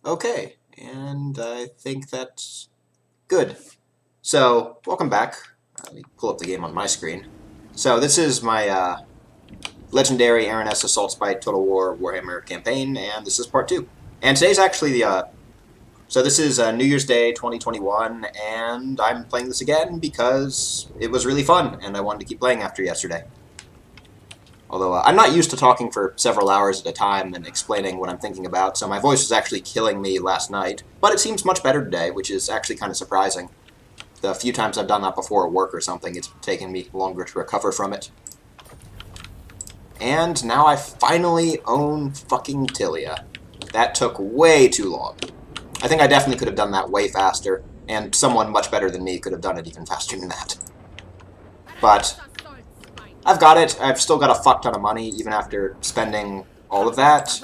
Okay, and I think that's good. So, welcome back. Let me pull up the game on my screen. So, this is my legendary Aranessa Saltspite Total War Warhammer campaign, and this is part 2. And today's actually so this is New Year's Day 2021, and I'm playing this again because it was really fun, and I wanted to keep playing after yesterday. Although I'm not used to talking for several hours at a time and explaining what I'm thinking about, so my voice was actually killing me last night. But it seems much better today, which is actually kind of surprising. The few times I've done that before at work or something, it's taken me longer to recover from it. And now I finally own fucking Tilia. That took way too long. I think I definitely could have done that way faster, and someone much better than me could have done it even faster than that. But I've got it. I've still got a fuck ton of money, even after spending all of that.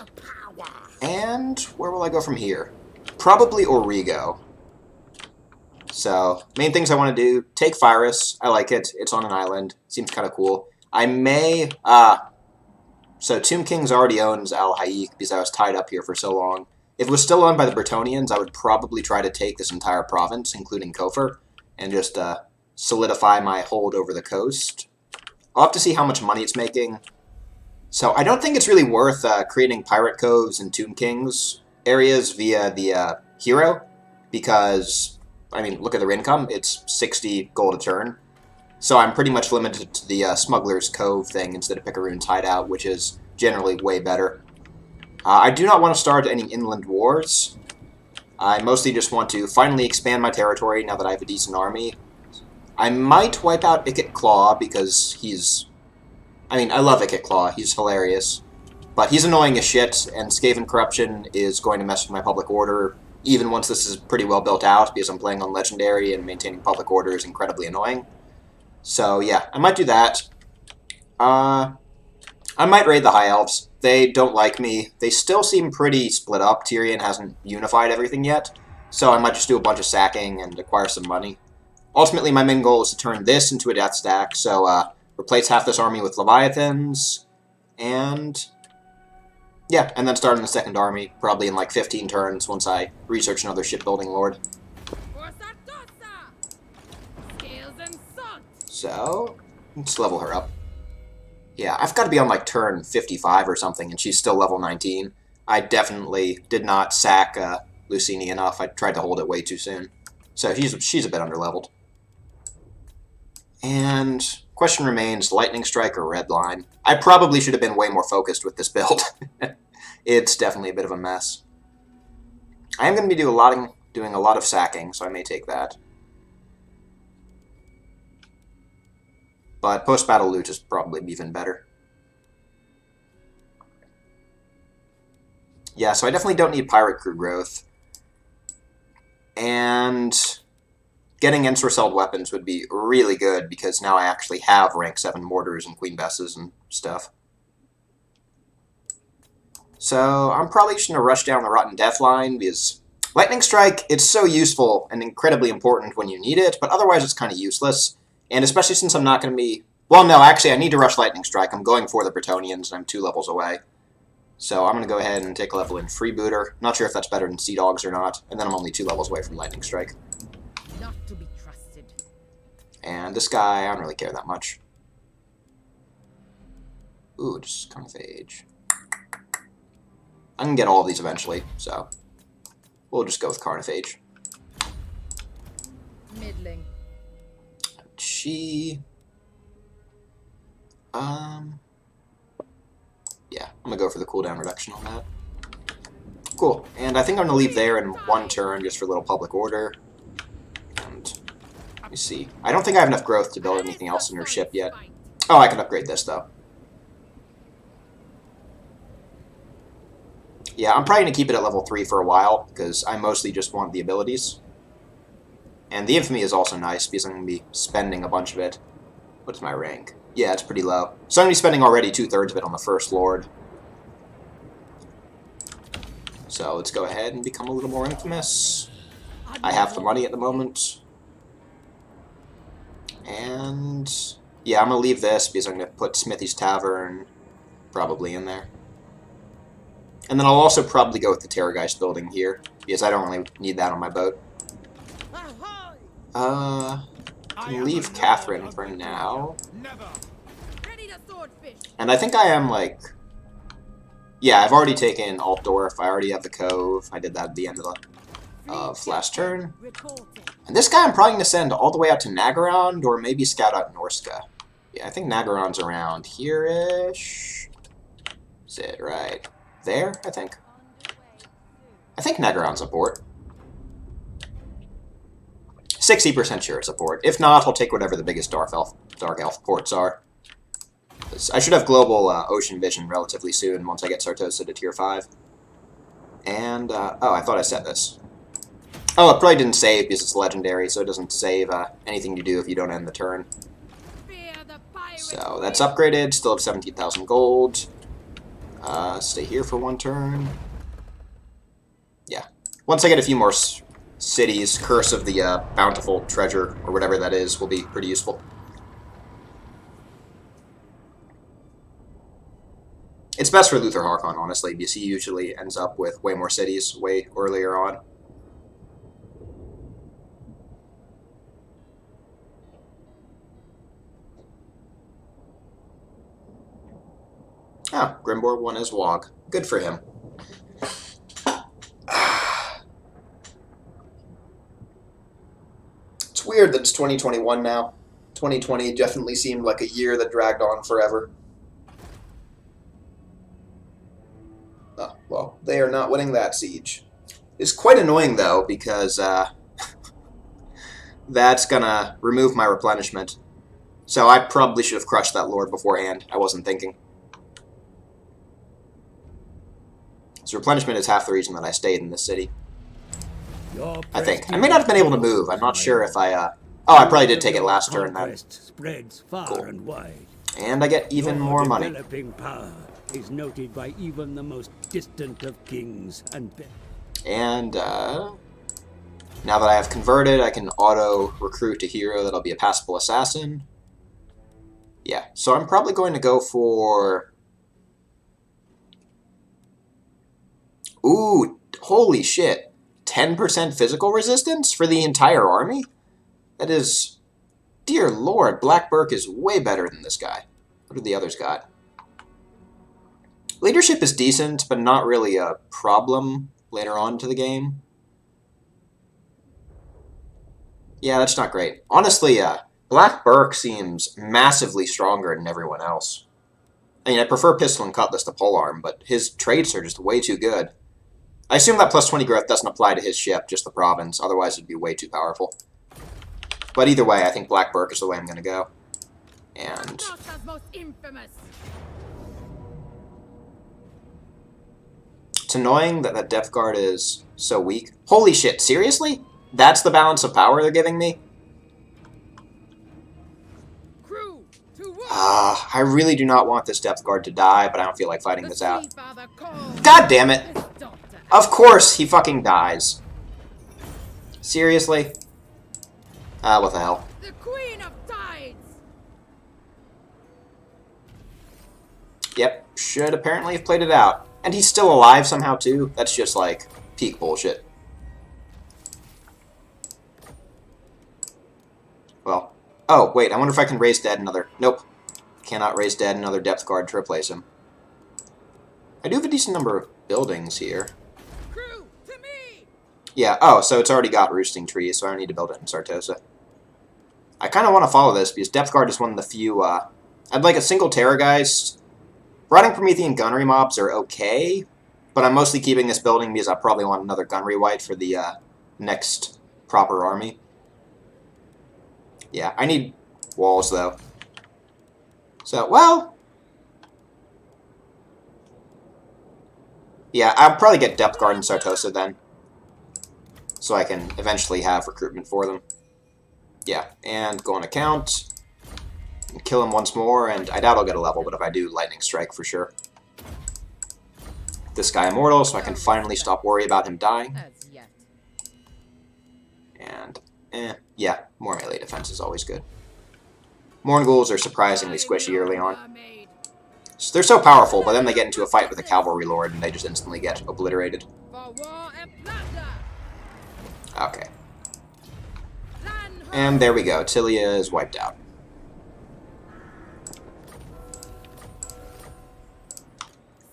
And where will I go from here? Probably Origo. So, main things I want to do, take Virus. I like it. It's on an island. Seems kind of cool. I may... So Tomb Kings already owns Al Haik because I was tied up here for so long. If it was still owned by the Bretonnians, I would probably try to take this entire province, including Kofur, and just solidify my hold over the coast. I'll have to see how much money it's making. So I don't think it's really worth creating Pirate Coves and Tomb Kings areas via the hero, because, I mean, look at their income. It's 60 gold a turn. So I'm pretty much limited to the Smuggler's Cove thing instead of Picaroon's Hideout, which is generally way better. I do not want to start any inland wars. I mostly just want to finally expand my territory now that I have a decent army. I might wipe out Ikit Claw because he's... I mean, I love Ikit Claw. He's hilarious. But he's annoying as shit, and Skaven Corruption is going to mess with my public order, even once this is pretty well built out, because I'm playing on Legendary, and maintaining public order is incredibly annoying. So, yeah, I might do that. I might raid the High Elves. They don't like me. They still seem pretty split up. Tyrion hasn't unified everything yet, so I might just do a bunch of sacking and acquire some money. Ultimately, my main goal is to turn this into a death stack, so replace half this army with Leviathans, and yeah, and then start in the second army, probably in like 15 turns once I research another shipbuilding lord. So, let's level her up. Yeah, I've got to be on like turn 55 or something, and she's still level 19. I definitely did not sack Lucini enough. I tried to hold it way too soon. So she's a bit underleveled. And question remains, Lightning Strike or Red Line? I probably should have been way more focused with this build. It's definitely a bit of a mess. I am going to be doing a lot of sacking, so I may take that. But post-battle loot is probably even better. Yeah, so I definitely don't need pirate crew growth. And getting ensorcelled weapons would be really good, because now I actually have rank 7 mortars and queen besses and stuff. So I'm probably just going to rush down the Rotten Death line, because Lightning Strike, it's so useful and incredibly important when you need it, but otherwise it's kind of useless. And especially since I'm not going to be... Well, no, actually, I need to rush Lightning Strike. I'm going for the Bretonnians, and I'm 2 levels away. So I'm going to go ahead and take a level in Freebooter. Not sure if that's better than Sea Dogs or not. And then I'm only 2 levels away from Lightning Strike. Not to be trusted. And this guy, I don't really care that much. Ooh, just Carnophage. I can get all of these eventually, so we'll just go with Carnophage. Middling. Yeah, I'm gonna go for the cooldown reduction on that. Cool, and I think I'm gonna leave there in 1 turn just for a little public order. And let me see. I don't think I have enough growth to build anything else in her ship yet. Oh, I can upgrade this though. Yeah, I'm probably gonna keep it at level 3 for a while, because I mostly just want the abilities. And the infamy is also nice, because I'm gonna be spending a bunch of it. What's my rank? Yeah, it's pretty low. So I'm going to be spending already 2/3 of it on the First Lord. So let's go ahead and become a little more infamous. I have the money at the moment. And yeah, I'm going to leave this because I'm going to put Smithy's Tavern probably in there. And then I'll also probably go with the Terrorgeist building here, because I don't really need that on my boat. Can leave Catherine for now. And I think I am, like... Yeah, I've already taken Altdorf, I already have the Cove, I did that at the end of last turn. And this guy I'm probably going to send all the way out to Nagorond, or maybe scout out Norska. Yeah, I think Nagorond's around here-ish. Is it right there, I think? I think Nagorond's a port. 60% sure it's a port. If not, I'll take whatever the biggest Dark Elf ports are. I should have global ocean vision relatively soon once I get Sartosa to tier 5. And, oh, I thought I set this. Oh, it probably didn't save because it's legendary, so it doesn't save anything you do if you don't end the turn. So, that's upgraded, still have 17,000 gold. Stay here for one turn. Yeah. Once I get a few more cities, Curse of the Bountiful Treasure, or whatever that is, will be pretty useful. It's best for Luther Harkon, honestly, because he usually ends up with way more cities way earlier on. Ah, Grimbor won his WOG. Good for him. It's weird that it's 2021 now. 2020 definitely seemed like a year that dragged on forever. Oh, well, they are not winning that siege. It's quite annoying, though, because that's gonna remove my replenishment. So I probably should have crushed that lord beforehand. I wasn't thinking. So replenishment is half the reason that I stayed in this city. I think. I may not have been able to move. I'm not sure if I... Oh, I probably did take it last turn then. Cool. And I get even more money. Is noted by even the most distant of kings and now that I have converted, I can auto-recruit a hero that'll be a passable assassin. Yeah, so I'm probably going to go for... Ooh, holy shit. 10% physical resistance for the entire army? That is... Dear lord, Black Burke is way better than this guy. What have the others got? Leadership is decent, but not really a problem later on to the game. Yeah, that's not great. Honestly, Black Burke seems massively stronger than everyone else. I mean, I prefer Pistol and Cutlass to Polearm, but his traits are just way too good. I assume that plus 20 growth doesn't apply to his ship, just the province, otherwise it'd be way too powerful. But either way, I think Black Burke is the way I'm going to go. And... It's annoying that that Depth Guard is so weak. Holy shit, seriously? That's the balance of power they're giving me? I really do not want this Depth Guard to die, but I don't feel like fighting this out. God damn it! Of course he fucking dies. Seriously? What the hell? The Queen of Tides. Yep, should apparently have played it out. And he's still alive somehow, too? That's just, like, peak bullshit. Well. Oh, wait, I wonder if I can raise dead another... Nope. Cannot raise dead another Depth Guard to replace him. I do have a decent number of buildings here. Crew, to me. Yeah, oh, so it's already got roosting trees, so I don't need to build it in Sartosa. I kind of want to follow this, because Depth Guard is one of the few, I'd like a single Terrorgeist. Rotting Promethean gunnery mobs are okay, but I'm mostly keeping this building because I probably want another gunnery wight for the next proper army. Yeah, I need walls, though. So, well... Yeah, I'll probably get Depth Guard in Sartosa then. So I can eventually have recruitment for them. Yeah, and go on account. And kill him once more, and I doubt I'll get a level, but if I do, Lightning Strike for sure. This guy immortal, so I can finally stop worrying about him dying. And, yeah, more melee defense is always good. Morn Ghouls are surprisingly squishy early on. So they're so powerful, but then they get into a fight with a cavalry lord and they just instantly get obliterated. For war and plunder. Okay. Land ho! And there we go. Tilia is wiped out.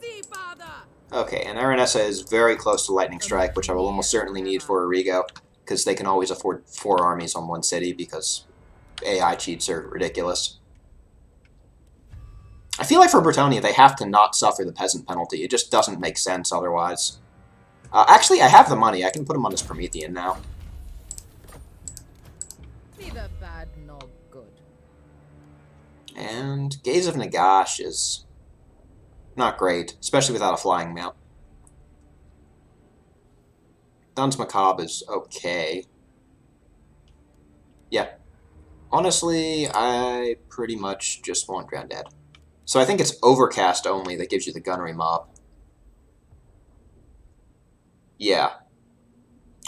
See, father. Okay, and Aranessa is very close to Lightning Strike, which I will almost certainly need for Arrigo, because they can always afford 4 armies on one city, because AI cheats are ridiculous. I feel like for Bretonia, they have to not suffer the peasant penalty. It just doesn't make sense otherwise. Actually, I have the money. I can put him on his Promethean now. Neither bad nor good. And Gaze of Nagash is not great, especially without a flying mount. Duns Macabre is okay. Yeah. Honestly, I pretty much just want Granddad. So I think it's Overcast only that gives you the Gunnery Mob. Yeah.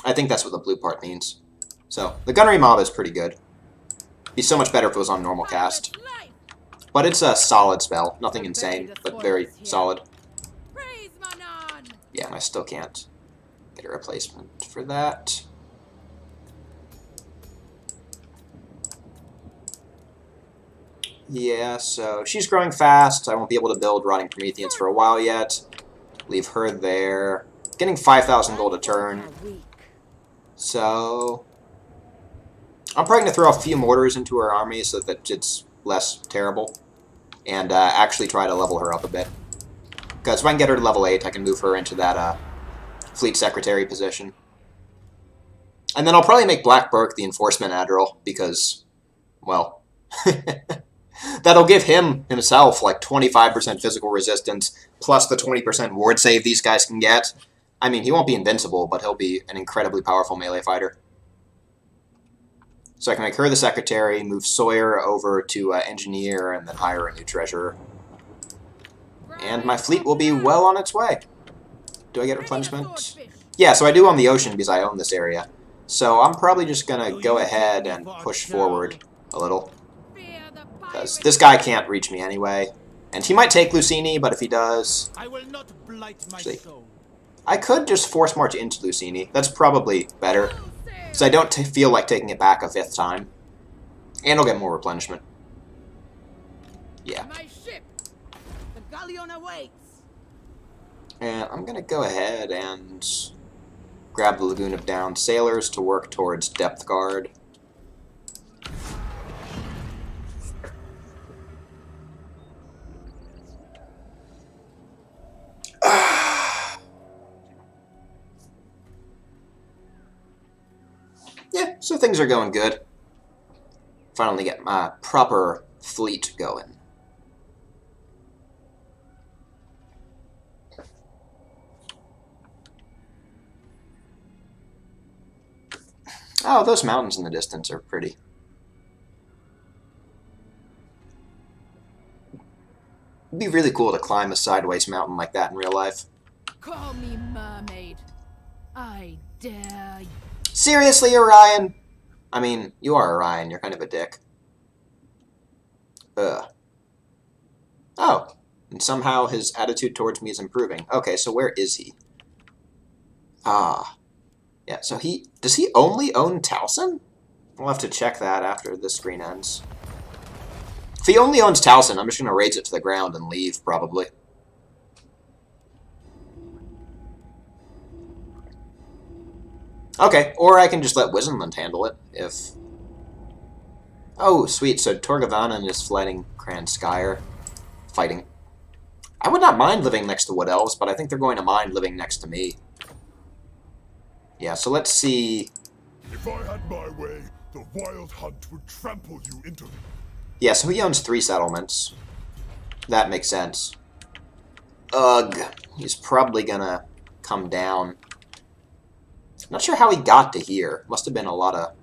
I think that's what the blue part means. So, the Gunnery Mob is pretty good. Be so much better if it was on normal cast. But it's a solid spell. Nothing insane, but very solid. Praise Manon. Yeah, and I still can't get a replacement for that. Yeah, so she's growing fast. I won't be able to build Rotting Prometheans for a while yet. Leave her there. Getting 5,000 gold a turn. So I'm probably going to throw a few mortars into her army so that it's less terrible. And actually try to level her up a bit. Because if I can get her to level 8, I can move her into that Fleet Secretary position. And then I'll probably make Black Burke the Enforcement Admiral, because, well, that'll give him, himself, like 25% physical resistance, plus the 20% ward save these guys can get. I mean, he won't be invincible, but he'll be an incredibly powerful melee fighter. So I can make her the Secretary, move Sawyer over to Engineer, and then hire a new Treasurer. And my fleet will be well on its way. Do I get replenishment? Yeah, so I do on the ocean because I own this area. So I'm probably just going to go ahead and push forward a little. Because this guy can't reach me anyway. And he might take Lucini, but if he does... Actually, I could just force march into Lucini. That's probably better. Because I don't feel like taking it back a 5th time. And I'll get more replenishment. Yeah. My ship. The galleon awaits. And I'm going to go ahead and grab the Lagoon of Downed Sailors to work towards Depth Guard. Yeah, so things are going good. Finally get my proper fleet going. Oh, those mountains in the distance are pretty. It'd be really cool to climb a sideways mountain like that in real life. Call me mermaid. I dare you. Seriously, Orion? I mean, you are Orion. You're kind of a dick. Ugh. Oh, and somehow his attitude towards me is improving. Okay, so where is he? Ah. Yeah, so does he only own Towson? We'll have to check that after this screen ends. If he only owns Towson, I'm just going to raze it to the ground and leave, probably. Okay, or I can just let Wizenland handle it, if... Oh, sweet, so Torgavanen is fighting Kranskire. Fighting. I would not mind living next to Wood Elves, but I think they're going to mind living next to me. Yeah, so let's see... If I had my way, the Wild Hunt would trample you into... Yeah, so he owns 3 settlements. That makes sense. Ugh, he's probably gonna come down. Not sure how he got to here. Must have been a lot of...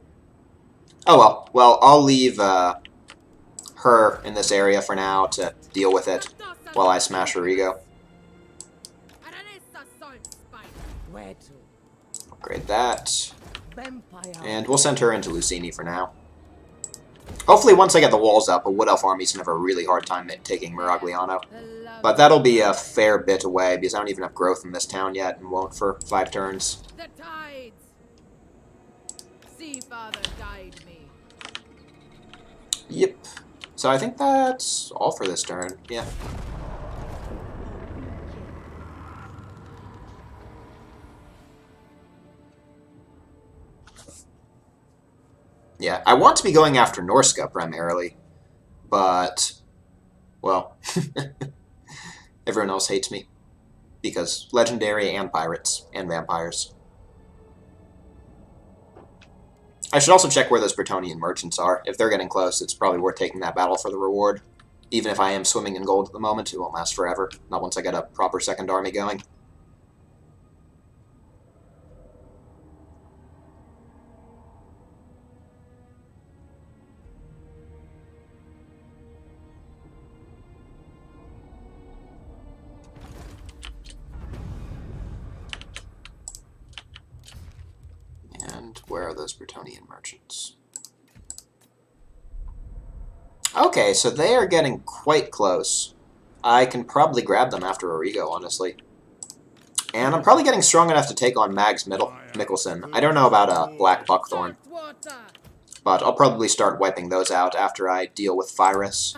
Oh well. Well, I'll leave her in this area for now to deal with it while I smash her ego. Aranessa Saltspite. Where to? Upgrade that. Vampire. And we'll send her into Lucini for now. Hopefully once I get the walls up, a Wood Elf army's gonna have a really hard time at taking Miragliano. But that'll be a fair bit away, because I don't even have growth in this town yet, and won't for 5 turns. The tides. Sea father guide me. Yep. So I think that's all for this turn. Yeah. Yeah, I want to be going after Norska primarily, but, well, everyone else hates me, because legendary and pirates and vampires. I should also check where those Bretonnian merchants are. If they're getting close, it's probably worth taking that battle for the reward. Even if I am swimming in gold at the moment, it won't last forever, not once I get a proper second army going. Where are those Bretonnian merchants? Okay, so they are getting quite close. I can probably grab them after Origo, honestly. And I'm probably getting strong enough to take on Mags Mikkelsen. I don't know about Black Buckthorn, but I'll probably start wiping those out after I deal with Pyrus.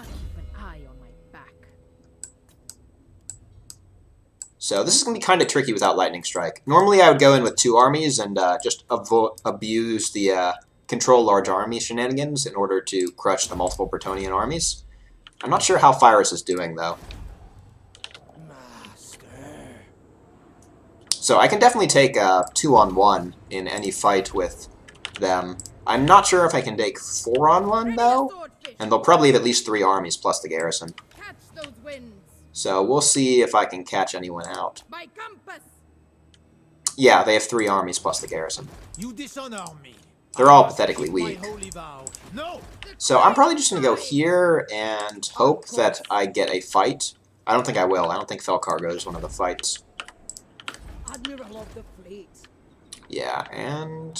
So this is going to be kind of tricky without Lightning Strike. Normally I would go in with 2 armies and just abuse the control large army shenanigans in order to crush the multiple Bretonnian armies. I'm not sure how Pyrus is doing, though. So I can definitely take 2-on-1 in any fight with them. I'm not sure if I can take 4-on-1, though. And they'll probably have at least 3 armies plus the garrison. So we'll see if I can catch anyone out. Yeah, they have 3 armies plus the garrison. You dishonor me. They're all pathetically weak. No. So I'm probably just going to go here and hope that I get a fight. I don't think I will. I don't think Felcar goes one of the fights. Admiral of the fleet. Yeah, and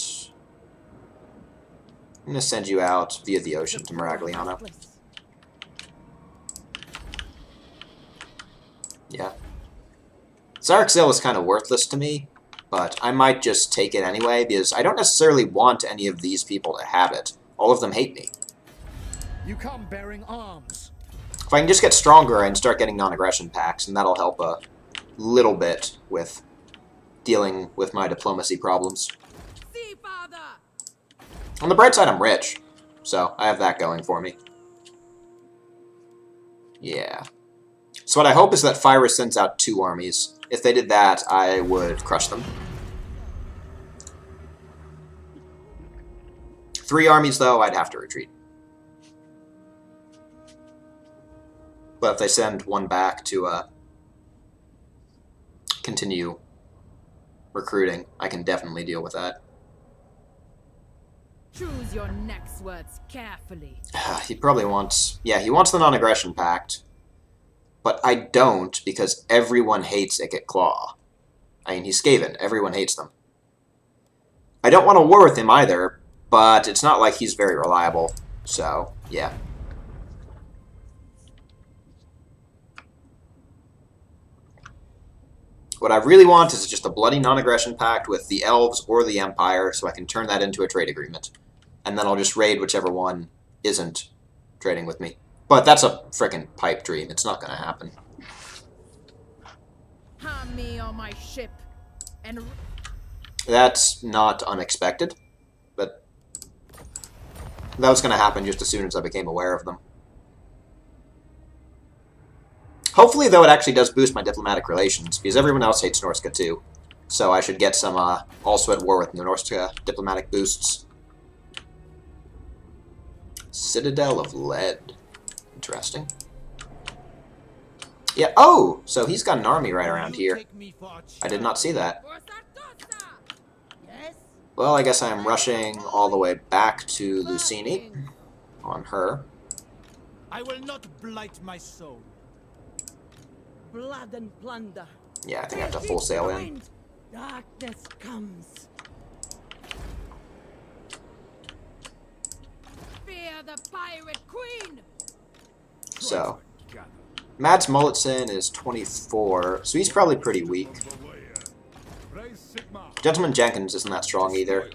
I'm going to send you out via the ocean to Miragliano. Yeah. Zarexil is kind of worthless to me, but I might just take it anyway, because I don't necessarily want any of these people to have it. All of them hate me. You come bearing arms. If I can just get stronger and start getting non-aggression packs, and that'll help a little bit with dealing with my diplomacy problems. Sea father. On the bright side, I'm rich, so I have that going for me. Yeah. So what I hope is that Pyrus sends out 2 armies. If they did that, I would crush them. 3 armies, though, I'd have to retreat. But if they send 1 back to continue recruiting, I can definitely deal with that. Choose your next words carefully. He probably wants... Yeah, he wants the non-aggression pact. But I don't, because everyone hates Ikit Claw. I mean, he's Skaven. Everyone hates them. I don't want to war with him either, but it's not like he's very reliable. So, yeah. What I really want is just a bloody non-aggression pact with the Elves or the Empire, so I can turn that into a trade agreement. And then I'll just raid whichever one isn't trading with me. But that's a frickin' pipe dream. It's not gonna happen. Hand me on my ship and... That's not unexpected, but that was gonna happen just as soon as I became aware of them. Hopefully, though, it actually does boost my diplomatic relations, because everyone else hates Norska too. So I should get some also at war with the Norska diplomatic boosts. Citadel of Lead. Interesting. Yeah, oh! So he's got an army right around here. I did not see that. Well, I guess I'm rushing all the way back to Lucini on her. I will not blight my soul. Blood and plunder. Yeah, I think I have to full sail in. Darkness comes. Fear the pirate queen. So, Mads Mulletson is 24, so he's probably pretty weak. Gentleman Jenkins isn't that strong either.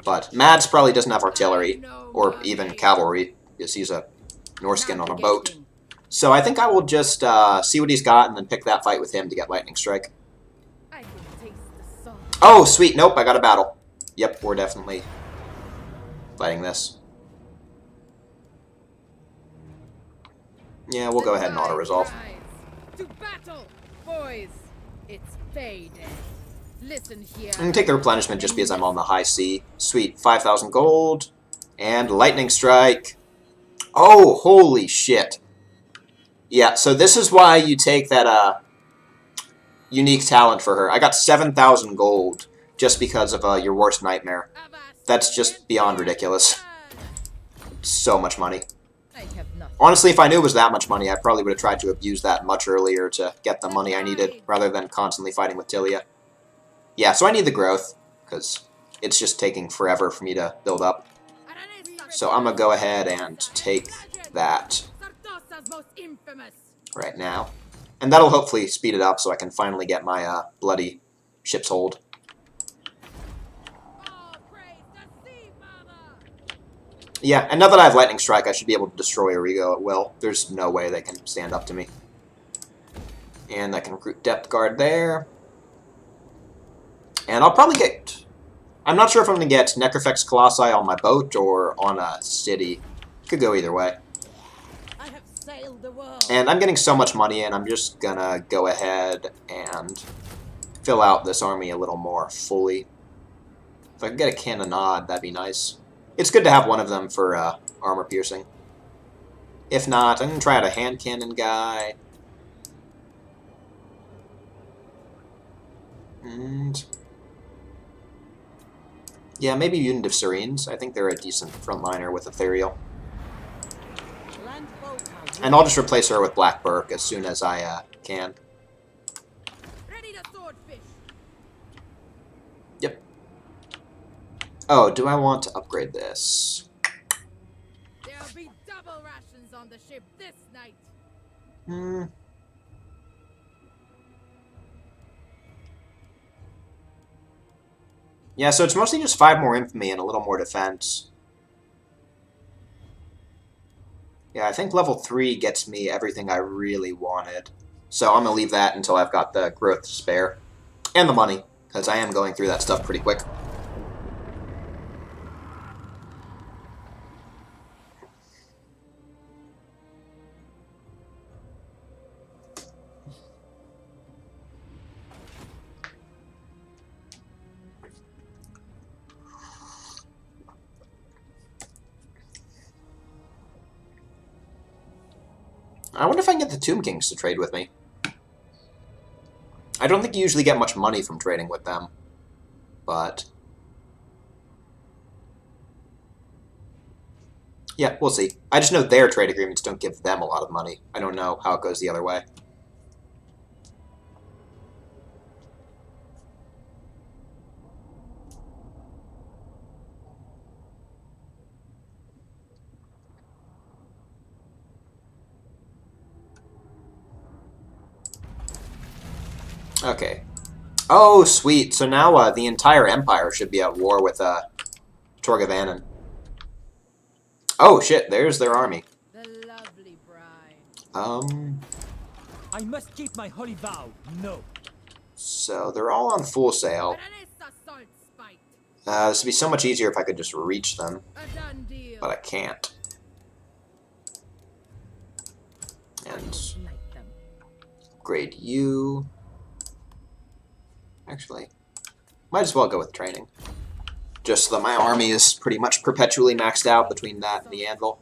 But Mads probably doesn't have artillery, or even cavalry, because he's a Norskin on a boat. So I think I will just see what he's got and then pick that fight with him to get Lightning Strike. I can taste the salt. Oh, sweet. Nope, I got a battle. Yep, we're definitely fighting this. Yeah, we'll go ahead and auto-resolve. To battle, boys. It's payday. Listen here. I'm going to take the replenishment just because I'm on the high C. Sweet. 5,000 gold. And Lightning Strike. Oh, holy shit. Yeah, so this is why you take that unique talent for her. I got 7,000 gold just because of your worst nightmare. That's just beyond ridiculous. So much money. I have nothing. Honestly, if I knew it was that much money, I probably would have tried to abuse that much earlier to get the money I needed, rather than constantly fighting with Tilia. Yeah, so I need the growth, because it's just taking forever for me to build up. So I'm going to go ahead and take that right now. And that'll hopefully speed it up so I can finally get my bloody ship's hold. Yeah, and now that I have Lightning Strike, I should be able to destroy Origo at will. There's no way they can stand up to me. And I can recruit Depth Guard there. And I'll probably get... I'm not sure if I'm going to get Necrofex Colossi on my boat or on a city. Could go either way. I have sailed the world. And I'm getting so much money in, I'm just going to go ahead and fill out this army a little more fully. If I could get a Cannonade, that'd be nice. It's good to have one of them for armor piercing. If not, I'm going to try out a hand cannon guy. And... yeah, maybe Unit of Serenes. I think they're a decent frontliner with Ethereal. And I'll just replace her with Black Burke as soon as I can. Ready to swordfish. Yep. Oh, do I want to upgrade this? There'll be double rations on the ship this night. Yeah, so it's mostly just 5 more infamy and a little more defense. Yeah, I think level 3 gets me everything I really wanted. So I'm going to leave that until I've got the growth to spare. And the money, because I am going through that stuff pretty quick. I wonder if I can get the Tomb Kings to trade with me. I don't think you usually get much money from trading with them, but... yeah, we'll see. I just know their trade agreements don't give them a lot of money. I don't know how it goes the other way. Okay. Oh, sweet. So now the entire Empire should be at war with Torgavanen. Oh, shit. There's their army. The lovely bride. I must keep my holy vow. No. So they're all on full sail. Aranessa, Saltspite. This would be so much easier if I could just reach them, A done deal. but I can't. And Light them. upgrade you. Actually, might as well go with training. Just so that my army is pretty much perpetually maxed out between that and the anvil.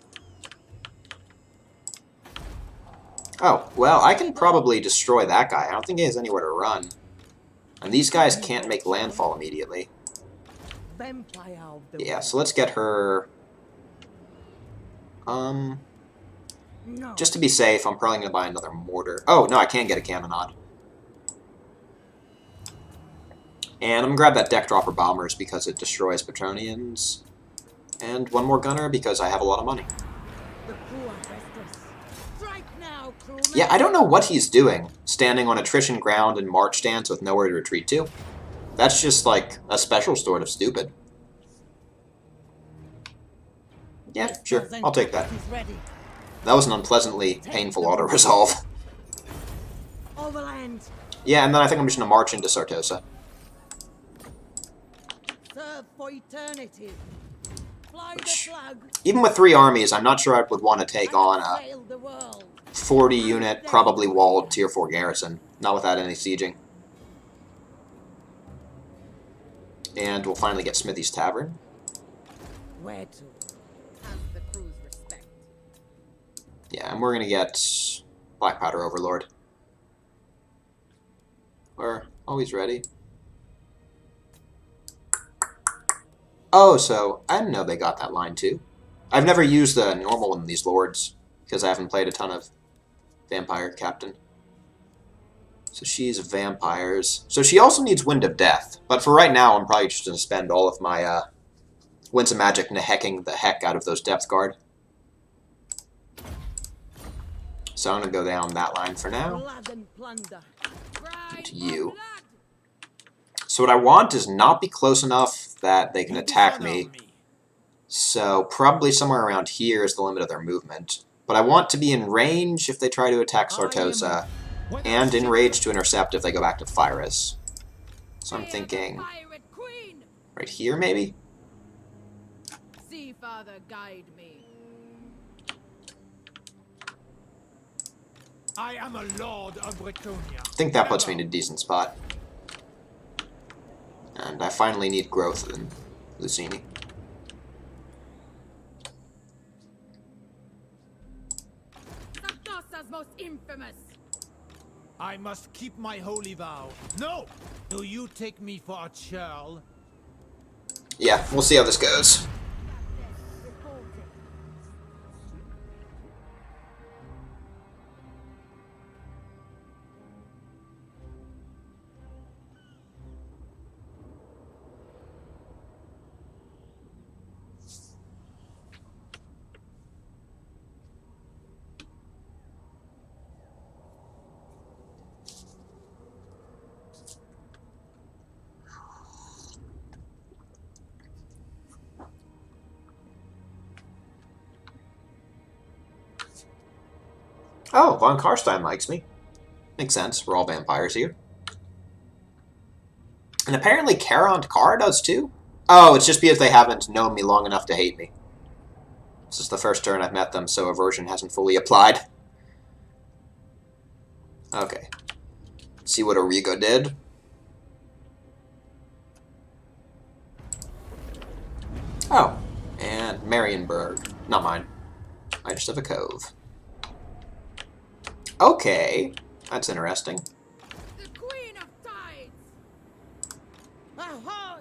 Oh, well, I can probably destroy that guy. I don't think he has anywhere to run. And these guys can't make landfall immediately. Yeah, so let's get her... just to be safe, I'm probably going to buy another mortar. Oh, no, I can get a Cannonade. And I'm going to grab that Deck Dropper Bombers because it destroys Petronians. And one more Gunner because I have a lot of money. Who are restless? Strike now, crewman. Yeah, I don't know what he's doing, standing on attrition ground in march stance with nowhere to retreat to. That's just, like, a special sort of stupid. Yeah, sure, I'll take that. That was an unpleasantly painful auto-resolve. Overland. Yeah, and then I think I'm just gonna march into Sartosa. Serve for eternity. Fly the flag. Even with 3 armies, I'm not sure I would want to take on a Sail the world. 40-unit, probably walled Tier 4 garrison. Not without any sieging. And we'll finally get Smithy's Tavern. Where to? Has the crew's respect. Yeah, and we're gonna get Black Powder Overlord. We're always ready. Oh, so I didn't know they got that line too. I've never used the normal one of these lords because I haven't played a ton of Vampire Captain. So she's vampires. So she also needs Wind of Death. But for right now, I'm probably just going to spend all of my Winds of Magic hecking the heck out of those Depth Guard. So I'm going to go down that line for now. Blood and plunder. To you. So what I want is not be close enough that they can attack me. So probably somewhere around here is the limit of their movement. But I want to be in range if they try to attack Sartosa, and in range to intercept if they go back to Phyrus. So I'm thinking right here, maybe? See, Father, guide me. I am a lord of Bretonia. I think that puts me in a decent spot. And I finally need growth in Lucini. Sartosa's most infamous. I must keep my holy vow. No! Do you take me for a churl? Yeah, we'll see how this goes. Oh, Von Karstein likes me. Makes sense. We're all vampires here. And apparently Caront Carr does too? Oh, it's just because they haven't known me long enough to hate me. This is the first turn I've met them, so aversion hasn't fully applied. Okay. Let's see what Origo did. Oh, and Marienburg. Not mine. I just have a cove. Okay, that's interesting. The Queen of Tides. Ahoy!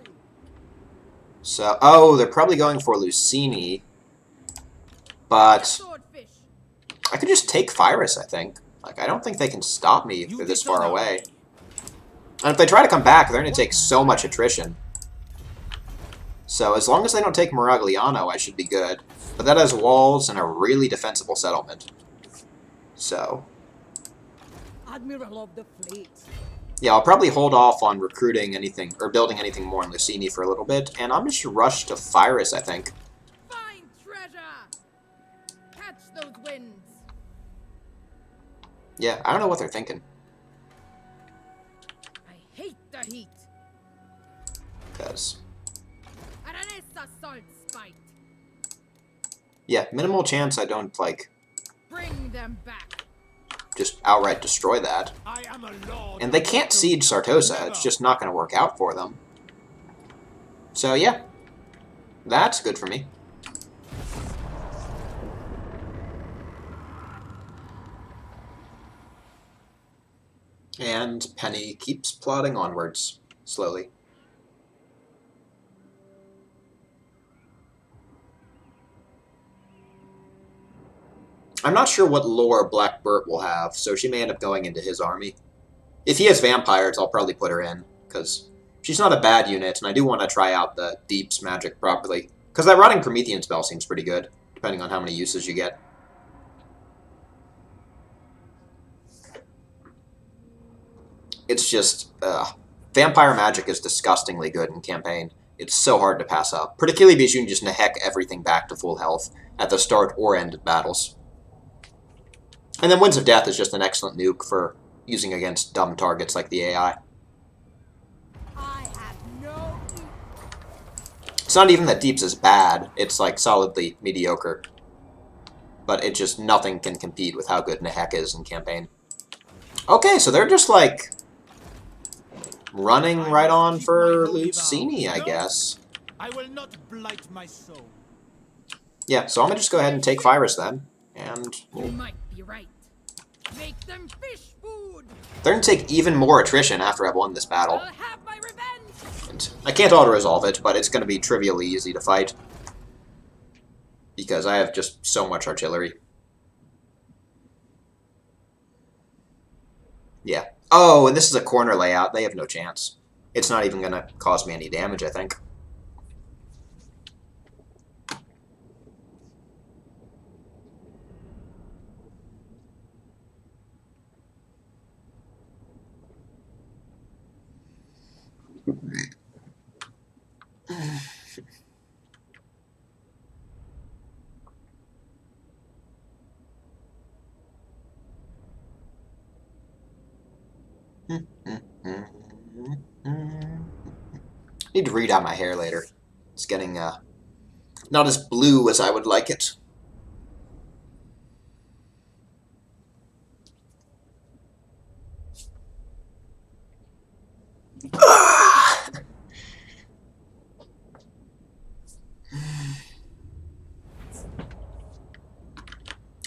So, oh, they're probably going for Lucini, but Swordfish. I could just take Phyrus, I think. Like, I don't think they can stop me if they're this far away. And if they try to come back, they're going to take so much attrition. So, as long as they don't take Miragliano, I should be good. But that has walls and a really defensible settlement. So, Admiral of the fleet. yeah, I'll probably hold off on recruiting anything, or building anything more in Lucini for a little bit, and I'm just rush to Phyrus, I think. Find treasure. Catch those winds. Yeah, I don't know what they're thinking. I hate the heat. Because, Aranessa Saltspite. yeah, minimal chance I don't, like, Bring them back. just outright destroy that. I am a lord. And they can't siege Sartosa, it's just not going to work out for them. So yeah, that's good for me. And Penny keeps plodding onwards, slowly. I'm not sure what lore Black Burt will have, so she may end up going into his army. If he has vampires, I'll probably put her in, because she's not a bad unit, and I do want to try out the Deep's magic properly. Because that Rotting Promethean spell seems pretty good, depending on how many uses you get. It's just, vampire magic is disgustingly good in campaign. It's so hard to pass up, particularly because you can just Nehek everything back to full health at the start or end of battles. And then Winds of Death is just an excellent nuke for using against dumb targets like the AI. I have no. It's not even that Deeps is bad, it's like solidly mediocre. But it just, nothing can compete with how good Nehek is in campaign. Okay, so they're just like running right on for Lucini, I guess. I will not blight my soul. Yeah, so I'm gonna just go ahead and take Virus then. And You might be right. Make them fish food. they're gonna take even more attrition after I've won this battle. I'll have my revenge. And I can't auto-resolve it, but it's gonna be trivially easy to fight. Because I have just so much artillery. Yeah. Oh, and this is a corner layout. They have no chance. It's not even gonna cause me any damage, I think. Need to redye my hair later. It's getting not as blue as I would like it.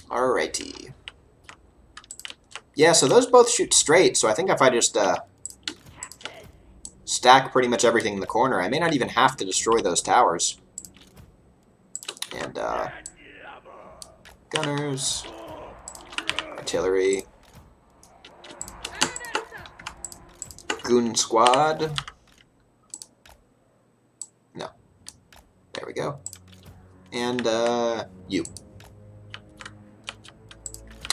Alrighty. Yeah, so those both shoot straight, so I think if I just stack pretty much everything in the corner, I may not even have to destroy those towers. And gunners, artillery, goon squad. No. There we go. And you.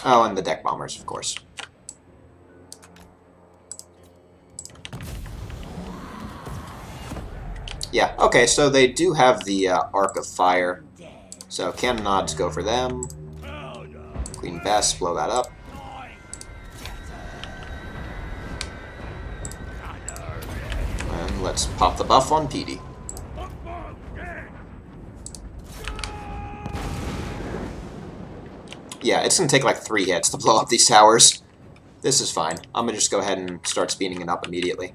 Oh, and the deck bombers, of course. Yeah, okay, so they do have the Arc of Fire. So cannon nods go for them. Queen Bess, blow that up. And let's pop the buff on Petey. Yeah, it's gonna take like 3 hits to blow up these towers. This is fine. I'm gonna just go ahead and start speeding it up immediately.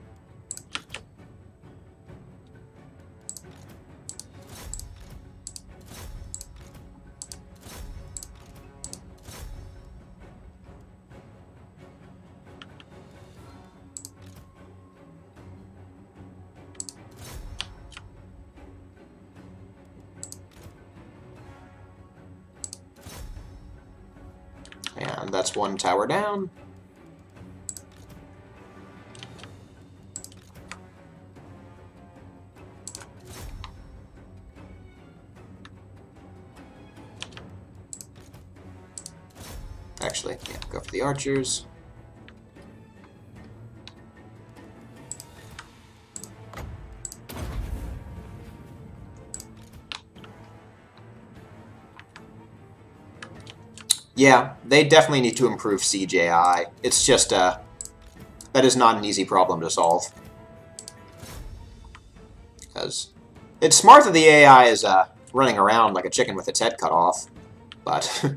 And that's 1 tower down. Actually, yeah, go for the archers. Yeah, they definitely need to improve CJI. It's just, that is not an easy problem to solve. Because it's smart that the AI is, running around like a chicken with its head cut off, but...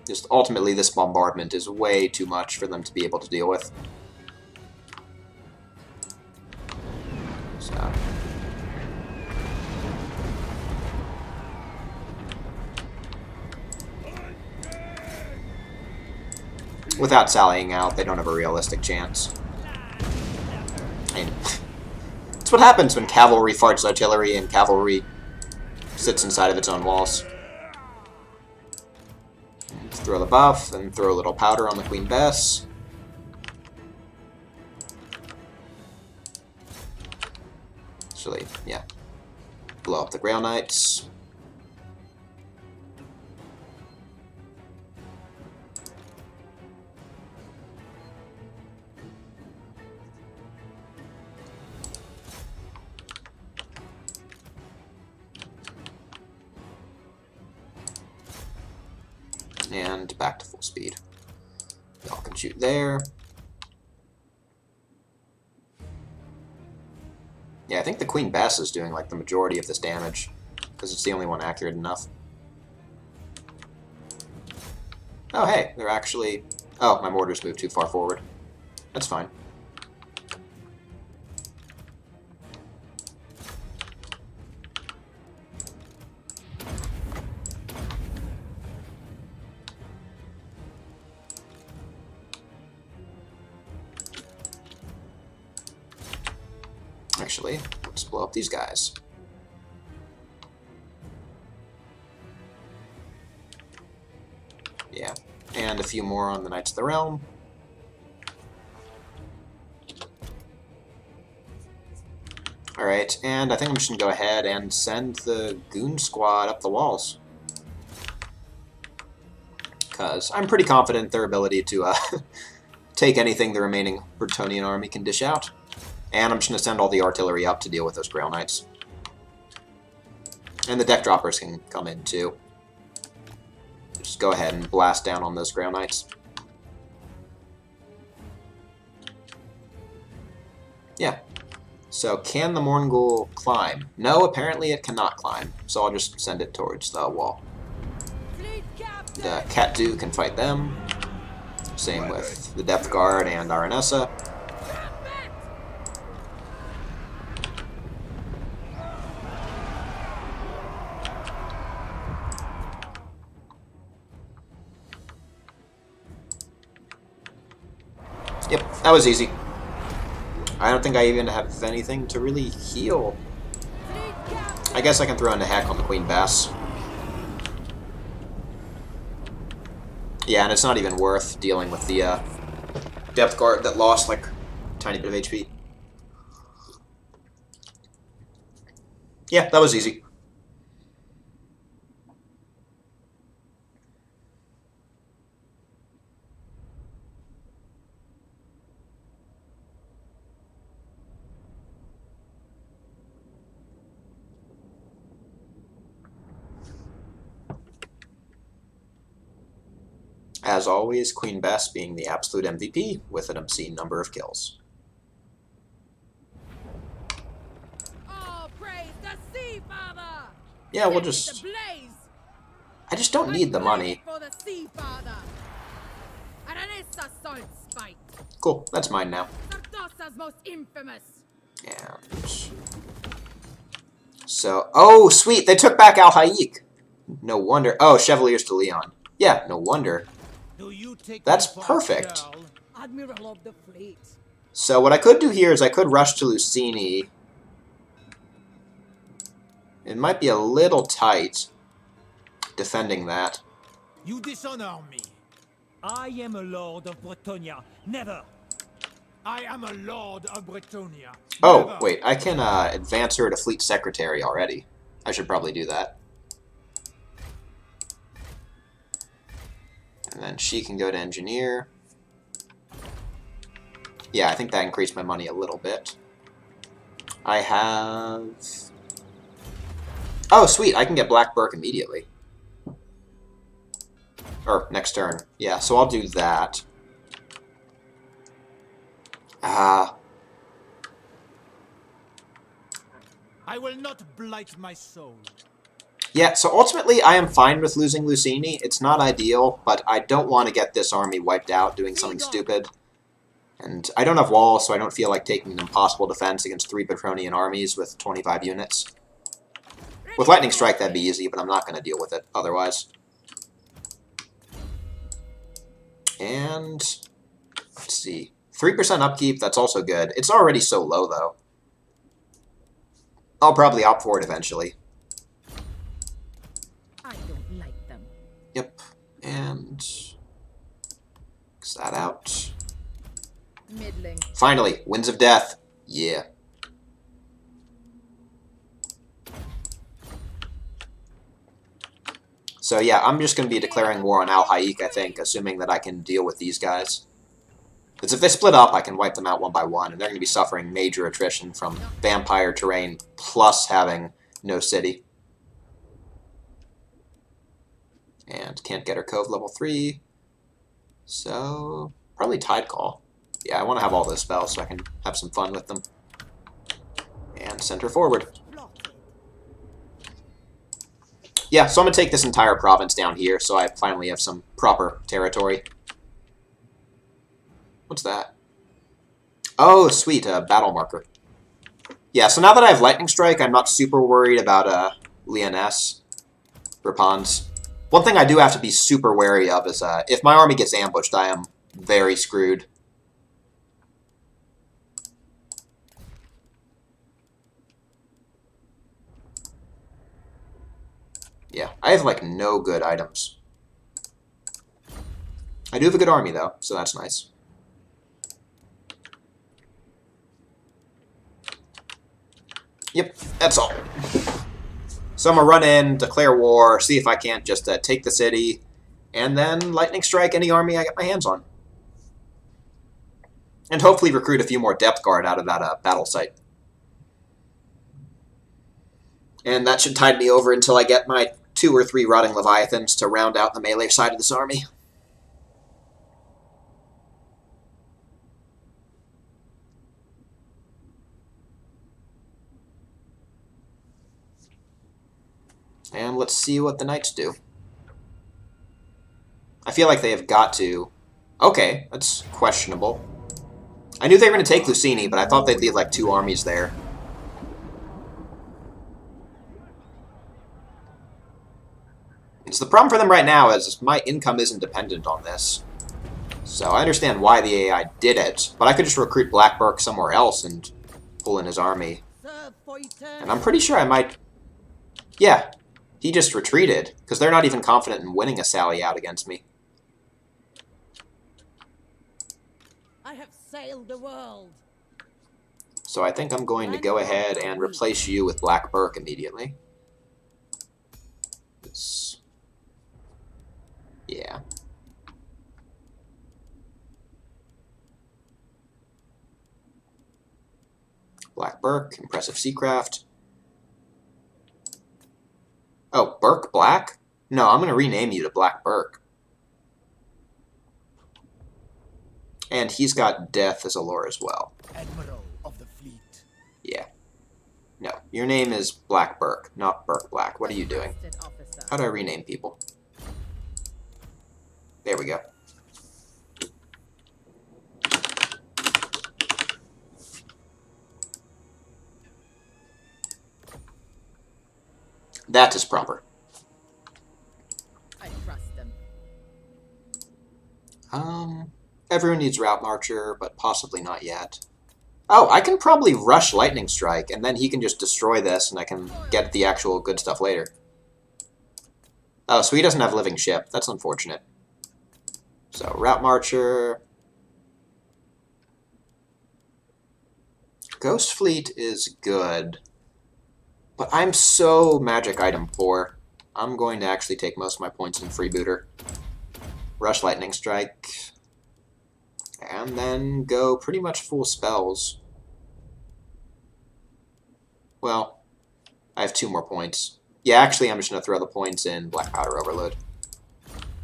just ultimately, this bombardment is way too much for them to be able to deal with. So... without sallying out, they don't have a realistic chance. I mean, it's what happens when cavalry farts artillery and cavalry sits inside of its own walls. Let's throw the buff, and throw a little powder on the Queen Bess. Actually, yeah. Blow up the Grail Knights. And back to full speed. Y'all can shoot there. Yeah, I think the Queen Bess is doing like the majority of this damage, because it's the only one accurate enough. Oh hey, they're actually... Oh, my mortars moved too far forward. That's fine. Actually, let's blow up these guys. Yeah, and a few more on the Knights of the Realm. Alright, and I think I'm just going to go ahead and send the Goon Squad up the walls. Because I'm pretty confident in their ability to take anything the remaining Bretonnian army can dish out. And I'm just going to send all the artillery up to deal with those Grail Knights. And the deck droppers can come in too. Just go ahead and blast down on those Grail Knights. Yeah. So, can the Morngul climb? No, apparently it cannot climb. So I'll just send it towards the wall. The Cat-Du can fight them. Same with the Depth Guard and Aranessa. Yep, that was easy. I don't think I even have anything to really heal. I guess I can throw in a hack on the Queen Bess. Yeah, and it's not even worth dealing with the Depth Guard that lost like a tiny bit of HP. Yeah, that was easy. As always, Queen Bess being the absolute MVP with an obscene number of kills. Oh, praise the Sea Father! Yeah, we'll just... I just don't need the money. For the Sea Father. Aranessa Saltspite. Cool, that's mine now. Sardosa's most infamous. And... So... Oh, sweet! They took back Al-Hayik! No wonder... Oh, Chevaliers de Leon. Yeah, no wonder. That's perfect. Admiral of the fleet. So what I could do here is I could rush to Lucini. It might be a little tight defending that. You dishonor me. I am a lord of Bretonnia. Never. I am a lord of Bretonnia. Oh, Never. wait, I can advance her to Fleet Secretary already. I should probably do that. And then she can go to Engineer. Yeah, I think that increased my money a little bit. I have... Oh, sweet, I can get Black Burke immediately. Or, next turn. Yeah, so I'll do that. I will not blight my soul. Yeah, so ultimately I am fine with losing Lucini. It's not ideal, but I don't want to get this army wiped out doing something stupid. And I don't have walls, so I don't feel like taking an impossible defense against 3 Bretonnian armies with 25 units. With Lightning Strike that'd be easy, but I'm not going to deal with it otherwise. And... let's see. 3% upkeep, that's also good. It's already so low, though. I'll probably opt for it eventually. I don't like them. Yep. And... X that out. Middling. Finally, Winds of Death. Yeah. So yeah, I'm just going to be declaring war on Al-Hayik, I think, assuming that I can deal with these guys. Because if they split up, I can wipe them out one by one, and they're going to be suffering major attrition from vampire terrain, plus having no city. And can't get her Cove level 3. So, probably Tide Call. Yeah, I want to have all those spells so I can have some fun with them. And send her forward. Yeah, so I'm going to take this entire province down here so I finally have some proper territory. What's that? Oh, sweet, a battle marker. Yeah, so now that I have Lightning Strike, I'm not super worried about Lyonesse. Rapans. One thing I do have to be super wary of is if my army gets ambushed, I am very screwed. Yeah, I have, like, no good items. I do have a good army, though, so that's nice. Yep, that's all. So I'm going to run in, declare war, see if I can't just take the city, and then lightning strike any army I get my hands on. And hopefully recruit a few more depth guard out of that battle site. And that should tide me over until I get my 2 or 3 rotting leviathans to round out the melee side of this army. And let's see what the knights do. I feel like they have got to... Okay, that's questionable. I knew they were going to take Lucini, but I thought they'd leave like 2 armies there. So the problem for them right now is my income isn't dependent on this. So I understand why the AI did it, but I could just recruit Black Burke somewhere else and pull in his army. And I'm pretty sure I might... Yeah, he just retreated, because they're not even confident in winning a sally out against me. I have sailed the world. So I think I'm going to go ahead and replace you with Black Burke immediately. Yeah. Black Burke, Impressive Seacraft. Oh, Burke Black? No, I'm going to rename you to Black Burke. And he's got Death as a lore as well. Admiral of the fleet. Yeah. No, your name is Black Burke, not Burke Black. What are you doing? How do I rename people? There we go. That is proper. I trust them. Everyone needs Route Marcher, but possibly not yet. Oh, I can probably rush Lightning Strike, and then he can just destroy this, and I can get the actual good stuff later. Oh, so he doesn't have Living Ship. That's unfortunate. So, Route Marcher. Ghost Fleet is good. But I'm so magic item poor. I'm going to actually take most of my points in Freebooter. Rush Lightning Strike. And then go pretty much full spells. Well, I have 2 more points. Yeah, actually I'm just going to throw the points in Black Powder Overload.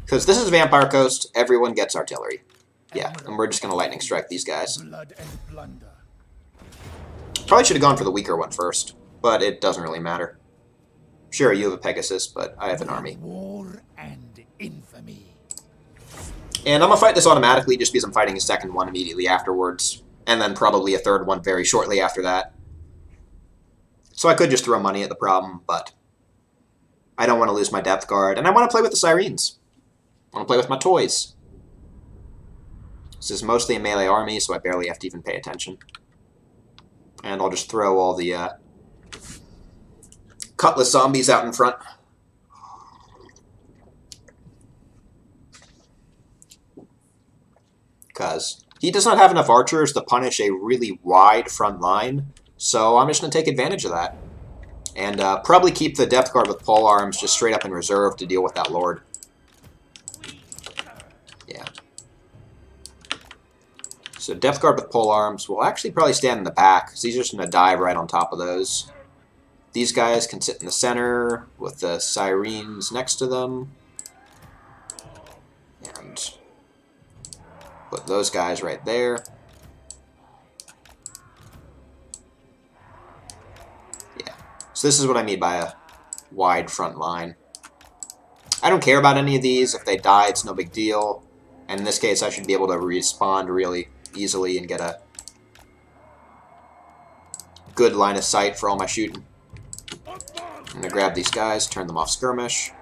Because this is Vampire Coast, everyone gets artillery. Yeah, and we're just going to lightning strike these guys. Blood and plunder. Probably should have gone for the weaker one first, but it doesn't really matter. Sure, you have a Pegasus, but I have an army. War and infamy. And I'm going to fight this automatically just because I'm fighting a second one immediately afterwards. And then probably a third one very shortly after that. So I could just throw money at the problem, but I don't want to lose my depth guard. And I want to play with the Sirens. I want to play with my toys. This is mostly a melee army, so I barely have to even pay attention. And I'll just throw all the Cutlass zombies out in front. Because he does not have enough archers to punish a really wide front line, so I'm just going to take advantage of that. And probably keep the depth guard with pole arms just straight up in reserve to deal with that lord. Yeah. So depth guard with pole arms will actually probably stand in the back, because he's just going to dive right on top of those. These guys can sit in the center with the Sirens next to them. Put those guys right there. Yeah. So this is what I mean by a wide front line. I don't care about any of these. If they die, it's no big deal. And in this case, I should be able to respawn really easily and get a good line of sight for all my shooting. I'm going to grab these guys, turn them off skirmish.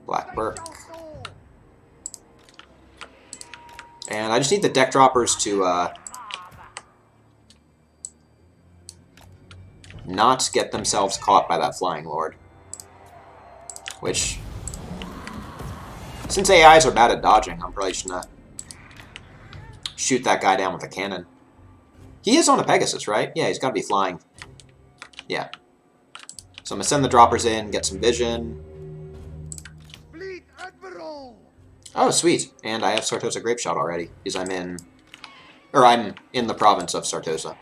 Black Burke. And I just need the deck droppers to not get themselves caught by that Flying Lord. Which, since AIs are bad at dodging, I'm probably just gonna shoot that guy down with a cannon. He is on a Pegasus, right? Yeah, he's got to be flying. Yeah. So I'm gonna send the droppers in, get some vision. Fleet Admiral! Oh, sweet. And I have Sartosa Grapeshot already, because I'm in the province of Sartosa.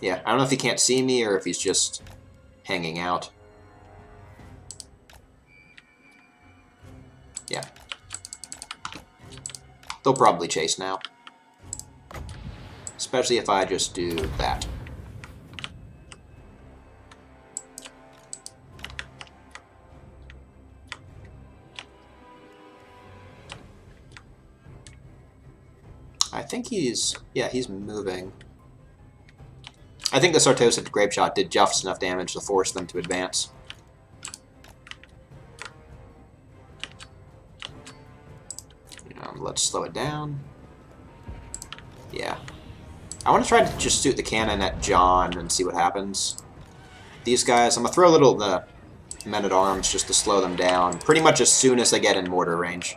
Yeah, I don't know if he can't see me or if he's just hanging out. Yeah. They'll probably chase now. Especially if I just do that. I think he's moving. I think the Sartosa Grapeshot did just enough damage to force them to advance. Let's slow it down. Yeah. I want to try to just shoot the cannon at John and see what happens. These guys, I'm going to throw a little the men-at-arms just to slow them down, pretty much as soon as they get in mortar range.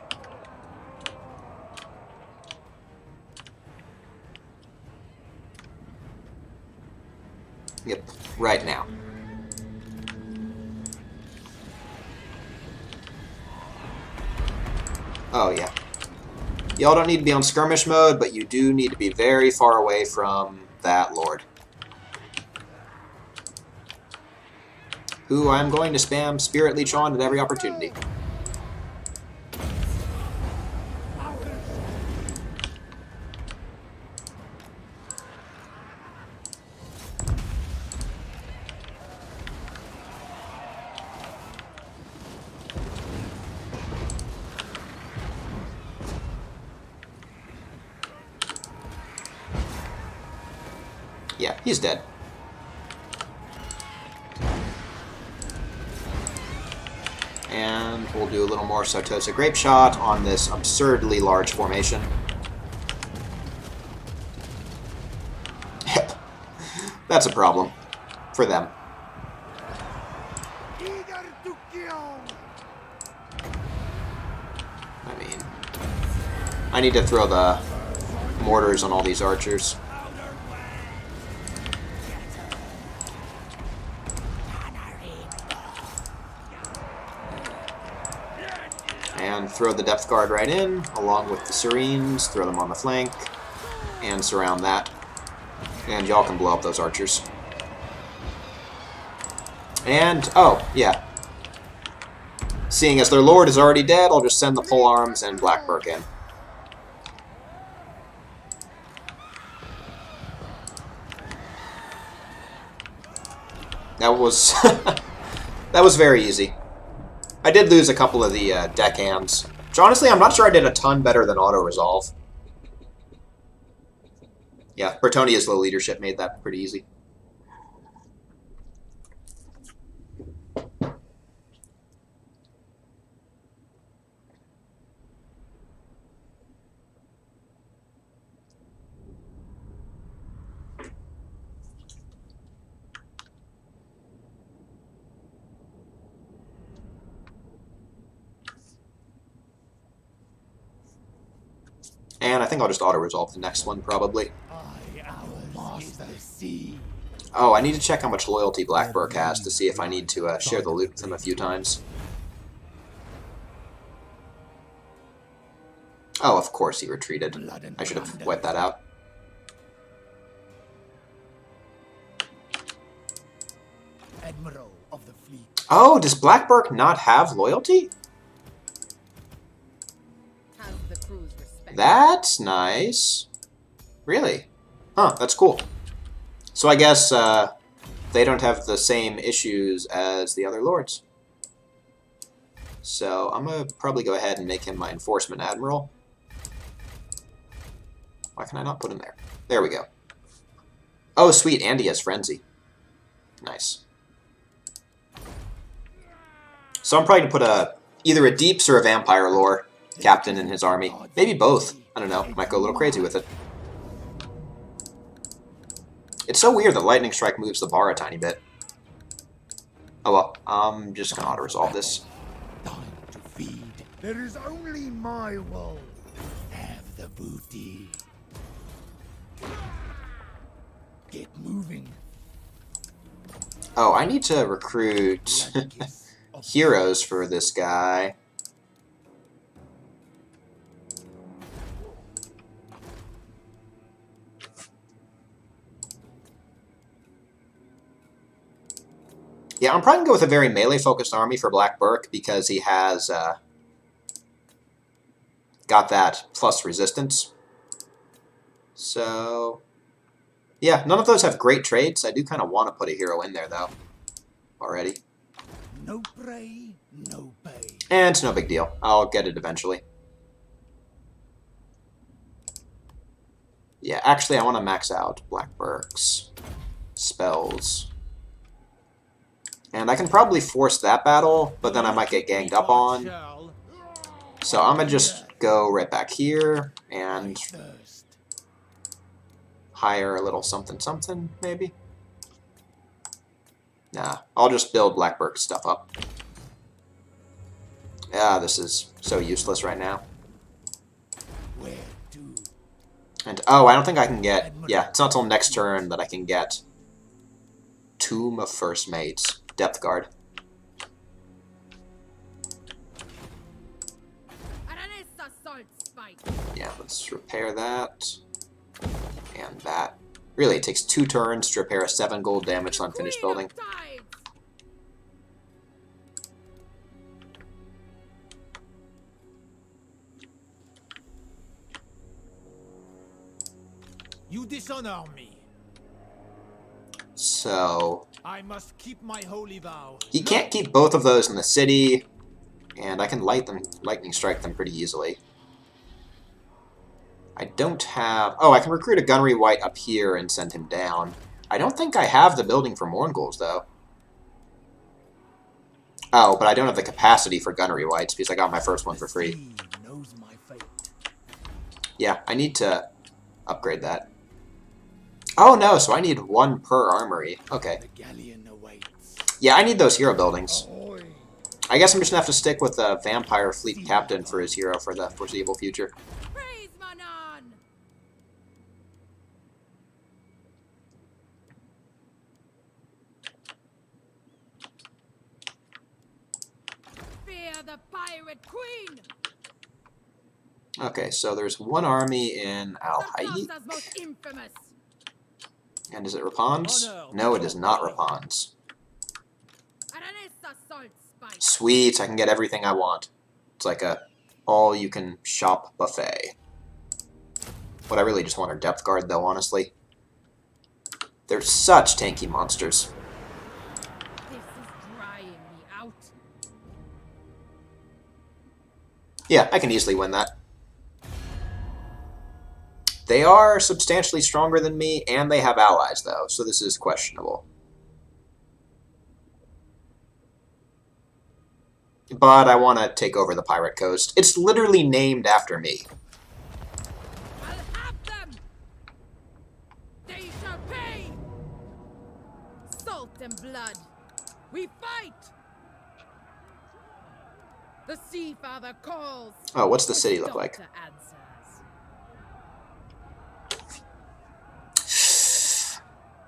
Yep, right now. Oh, yeah. Y'all don't need to be on skirmish mode, but you do need to be very far away from that lord. Who I'm going to spam Spirit Leech on at every opportunity. Yeah, he's dead. And we'll do a little more Sartosa Grapeshot on this absurdly large formation. Yep. That's a problem. For them. I mean, I need to throw the mortars on all these archers. And throw the depth guard right in, along with the Serenes, throw them on the flank, and surround that. And y'all can blow up those archers. And, oh, yeah. Seeing as their lord is already dead, I'll just send the pole arms and Black Burke in. That was that was very easy. I did lose a couple of the deckhands, which honestly I'm not sure I did a ton better than auto-resolve. Yeah, Bertonia's low leadership made that pretty easy. And I think I'll just auto-resolve the next one, probably. Oh, I need to check how much loyalty Black Burke has to see if I need to share the loot with him a few times. Oh, of course he retreated. I should have wiped that out. Oh, does Blackburk not have loyalty? Has the crew's respect. That's nice. Really? Huh, that's cool. So I guess they don't have the same issues as the other lords. So I'm going to probably go ahead and make him my enforcement admiral. Why can I not put him there? There we go. Oh, sweet, and he has frenzy. Nice. So I'm probably going to put either a deeps or a vampire lore captain in his army. Maybe both. I don't know. Might go a little crazy with it. It's so weird that Lightning Strike moves the bar a tiny bit. Oh well, I'm just going to auto-resolve this. Time to feed. There is only my will. Have the booty. Get moving. Oh, I need to recruit heroes for this guy. Yeah, I'm probably going to go with a very melee-focused army for Blackburk because he has got that plus resistance. So, yeah, none of those have great traits. I do kind of want to put a hero in there, though, already. No prey, no pay. And it's no big deal. I'll get it eventually. Yeah, actually, I want to max out Blackburk's spells. And I can probably force that battle, but then I might get ganged up on. So I'm going to just go right back here and hire a little something, maybe? Nah, I'll just build Blackburk's stuff up. Yeah, this is so useless right now. And, oh, I don't think I can get... Yeah, it's not until next turn that I can get Tomb of First Mates. Depth Guard. Aranessa, Saltspite. Yeah, let's repair that. And that. Really, it takes 2 turns to repair a 7 gold damage on unfinished building. You dishonor me. So... I must keep my holy vow. He can't keep both of those in the city, and I can lightning strike them pretty easily. I don't have... Oh, I can recruit a Gunnery White up here and send him down. I don't think I have the building for Mourngulls, though. Oh, but I don't have the capacity for Gunnery Whites because I got my first one for free. Yeah, I need to upgrade that. Oh no, so I need 1 per armory. Okay. Yeah, I need those hero buildings. I guess I'm just gonna have to stick with the Vampire Fleet Captain for his hero for the foreseeable future. Praise Manon! Fear the Pirate Queen! Okay, so there's 1 army in Al-Hayy. Saltasa's most infamous! And is it Rapans? No, it is not Rapans. Aranessa, Saltspite. Sweet, I can get everything I want. It's like a all-you-can-shop buffet. What I really just want are Depth Guard, though, honestly. They're such tanky monsters. This is drying me out. Yeah, I can easily win that. They are substantially stronger than me, and they have allies, though, so this is questionable. But I want to take over the Pirate Coast. It's literally named after me. I'll have them! They shall pay! Salt and blood! We fight! The Sea Father calls! Oh, what's the city look like? Doctor answers.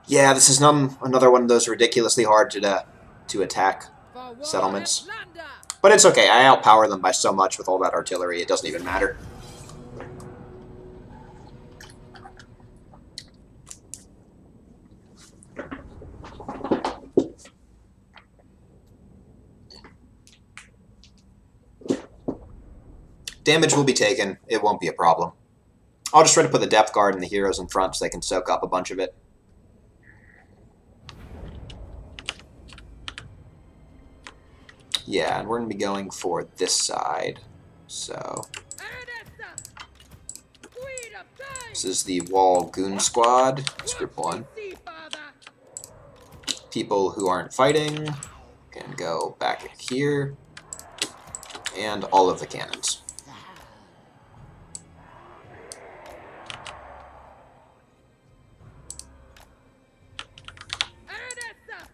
Yeah, this is another one of those ridiculously hard to attack For war settlements. and plunder! But it's okay, I outpower them by so much with all that artillery, it doesn't even matter. Damage will be taken. It won't be a problem. I'll just try to put the depth guard and the heroes in front so they can soak up a bunch of it. Yeah, and we're going to be going for this side. So Aranessa! Queen of time! this is the Wall Goon Squad. It's group 1. See, father! People who aren't fighting can go back here. And all of the cannons. Aranessa!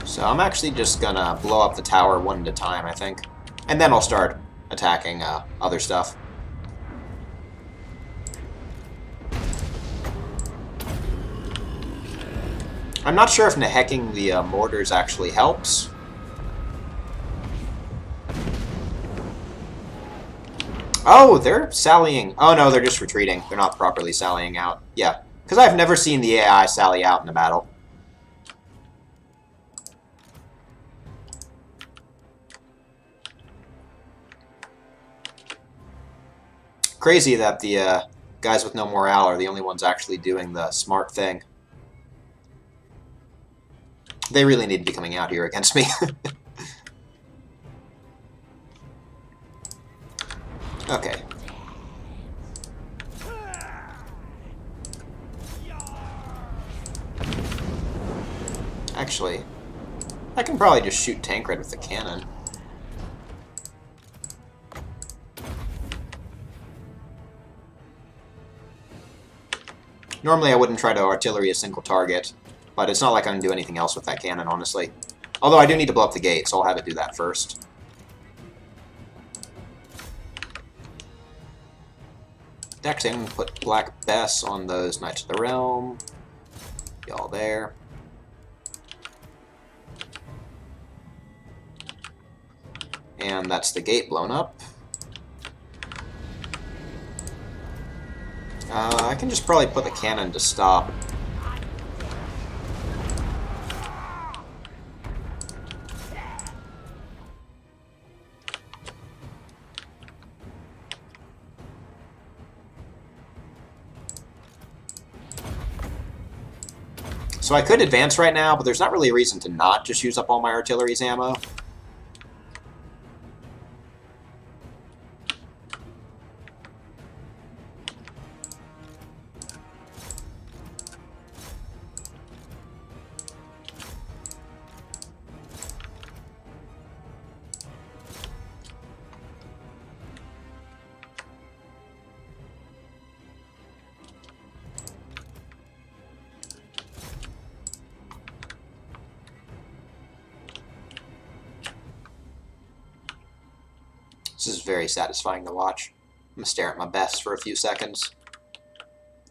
So I'm actually just gonna blow up the tower one at a time, I think. And then I'll start attacking other stuff. I'm not sure if nehecking the mortars actually helps. Oh, they're sallying. Oh no, they're just retreating. They're not properly sallying out. Yeah, because I've never seen the AI sally out in a battle. Crazy that the guys with no morale are the only ones actually doing the smart thing. They really need to be coming out here against me. Okay. Actually, I can probably just shoot Tancred with the cannon. Normally I wouldn't try to artillery a single target, but it's not like I can do anything else with that cannon, honestly. Although I do need to blow up the gate, so I'll have it do that first. Actually, I'm going to put Black Bess on those Knights of the Realm. Y'all there. And that's the gate blown up. I can just probably put the cannon to stop. So I could advance right now, but there's not really a reason to not just use up all my artillery's ammo. This is very satisfying to watch. I'm going to stare at my best for a few seconds.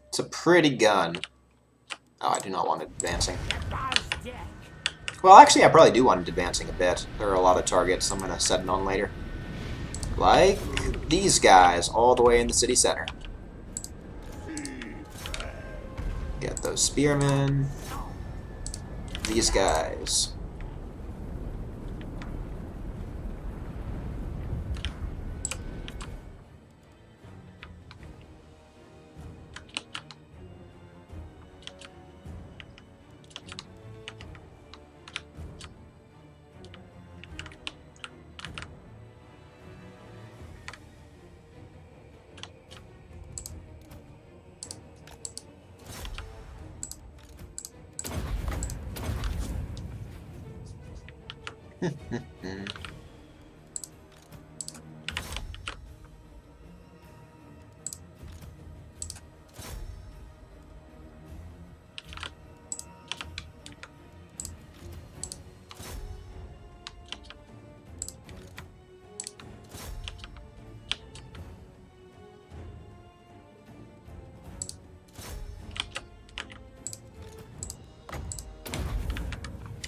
It's a pretty gun. Oh, I do not want it advancing. Well, actually, I probably do want it advancing a bit. There are a lot of targets I'm going to set it on later. Like these guys, all the way in the city center. Get those spearmen. These guys.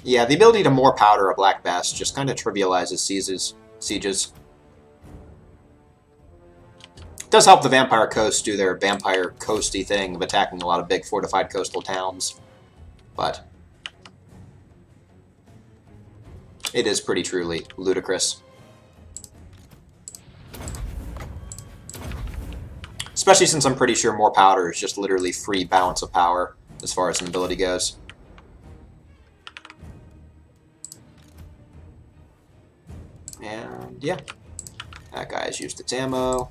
Yeah, the ability to more powder a Black Bass just kind of trivializes sieges. It does help the Vampire Coast do their Vampire Coasty thing of attacking a lot of big fortified coastal towns, but it is pretty truly ludicrous. Especially since I'm pretty sure more powder is just literally free balance of power as far as an ability goes. And yeah, that guy's used its ammo.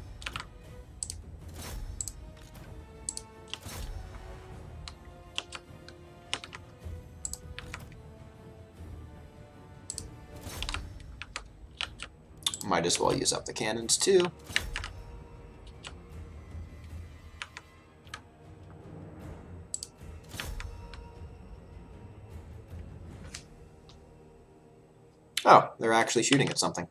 Might as well use up the cannons too. Oh, they're actually shooting at something.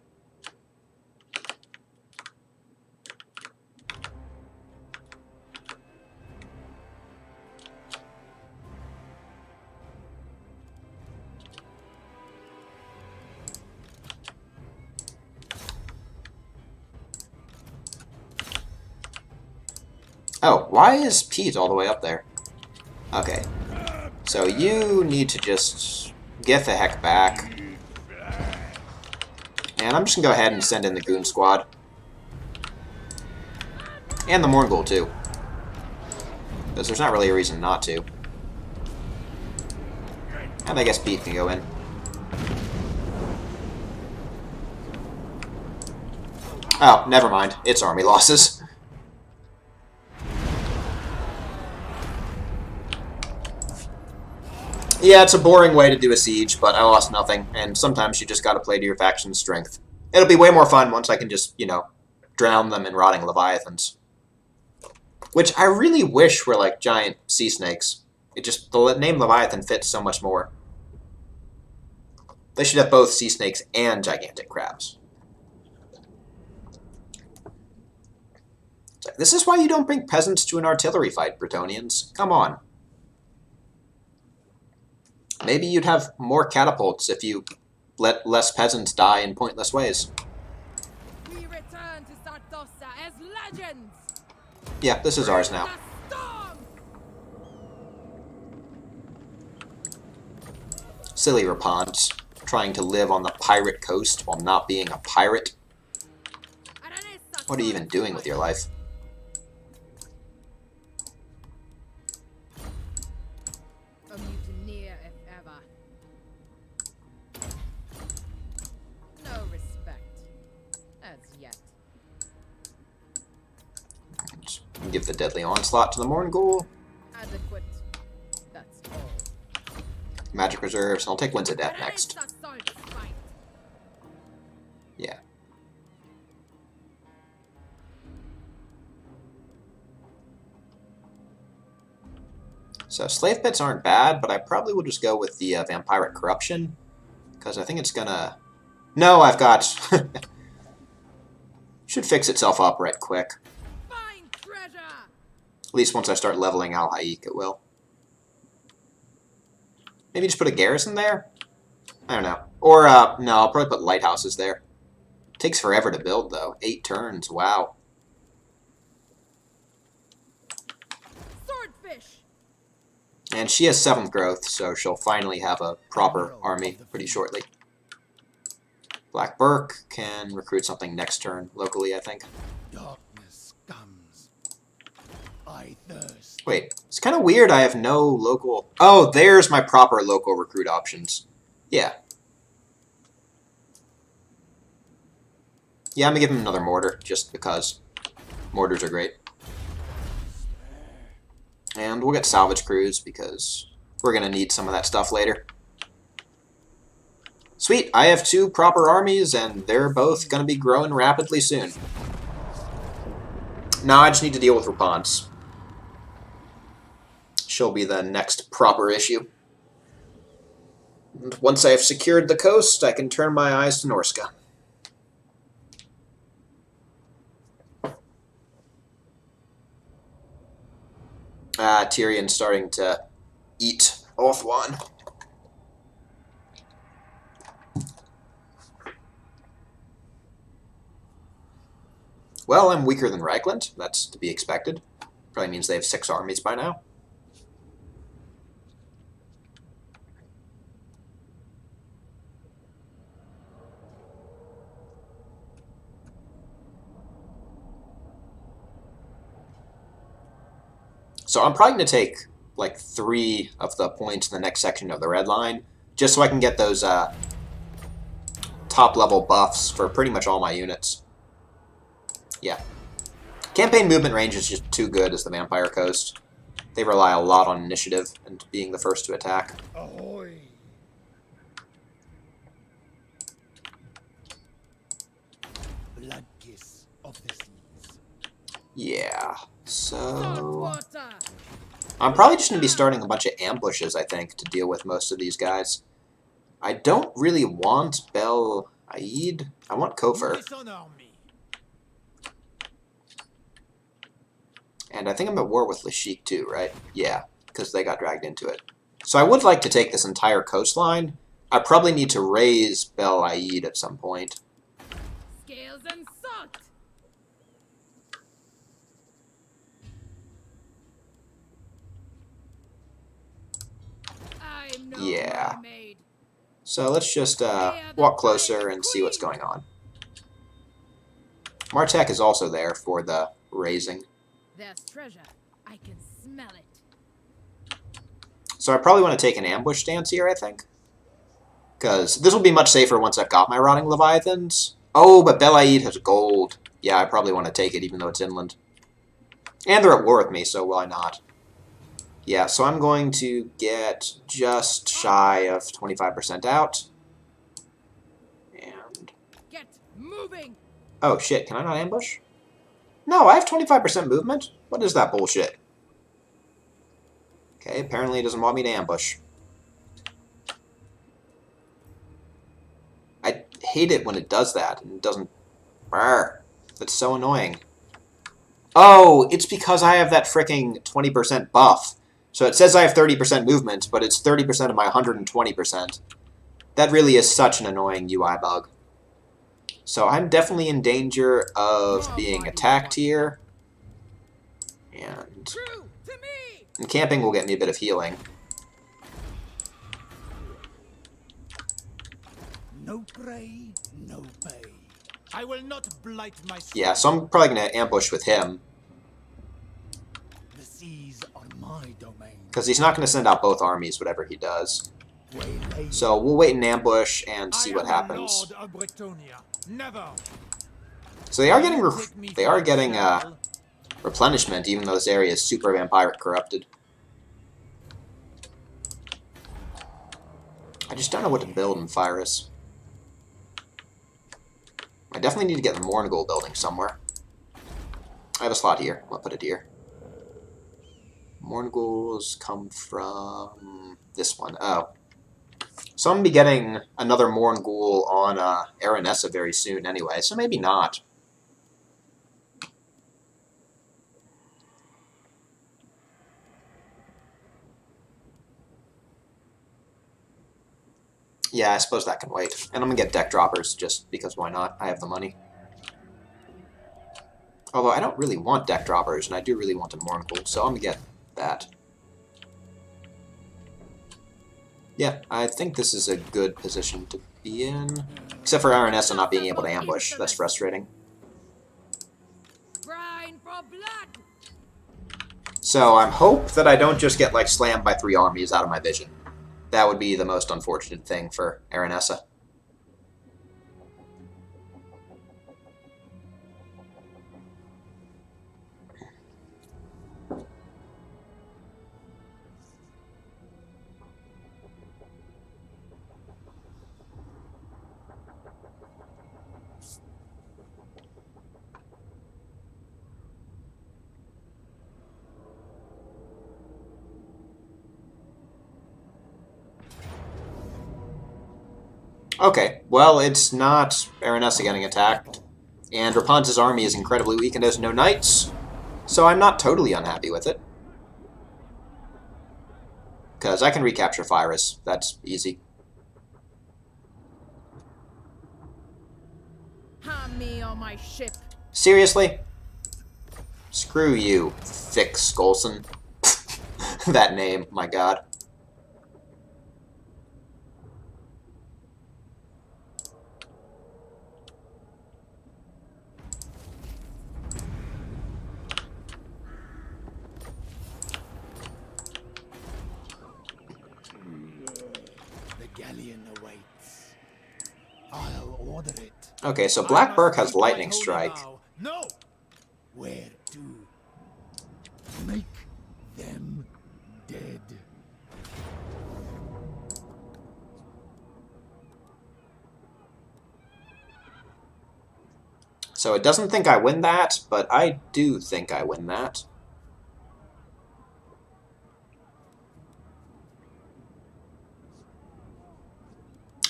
Oh, why is Pete all the way up there? Okay. So you need to just get the heck back. And I'm just going to go ahead and send in the Goon Squad. And the Morgul, too. Because there's not really a reason not to. And I guess Pete can go in. Oh, never mind. It's army losses. Yeah, it's a boring way to do a siege, but I lost nothing, and sometimes you just gotta play to your faction's strength. It'll be way more fun once I can just, you know, drown them in rotting leviathans. Which I really wish were like giant sea snakes. It just, the name Leviathan fits so much more. They should have both sea snakes and gigantic crabs. It's like, this is why you don't bring peasants to an artillery fight, Bretonnians. Come on. Maybe you'd have more catapults if you let less peasants die in pointless ways. We return to Sartosa as legends. Yeah, this is ours now. The storm! Silly Rapants, trying to live on the pirate coast while not being a pirate. Aranessa, What are you even doing with your life? a mutineer if ever. No respect. As yet. Give the deadly onslaught to the Morgul. Adequate. That's all. Magic reserves. I'll take Winds of Death next. Aranessa, Saltspite. Yeah. So slave bits aren't bad, but I probably will just go with the Vampiric Corruption, because I think it's gonna... No, I've got... Should fix itself up right quick. Find treasure. At least once I start leveling Al Haik, it will. Maybe just put a garrison there? I don't know. Or, no, I'll probably put lighthouses there. Takes forever to build, though. 8 turns, wow. Swordfish. And she has 7th growth, so she'll finally have a proper army pretty shortly. Black Burke can recruit something next turn, locally, I think. Darkness comes. I thirst. Wait, it's kind of weird I have no local... Oh, there's my proper local recruit options. Yeah. Yeah, I'm going to give him another mortar, just because. Mortars are great. And we'll get salvage crews, because we're going to need some of that stuff later. Sweet, I have 2 proper armies, and they're both going to be growing rapidly soon. Now I just need to deal with Rapunzel. She'll be the next proper issue. And once I have secured the coast, I can turn my eyes to Norska. Tyrion's starting to eat Othwan. Well, I'm weaker than Ragland. That's to be expected. Probably means they have 6 armies by now. So I'm probably going to take like 3 of the points in the next section of the red line, just so I can get those top-level buffs for pretty much all my units. Yeah. Campaign movement range is just too good as the Vampire Coast. They rely a lot on initiative and being the first to attack. Ahoy! Blood kiss of the seas. Yeah, so... Saltwater! I'm probably just going to be starting a bunch of ambushes, I think, to deal with most of these guys. I don't really want Bel Aid. I want Kofur. Dishonor me. And I think I'm at war with Lashik too, right? Yeah, because they got dragged into it. So I would like to take this entire coastline. I probably need to raise Bel Aid at some point. Scales and salt! I'm no Yeah. mermaid. So let's just walk closer and see what's going on. Martek is also there for the raising. There's treasure. I can smell it. So I probably want to take an ambush stance here, I think. Because this will be much safer once I've got my Rotting Leviathans. Oh, but Bel Aid has gold. Yeah, I probably want to take it even though it's inland. And they're at war with me, so why not? Yeah, so I'm going to get just shy of 25% out. And... Get moving! oh, shit, can I not ambush? No, I have 25% movement? What is that bullshit? Okay, apparently it doesn't want me to ambush. I hate it when it does that, and it doesn't... brr, that's so annoying. Oh, it's because I have that fricking 20% buff. So it says I have 30% movement, but it's 30% of my 120%. That really is such an annoying UI bug. So I'm definitely in danger of being attacked here. And True to me! camping will get me a bit of healing. No prey, no pay. I will not blight my strength. Yeah, so I'm probably going to ambush with him. The seas are my domain. Because he's not going to send out both armies, whatever he does. Waylay. So we'll wait in ambush and see I what am happens. Lord of Bretonia. Never. So they are getting Take me they for are a getting shell. replenishment, even though this area is super vampiric corrupted. I just don't know what to build in Pyrus. I definitely need to get the Morngold building somewhere. I have a slot here. I'll put it here. Morngul's come from this one. Oh. So I'm going to be getting another Morngul on Aranessa very soon anyway, so maybe not. Yeah, I suppose that can wait. And I'm going to get deck droppers just because why not? I have the money. Although I don't really want deck droppers, and I do really want a Morngul, so I'm going to get that. Yeah, I think this is a good position to be in. Except for Aranessa not being able to ambush. That's frustrating. Brine for blood! So I hope that I don't just get like slammed by 3 armies out of my vision. That would be the most unfortunate thing for Aranessa. Okay, well, it's not Aranessa getting attacked, and Rapunzel's army is incredibly weak and has no knights, so I'm not totally unhappy with it. Because I can recapture Pyrus. That's easy. Harm me on my ship. Seriously? Screw you, Thick Skolson. That name, my god. The galleon awaits. I'll order it. Okay, so I Black must Burke has keep my Lightning holy Strike. vow. No! Where to? Make them dead. So it doesn't think I win that, but I do think I win that.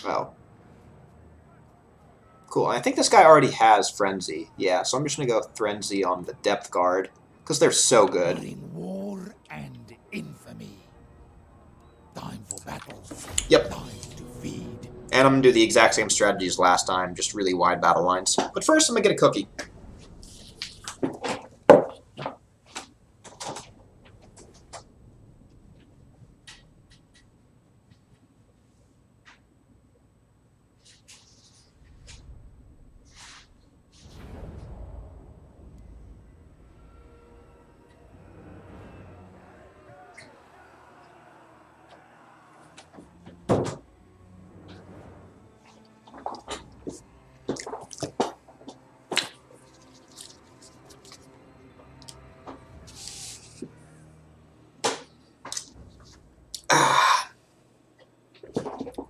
Oh. Cool, I think this guy already has Frenzy. Yeah, so I'm just going to go Frenzy on the Depth Guard, because they're so good. We're in war and infamy. Time for battle. Yep. Time to feed. And I'm going to do the exact same strategy as last time, just really wide battle lines. But first, I'm going to get a cookie.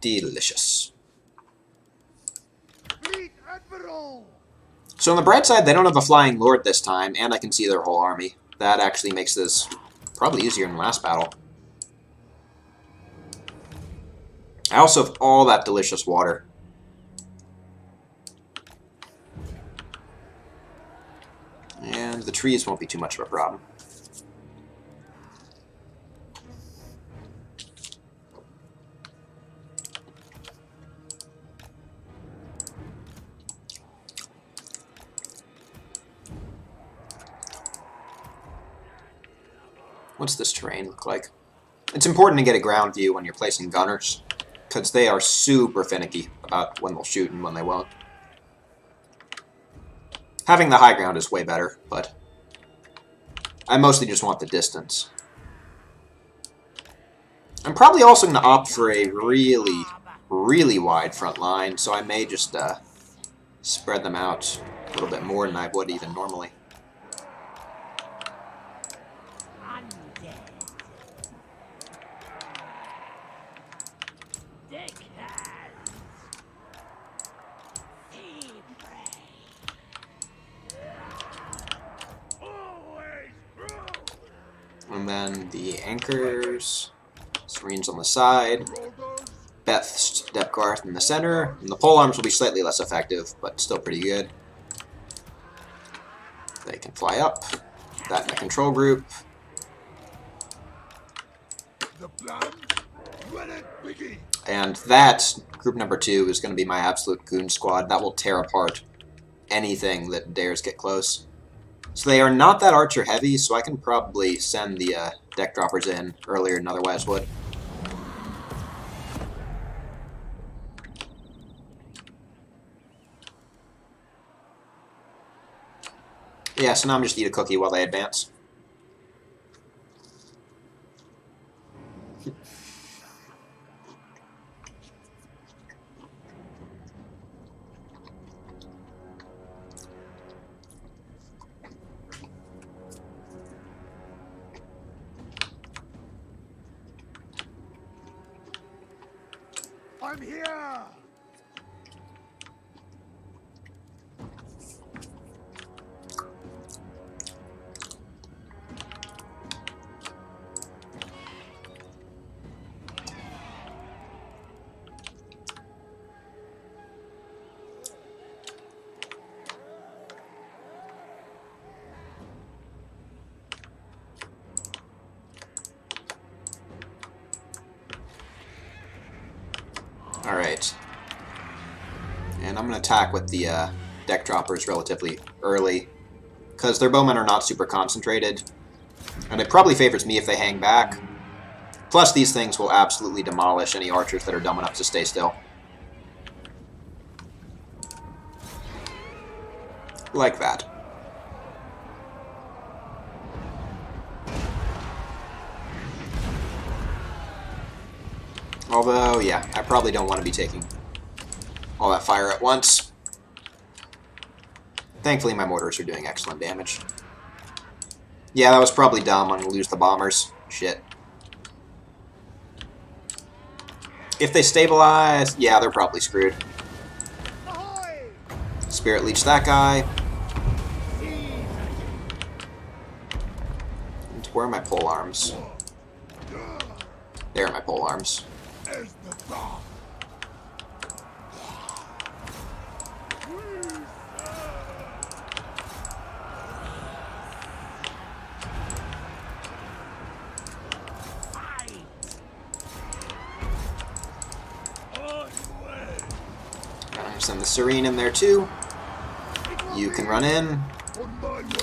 Delicious. Fleet Admiral! So on the bright side, they don't have a Flying Lord this time, and I can see their whole army. That actually makes this probably easier than last battle. I also have all that delicious water. And the trees won't be too much of a problem. What's this terrain look like? It's important to get a ground view when you're placing gunners, because they are super finicky about when they'll shoot and when they won't. Having the high ground is way better, but I mostly just want the distance. I'm probably also going to opt for a really, really wide front line, so I may just spread them out a little bit more than I would even normally. And then the anchors, Serenes on the side, Beth's Depth Guard in the center, and the polearms will be slightly less effective, but still pretty good. They can fly up. That in the control group. The plan? Let it begin! And that, group number 2, is going to be my absolute goon squad. That will tear apart anything that dares get close. So they are not that archer heavy, so I can probably send the deck droppers in earlier than otherwise would. Yeah, so now I'm just eat a cookie while they advance. I'm here! And I'm going to attack with the deck droppers relatively early, because their bowmen are not super concentrated, and it probably favors me if they hang back. Plus, these things will absolutely demolish any archers that are dumb enough to stay still. Like that. Although, yeah, I probably don't want to be taking all that fire at once. Thankfully, my mortars are doing excellent damage. Yeah, that was probably dumb. I'm going to lose the bombers. Shit. If they stabilize, yeah, they're probably screwed. Spirit Leech that guy. And where are my pole arms? There are my pole arms. Send the Serene in there too. You can run in.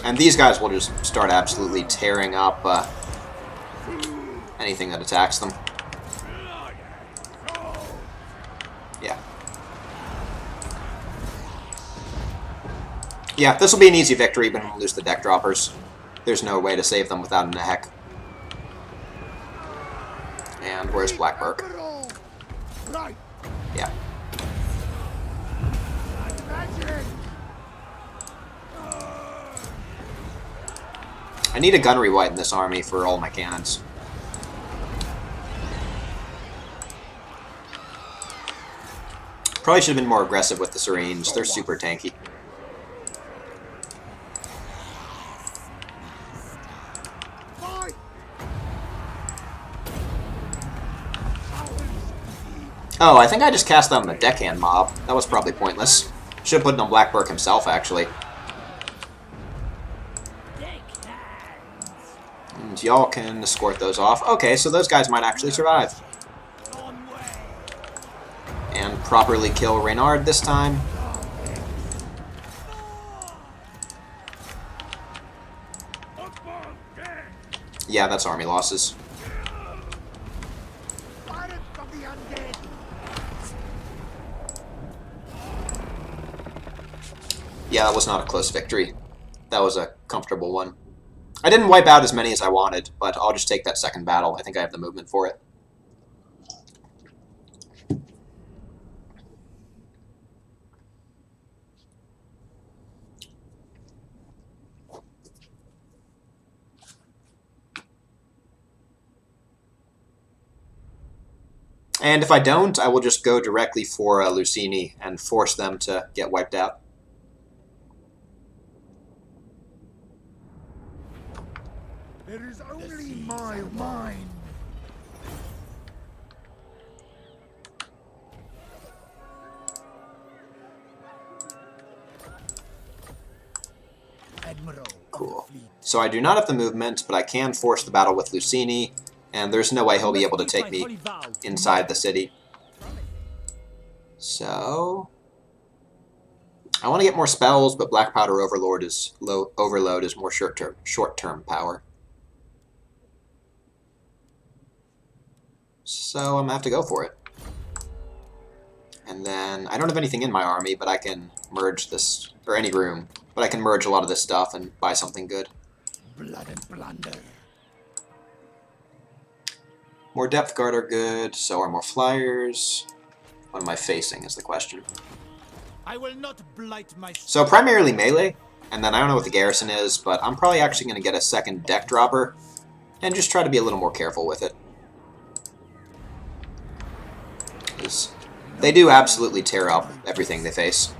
And these guys will just start absolutely tearing up anything that attacks them. Yeah. Yeah, this will be an easy victory, even when we lose the deck droppers. There's no way to save them without an heck. And where's Blackburg? Yeah. I need a gunnery white in this army for all my cannons. Probably should have been more aggressive with the Serenes. They're super tanky. Oh, I think I just cast on the deckhand mob. That was probably pointless. Should have put it on Blackburg himself, actually. And y'all can escort those off. Okay, so those guys might actually survive. And properly kill Reynard this time. Yeah, that's army losses. Yeah, that was not a close victory. That was a comfortable one. I didn't wipe out as many as I wanted, but I'll just take that second battle. I think I have the movement for it. And if I don't, I will just go directly for Lucini and force them to get wiped out. There is only my mind. Admiral. Cool. So I do not have the movement, but I can force the battle with Lucini, and there's no way he'll be able to take me inside the city. So I want to get more spells, but Black Powder Overload is more short-term power. So I'm going to have to go for it. And then, I don't have anything in my army, but I can merge this, or any room, but I can merge a lot of this stuff and buy something good. Blood and plunder. More depth guard are good, so are more flyers. What am I facing is the question. I will not blight my... So primarily melee, and then I don't know what the garrison is, but I'm probably actually going to get a second deck dropper, and just try to be a little more careful with it. They do absolutely tear up everything they face.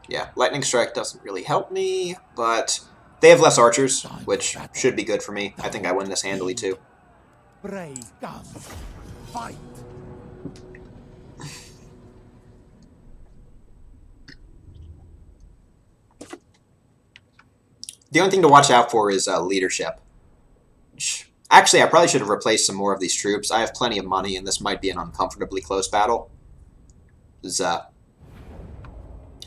Yeah, Lightning Strike doesn't really help me, but they have less archers, which should be good for me. I think I win this handily too. Brave guns. Fight. The only thing to watch out for is leadership. Actually, I probably should have replaced some more of these troops. I have plenty of money, and this might be an uncomfortably close battle.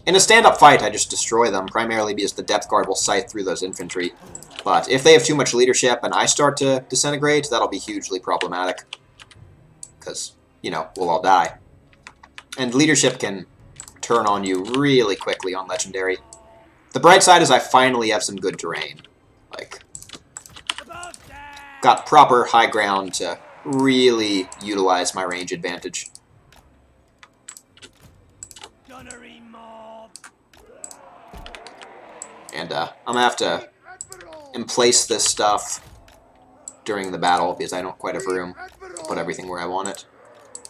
In a stand-up fight, I just destroy them, primarily because the depth guard will scythe through those infantry. But if they have too much leadership and I start to disintegrate, that'll be hugely problematic. Because, you know, we'll all die. And leadership can turn on you really quickly on Legendary. The bright side is I finally have some good terrain. Like, got proper high ground to really utilize my range advantage. And I'm going to have to emplace this stuff during the battle because I don't quite have room to put everything where I want it.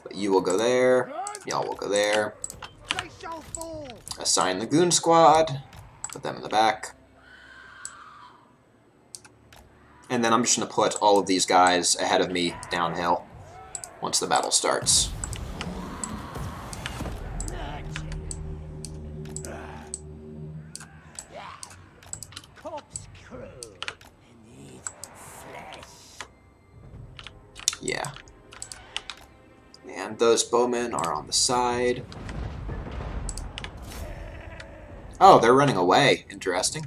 But you will go there. Y'all will go there. Assign the goon squad. Put them in the back. And then I'm just going to put all of these guys ahead of me downhill once the battle starts. Yeah. And those bowmen are on the side. Oh, they're running away. Interesting.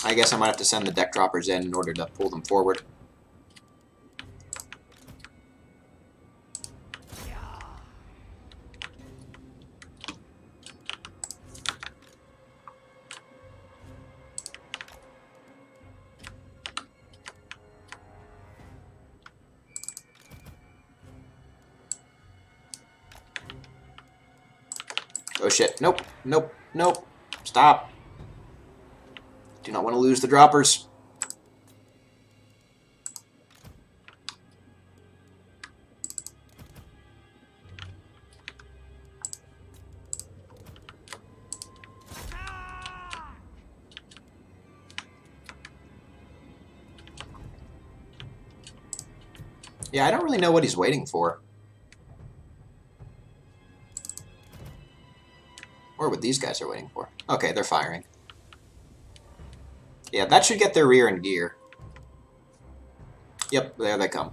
I guess I might have to send the deck droppers in order to pull them forward. Oh shit. Nope. Nope. Nope. Stop. Do not want to lose the droppers. Yeah, I don't really know what he's waiting for. Or what these guys are waiting for. Okay, they're firing. Yeah, that should get their rear in gear. Yep, there they come.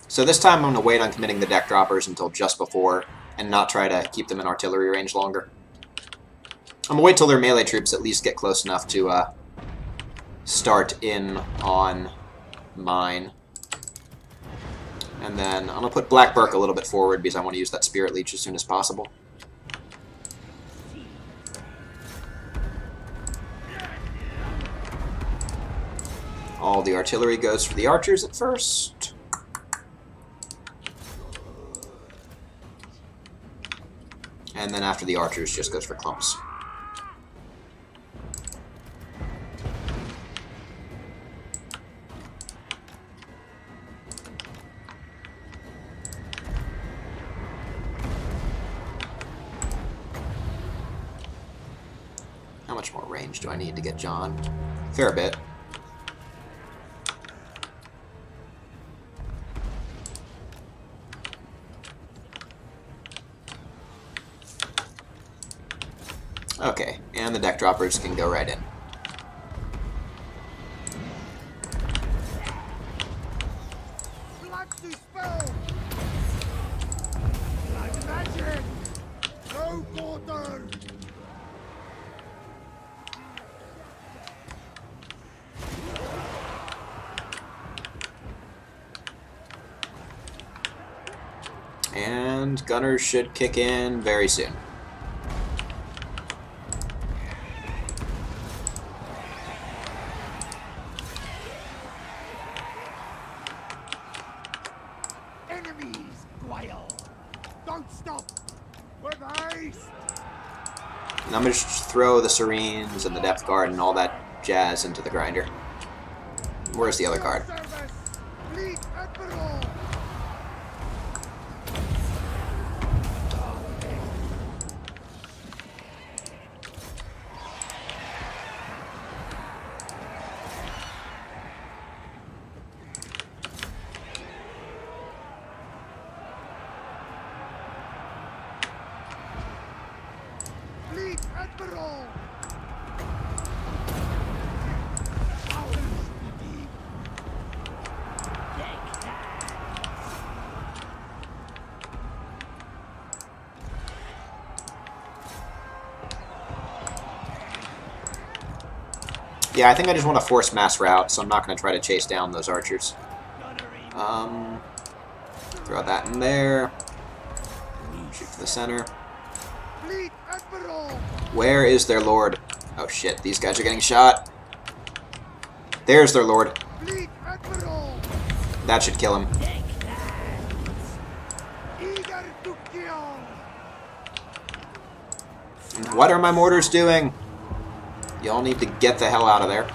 So this time I'm going to wait on committing the deck droppers until just before, and not try to keep them in artillery range longer. I'm going to wait till their melee troops at least get close enough to start in on mine. And then I'm going to put Black Burke a little bit forward because I want to use that Spirit Leech as soon as possible. All the artillery goes for the archers at first. And then after the archers, just goes for clumps. How much more range do I need to get John? Fair bit. Okay, and the deck droppers can go right in. And gunners should kick in very soon. And I'm going to just throw the Serenes and the Depth Guard and all that jazz into the grinder. Where's the other card? Yeah, I think I just want to force mass route, so I'm not going to try to chase down those archers. Throw that in there. Shoot to the center. Where is their lord? Oh shit, these guys are getting shot. There's their lord. That should kill him. And what are my mortars doing? Y'all need to get the hell out of there.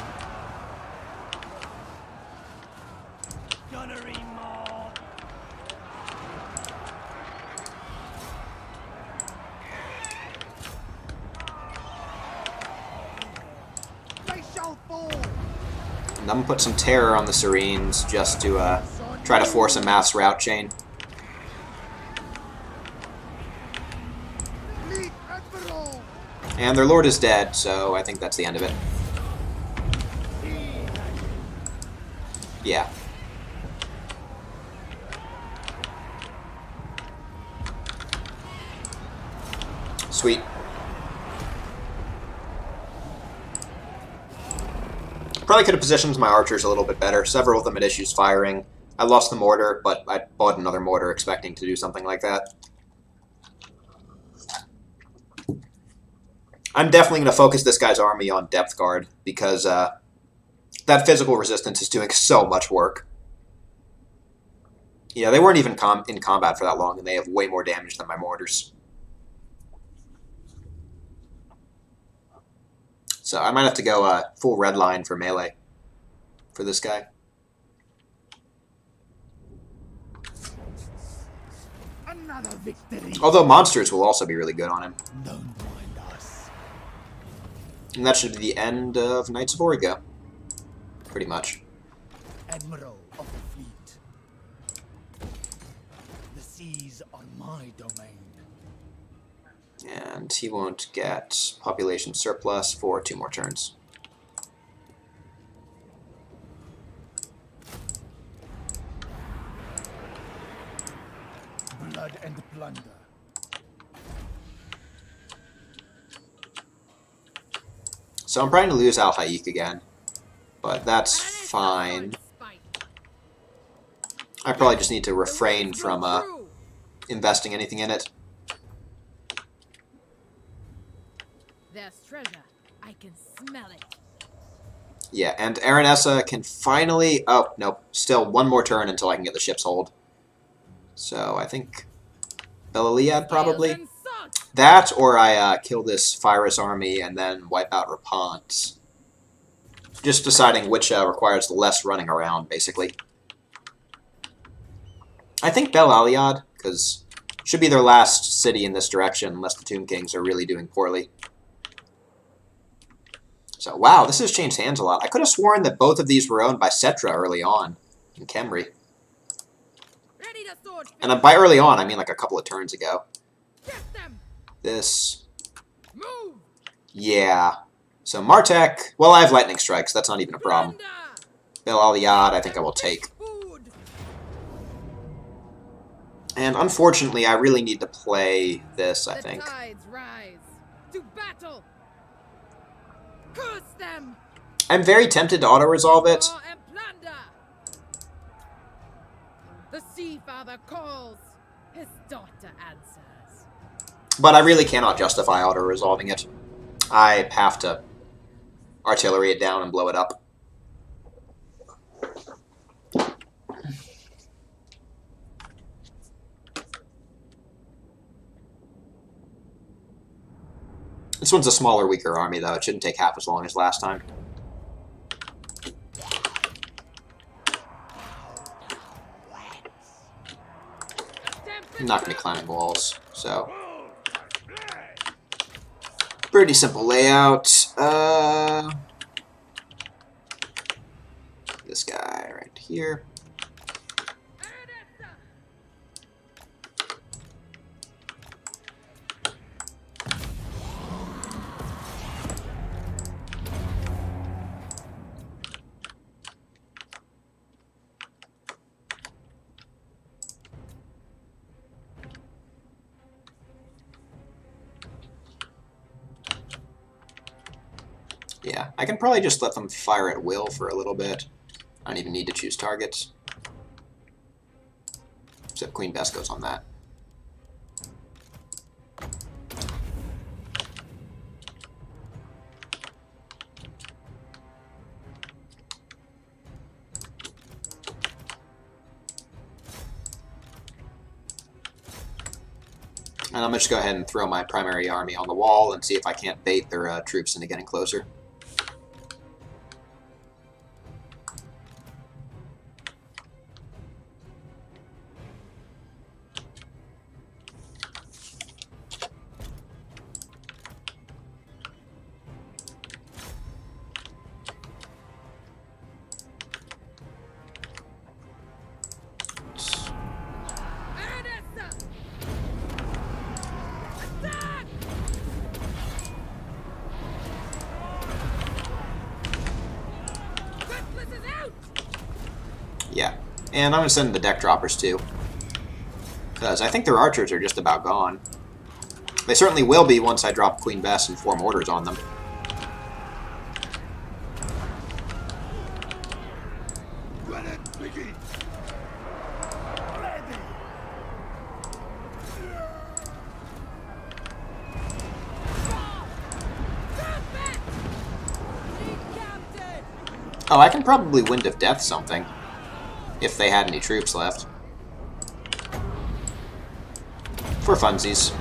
And I'm gonna put some terror on the Serenes just to try to force a mass route chain. And their lord is dead, so I think that's the end of it. Yeah. Sweet. Probably could have positioned my archers a little bit better. Several of them had issues firing. I lost the mortar, but I bought another mortar expecting to do something like that. I'm definitely going to focus this guy's army on depth guard, because that physical resistance is doing so much work. Yeah, they weren't even in combat for that long, and they have way more damage than my mortars. So I might have to go full red line for melee for this guy. Another victory. Although monsters will also be really good on him. Don't mind us. And that should be the end of Knights of Origo. Pretty much. Admiral of the fleet. The seas are my domain. And he won't get population surplus for 2 more turns. Blood and plunder. So I'm trying to lose Al Haik again, but that's fine. I probably just need to refrain from investing anything in it. There's treasure. I can smell it. Yeah, and Aranessa can finally... Oh, nope. Still one more turn until I can get the ship's hold. So I think Belaliad probably. That, or I kill this Pyrrhus army and then wipe out Rapant. Just deciding which requires less running around, basically. I think Belaliad, because should be their last city in this direction, unless the Tomb Kings are really doing poorly. So, wow, this has changed hands a lot. I could have sworn that both of these were owned by Cetra early on in Khemri. And by early on, I mean like a couple of turns ago. This. Move. Yeah. So Martek, well, I have Lightning Strikes. That's not even a problem. Belaliad, I think I will take. And unfortunately, I really need to play this, I think. The tides rise. To battle. Curse them. I'm very tempted to auto-resolve it. War and plunder. The Sea Father calls. His daughter answers. But I really cannot justify auto-resolving it. I have to artillery it down and blow it up. This one's a smaller, weaker army, though. It shouldn't take half as long as last time. I'm not going to be climbing walls, so... Pretty simple layout. This guy right here. Yeah, I can probably just let them fire at will for a little bit. I don't even need to choose targets. Except Queen Bess goes on that. And I'm going to just go ahead and throw my primary army on the wall and see if I can't bait their troops into getting closer. Aranessa! Attack! Reckless is out! Yeah, and I'm going to send the deck droppers too. Because I think their archers are just about gone. They certainly will be once I drop Queen Bess and 4 mortars on them. Let it begin! Ready! Oh, I can probably Wind of Death something. If they had any troops left. For funsies.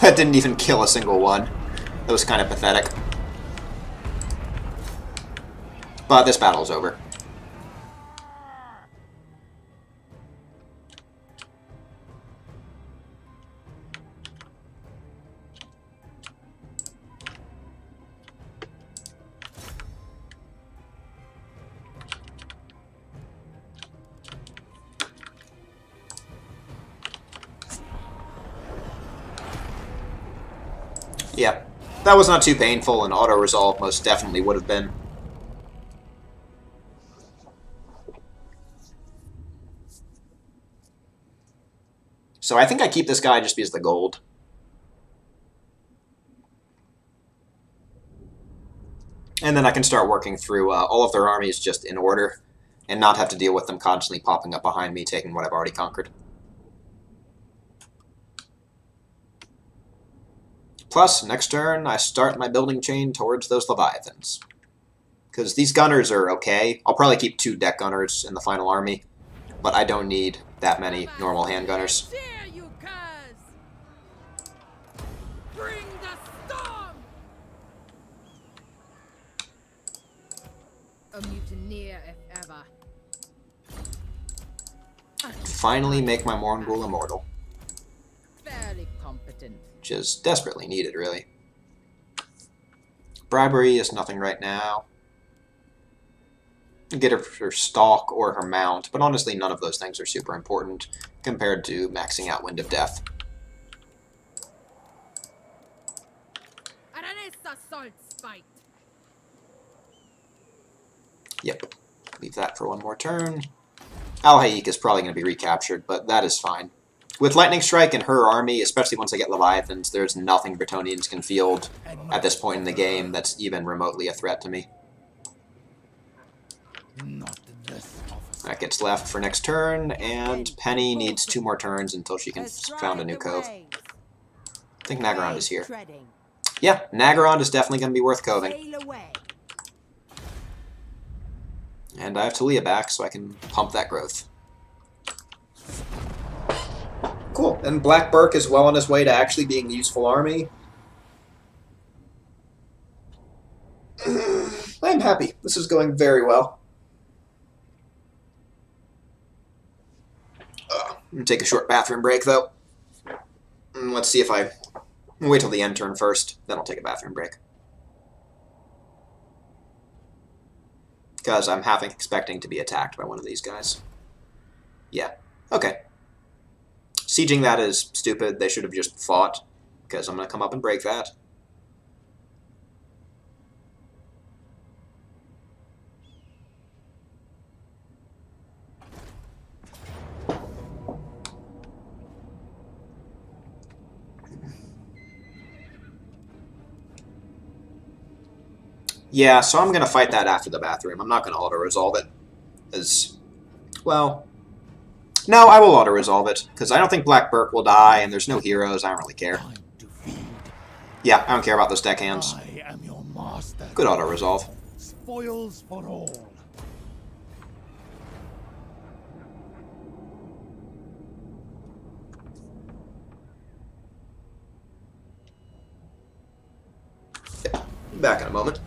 That didn't even kill a single one. That was kind of pathetic. But this battle's over. Yeah, that was not too painful, and auto-resolve most definitely would have been. So I think I keep this guy just because of the gold. And then I can start working through all of their armies just in order, and not have to deal with them constantly popping up behind me, taking what I've already conquered. Plus, next turn, I start my building chain towards those Leviathans. Because these gunners are okay. I'll probably keep 2 deck gunners in the final army, but I don't need that many normal handgunners. Dare you, cuz! Bring the storm! A mutineer if ever. Finally make my Morngul immortal. Fairly competent. Which is desperately needed, really. Bribery is nothing right now. Get her stalk or her mount, but honestly none of those things are super important compared to maxing out Wind of Death. Aranessa Saltspite. Yep. Leave that for one more turn. Al-Haik is probably going to be recaptured, but that is fine. With Lightning Strike and her army, especially once I get Leviathans, there's nothing Bretonnians can field at this point in the game that's even remotely a threat to me. That gets left for next turn, and Penny needs 2 more turns until she can found a new cove. I think Nagarond is here. Yeah, Nagarond is definitely going to be worth coving. And I have Talia back, so I can pump that growth. Cool, and Black Burke is well on his way to actually being a useful army. I'm happy. This is going very well. I'm going to take a short bathroom break, though. Let's see if I... wait till the end turn first, then I'll take a bathroom break. Because I'm half expecting to be attacked by one of these guys. Yeah, okay. Sieging that is stupid. They should have just fought, because I'm going to come up and break that. Yeah, so I'm going to fight that after the bathroom. I'm not going to auto-resolve it. As, well... No, I will auto-resolve it, because I don't think Black Burke will die, and there's no heroes. I don't really care. Time to feed. Yeah, I don't care about those deckhands. I am your master. Good auto-resolve. Spoils for all. Back in a moment.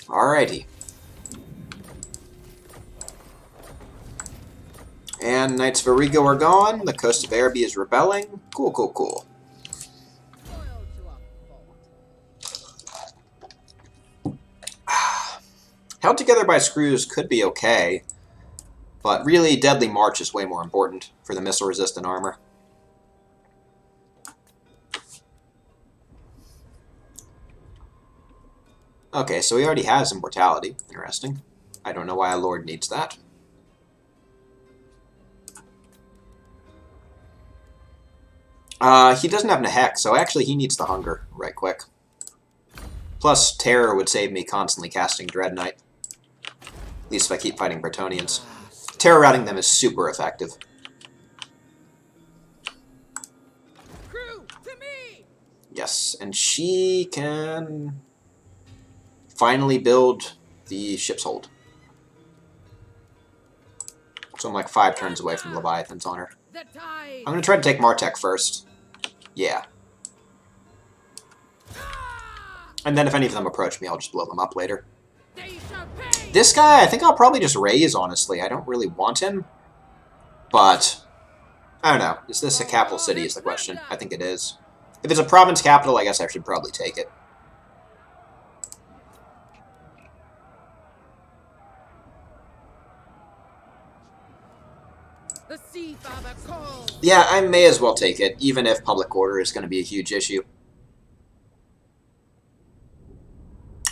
Alrighty. And Knights of Arrigo are gone. The Coast of Araby is rebelling. Cool, cool, cool. Spoiled to a fault. Held together by screws could be okay, but really Deadly March is way more important for the missile-resistant armor. Okay, so he already has Immortality. Interesting. I don't know why a Lord needs that. He doesn't have a Hex, so actually he needs the Hunger right quick. Plus, Terror would save me constantly casting Dread Knight. At least if I keep fighting Bretonnians. Terror routing them is super effective. Crew, to me! Yes, and she can finally build the ship's hold. So I'm like 5 turns away from Leviathans on her. The tide! I'm going to try to take Martek first. Yeah. And then if any of them approach me, I'll just blow them up later. They shall pay! This guy, I think I'll probably just raise, honestly. I don't really want him. But, I don't know. Is this a capital city is the question. I think it is. If it's a province capital, I guess I should probably take it. The sea father calls! Yeah, I may as well take it, even if public order is going to be a huge issue.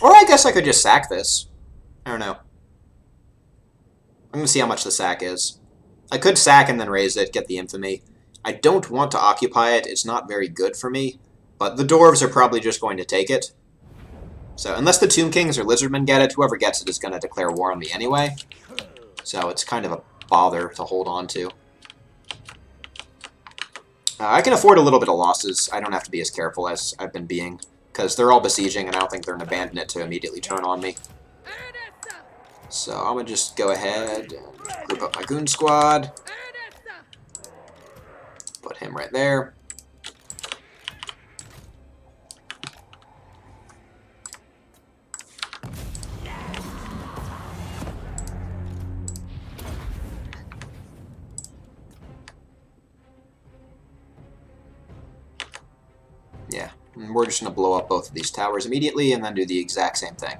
Or I guess I could just sack this. I don't know. I'm going to see how much the sack is. I could sack and then raise it, get the infamy. I don't want to occupy it. It's not very good for me. But the dwarves are probably just going to take it. So unless the Tomb Kings or Lizardmen get it, whoever gets it is going to declare war on me anyway. So it's kind of a bother to hold on to. I can afford a little bit of losses. I don't have to be as careful as I've been being. Because they're all besieging, and I don't think they're going to abandon it to immediately turn on me. Aranessa! So I'm going to just go ahead and group up my goon squad. Aranessa! Put him right there. Yeah, and we're just going to blow up both of these towers immediately and then do the exact same thing.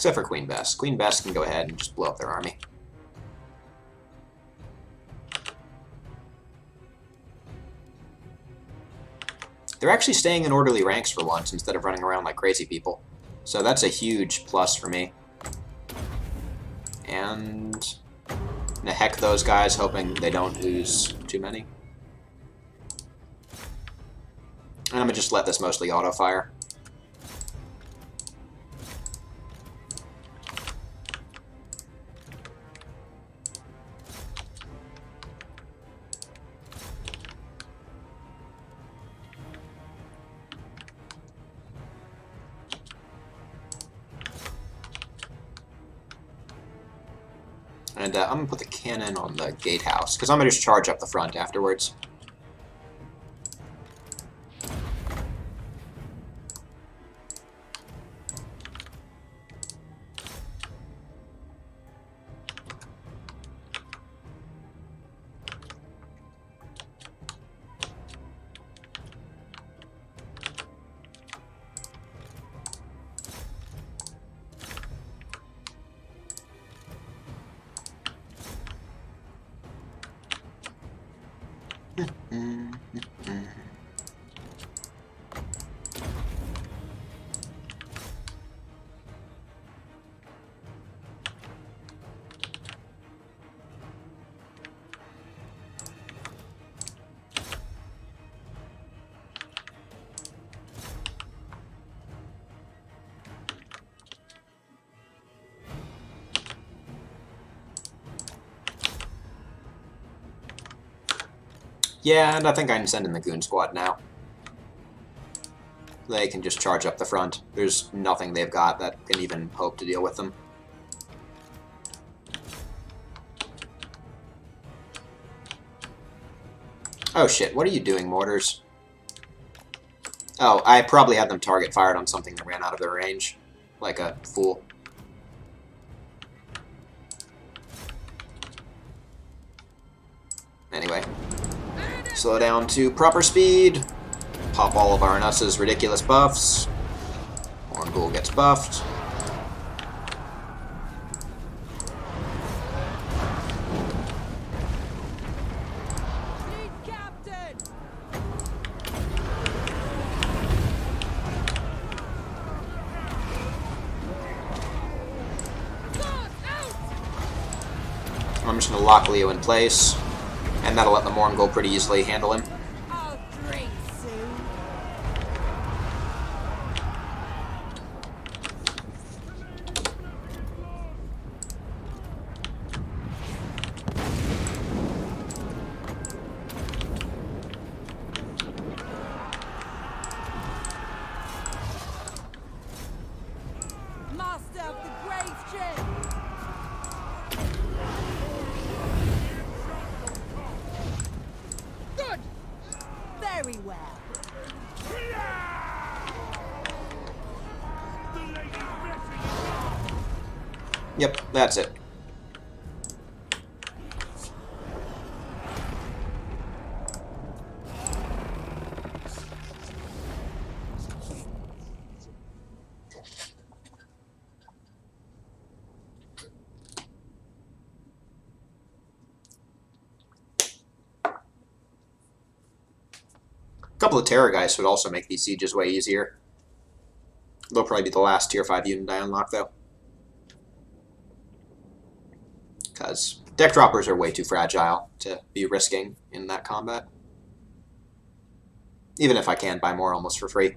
Except for Queen Bess. Queen Bess can go ahead and just blow up their army. They're actually staying in orderly ranks for once instead of running around like crazy people. So that's a huge plus for me. And heck those guys, hoping they don't lose too many. And I'm going to just let this mostly auto-fire. And I'm going to put the cannon on the gatehouse, because I'm going to just charge up the front afterwards. Yeah, and I think I can send in the Goon Squad now. They can just charge up the front. There's nothing they've got that can even hope to deal with them. Oh shit, what are you doing, mortars? Oh, I probably had them target fired on something that ran out of their range. Like a fool. Anyway. Slow down to proper speed. Pop all of Aranessa's ridiculous buffs. Ghoul gets buffed. I'm just going to lock Leo in place, and that'll let the Morgul pretty easily handle him. I'll drink soon. Master of the Grave Gym. Good. Very well. Yep, that's it. A couple of Terrorgeists would also make these sieges way easier. They'll probably be the last tier 5 unit I unlock, though. Because deck droppers are way too fragile to be risking in that combat. Even if I can buy more almost for free.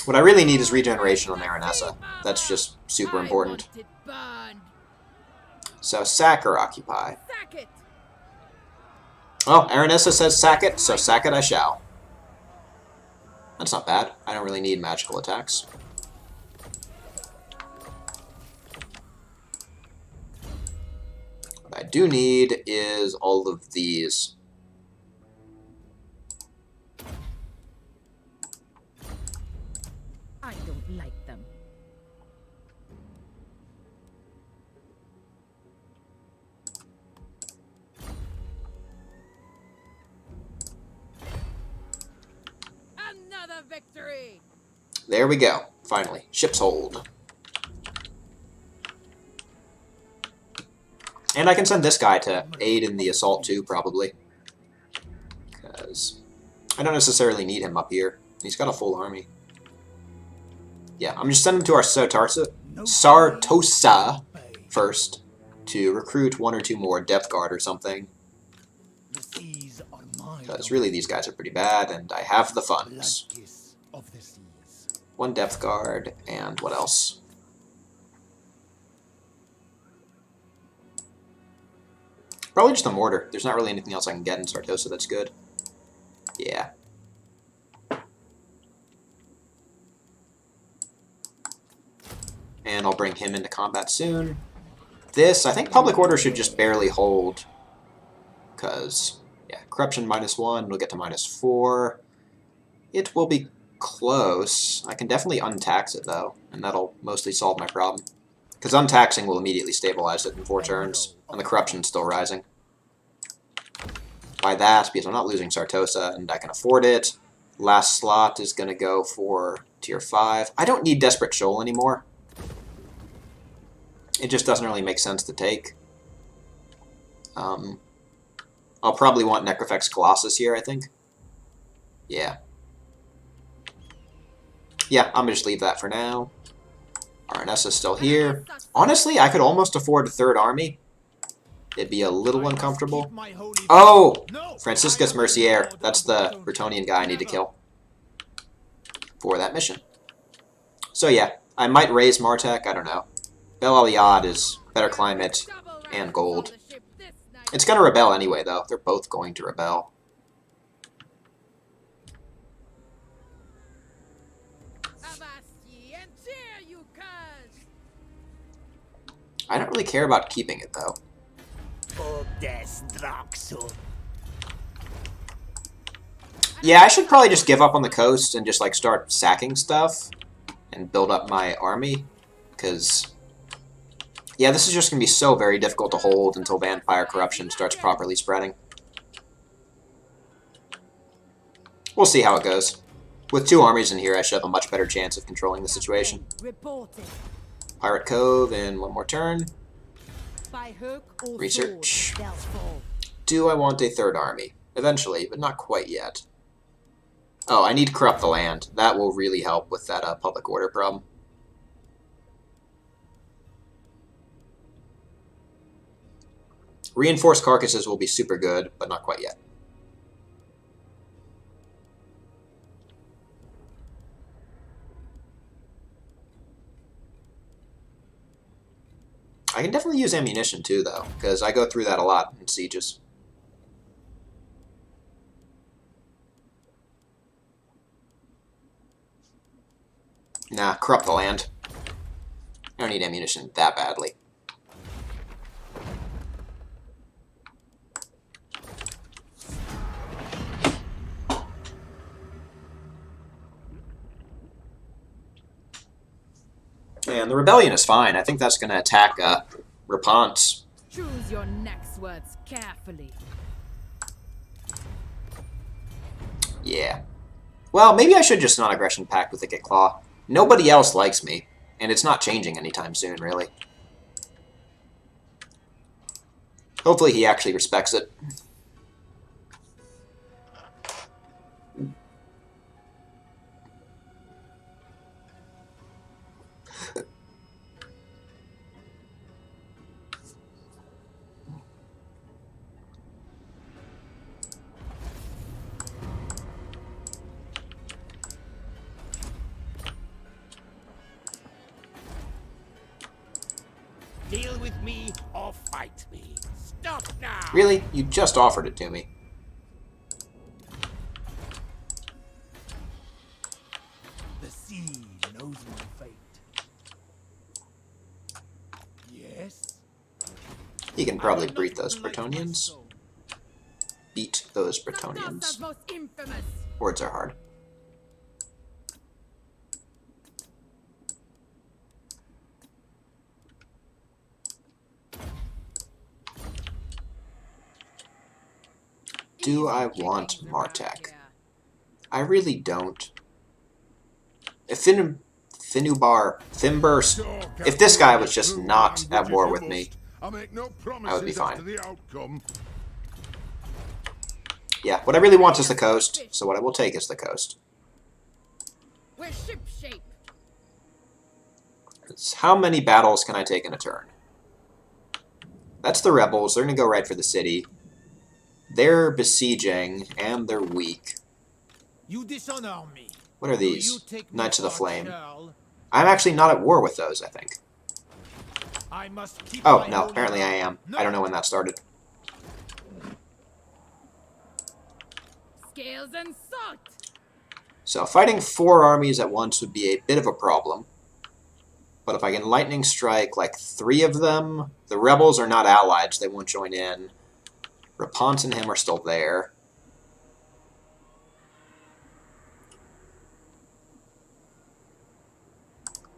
What I really need is regeneration on Aranessa. That's just super important. I want it burned. So sack or occupy? Sack it. Oh, Aranessa says sack it, so sack it I shall. That's not bad. I don't really need magical attacks. What I do need is all of these. I don't like them. Another victory. There we go. Finally, ship's hold. And I can send this guy to aid in the assault too, probably. Because I don't necessarily need him up here. He's got a full army. Yeah, I'm just sending him to our Sartosa first to recruit 1 or 2 more depth guard or something. Because really these guys are pretty bad, and I have the funds. 1 depth guard, and what else? Probably just a mortar. There's not really anything else I can get in Sartosa that's good. Yeah. And I'll bring him into combat soon. This, I think public order should just barely hold. Because, yeah, corruption -1, we'll get to -4. It will be close. I can definitely untax it, though, and that'll mostly solve my problem. Because untaxing will immediately stabilize it in 4 turns, and the corruption's still rising. By that, because I'm not losing Sartosa, and I can afford it. Last slot is going to go for tier 5. I don't need Desperate Shoal anymore. It just doesn't really make sense to take. I'll probably want Necrofex Colossus here, I think. Yeah. Yeah, I'm going to just leave that for now. Aranessa is still here. Honestly, I could almost afford a 3rd army. It'd be a little uncomfortable. Oh! Franciscus Mercier. That's the Bretonnian guy I need to kill for that mission. So yeah, I might raise Martech, I don't know. Bel Aliad is better climate and gold. It's going to rebel anyway, though. They're both going to rebel. I don't really care about keeping it, though. Yeah, I should probably just give up on the coast and just, like, start sacking stuff and build up my army, because, yeah, this is just going to be so very difficult to hold until Vampire Corruption starts properly spreading. We'll see how it goes. With 2 armies in here, I should have a much better chance of controlling the situation. Pirate Cove in 1 more turn. Research. Do I want a 3rd army? Eventually, but not quite yet. Oh, I need to corrupt the land. That will really help with that public order problem. Reinforced carcasses will be super good, but not quite yet. I can definitely use ammunition too, though, because I go through that a lot in sieges. Nah, corrupt the land. I don't need ammunition that badly. And the rebellion is fine. I think that's going to attack Reponse. Choose your next words carefully. Yeah. Well, maybe I should just non-aggression pact with Thicket Claw. Nobody else likes me, and it's not changing anytime soon, really. Hopefully he actually respects it. Deal with me or fight me. Stop now! Really? You just offered it to me. The sea knows my fate. Yes? He can probably beat those Bretonnians. Beat those Bretonnians. Most infamous. Words are hard. Do I want Martech? I really don't. Fimber. If this guy was just not at war with me, I make no I would be promises fine. as to the outcome. Yeah, what I really want is the coast, so what I will take is the coast. We're shipshape. It's how many battles can I take in a turn? That's the rebels. They're going to go right for the city. They're besieging, and they're weak. You dishonor me. What are Do you these? take me Knights of the for a Flame. churl? I'm actually not at war with those, I think. I must keep Oh, my no, holy apparently I vow. am. No. I don't know when that started. Scales and salt. So fighting 4 armies at once would be a bit of a problem. But if I can lightning strike like 3 of them, the rebels are not allied, so they won't join in. Rapont and him are still there.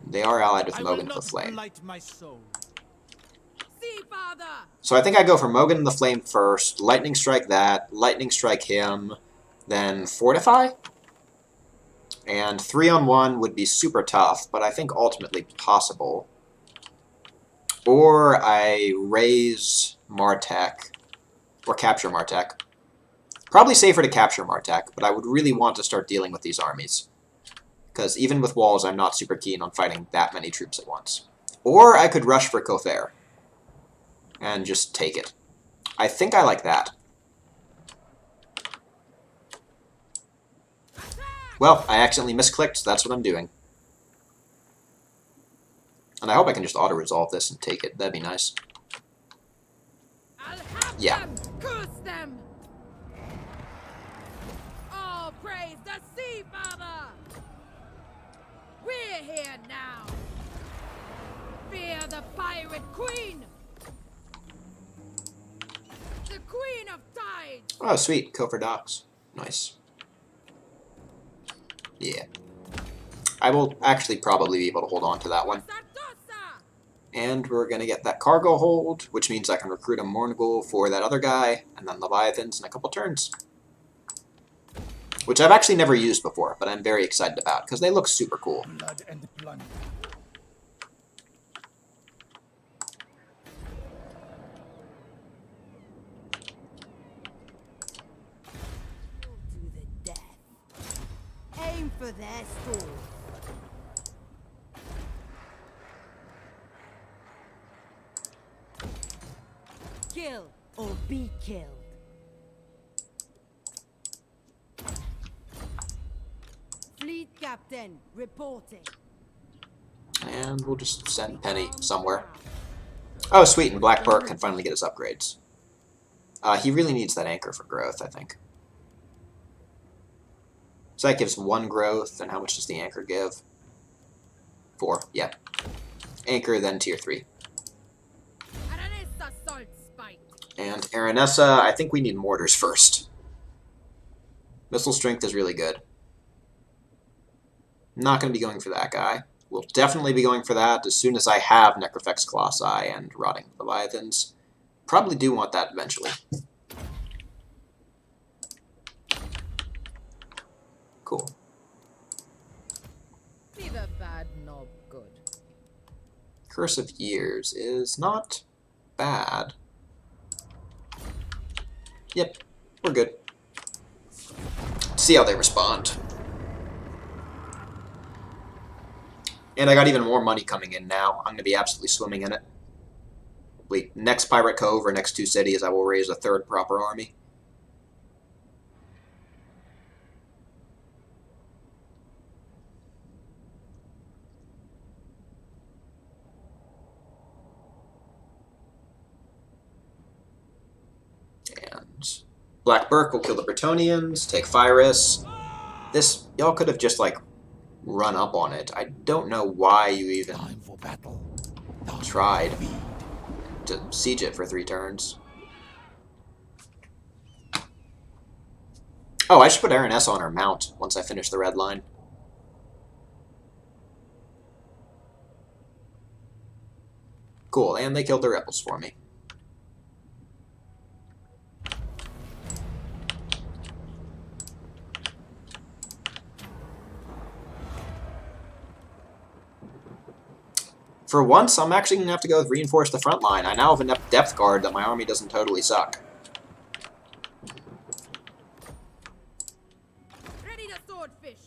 They are allied with I will Mogan of the not Flame. blight my soul. See, father. So I think I go for Mogan of the Flame first, lightning strike that, lightning strike him, then fortify? And 3-on-1 would be super tough, but I think ultimately possible. Or I raise Martek, or capture Martek. Probably safer to capture Martek, but I would really want to start dealing with these armies. Because even with walls, I'm not super keen on fighting that many troops at once. Or I could rush for Kothair and just take it. I think I like that. Well, I accidentally misclicked, so that's what I'm doing. And I hope I can just auto-resolve this and take it. That'd be nice. I'll have Yeah. them. Curse them. Oh, praise the sea, father. We're here now. Fear the pirate queen. The queen of tides. Oh, sweet. Kofor Docks. Nice. Yeah. I will actually probably be able to hold on to that one. Satosa. And we're going to get that cargo hold, which means I can recruit a Mornagul for that other guy, and then Leviathans in a couple turns. Which I've actually never used before, but I'm very excited about, because they look super cool. Blood and plunder. To the death. Aim for their sword. Kill or be killed. Fleet captain reporting. And we'll just send Penny somewhere. Oh, sweet, and Black Burke can finally get his upgrades. He really needs that anchor for growth, I think. So that gives 1 growth, and how much does the anchor give? 4, yeah. Anchor, then tier 3. Aranessa Saltspite. And Aranessa, I think we need mortars first. Missile strength is really good. Not going to be going for that guy. We'll definitely be going for that as soon as I have Necrofex Colossi and Rotting Leviathans. Probably do want that eventually. Cool. See the bad knob good. Curse of Years is not bad. Yep, we're good. See how they respond. And I got even more money coming in now. I'm going to be absolutely swimming in it. Wait, next Pirate Cove or next 2 cities, I will raise a 3rd proper army. And Black Burke will kill the Bretonnians, take Pyrrhus. This, y'all could have just, like, run up on it. I don't know why you even Time for battle. Time tried for feed. to siege it for 3 turns. Oh, I should put Aranessa on her mount once I finish the red line. Cool, and they killed the rebels for me. For once, I'm actually going to have to go with reinforce the front line. I now have enough depth guard that my army doesn't totally suck. Ready to swordfish.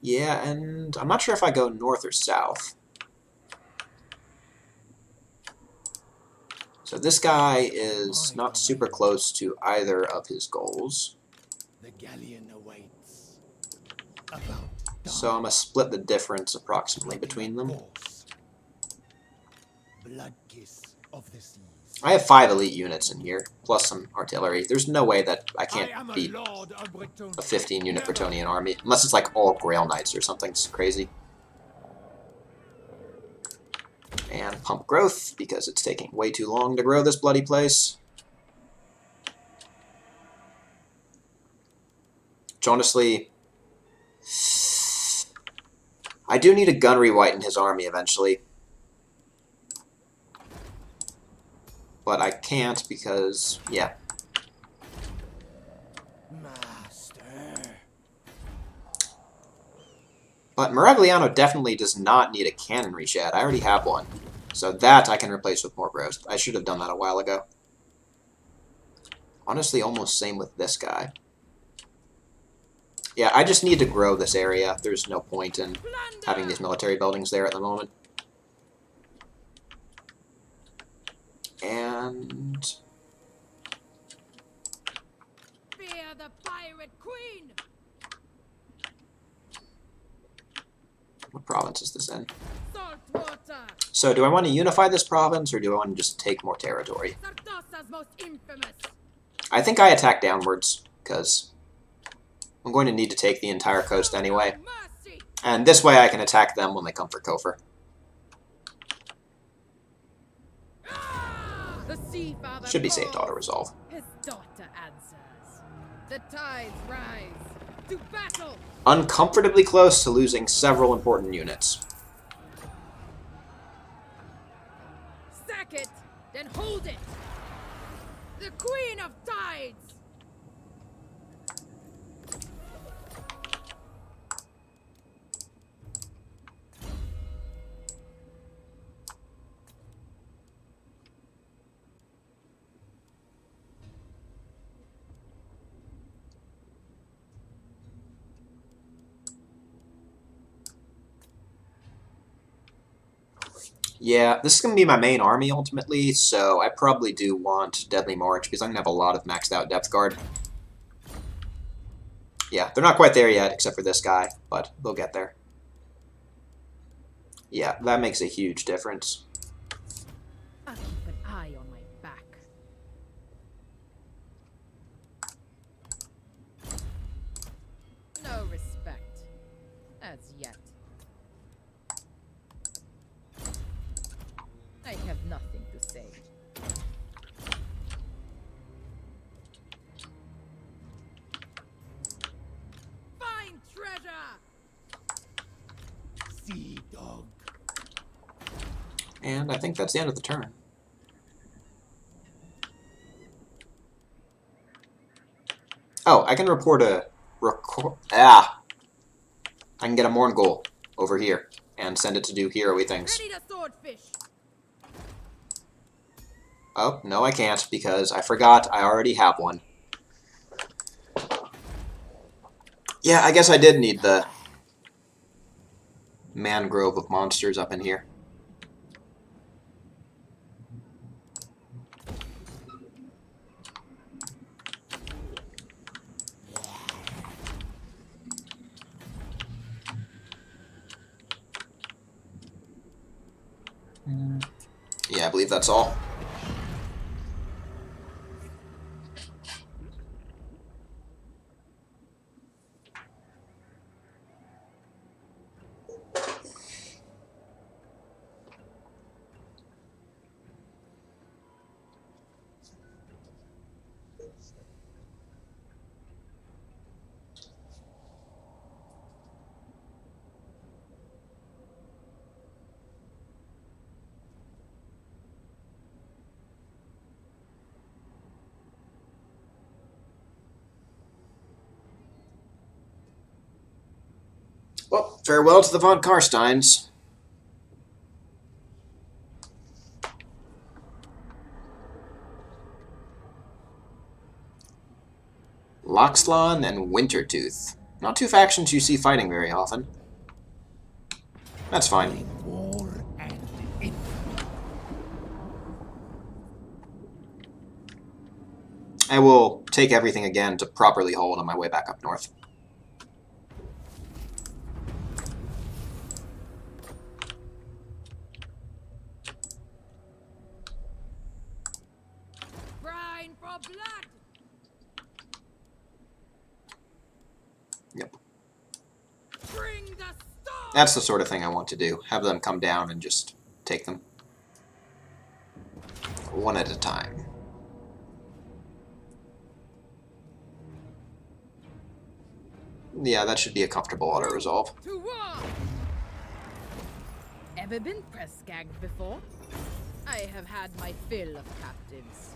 Yeah, and I'm not sure if I go north or south. So this guy is not super close to either of his goals. The galleon awaits. About So I'm going to split the difference approximately between them. Blood kiss of the seas. I have 5 elite units in here, plus some artillery. There's no way that I can't beat a 15-unit Bretonian army, unless it's like all Grail Knights or something crazy. And pump growth, because it's taking way too long to grow this bloody place. Which honestly, I do need a gunnery wight in his army eventually. But I can't because, yeah. Master. But Maragliano definitely does not need a cannonry shed. I already have one. So that I can replace with more growth. I should have done that a while ago. Honestly, almost same with this guy. Yeah, I just need to grow this area. There's no point in having these military buildings there at the moment. And Fear the pirate queen. what province is this in? Salt water. So do I want to unify this province, or do I want to just take more territory? Sartosa's most infamous. I think I attack downwards, because I'm going to need to take the entire coast anyway. Mercy. And this way I can attack them when they come for Kofor. The sea father Should be safe to calls. auto-resolve. His daughter answers. The tides rise. To battle. Uncomfortably close to losing several important units. Sack it, then hold it. The queen of tides. Yeah, this is going to be my main army ultimately, so I probably do want Deadly March, because I'm going to have a lot of maxed out depth guard. Yeah, they're not quite there yet, except for this guy, but they'll get there. Yeah, that makes a huge difference. I'll keep an eye on my back. No respect. As yet. I have nothing to say. Find treasure! Sea dog. And I think that's the end of the turn. Oh, I can report a... I can get a Morngul over here and send it to do hero-y things. Ready to swordfish! Oh, no I can't, because I forgot I already have one. Yeah, I guess I did need the mangrove of monsters up in here. Yeah, I believe that's all. farewell to the von Karsteins. Loxlon and Wintertooth. Not two factions you see fighting very often. That's fine. War and infamy. I will take everything again to properly hold on my way back up north. Brine for blood! Yep. Bring the storm! That's the sort of thing I want to do. Have them come down and just take them. One at a time. Yeah, that should be a comfortable auto-resolve. To war! Ever been press gagged before? I have had my fill of captives.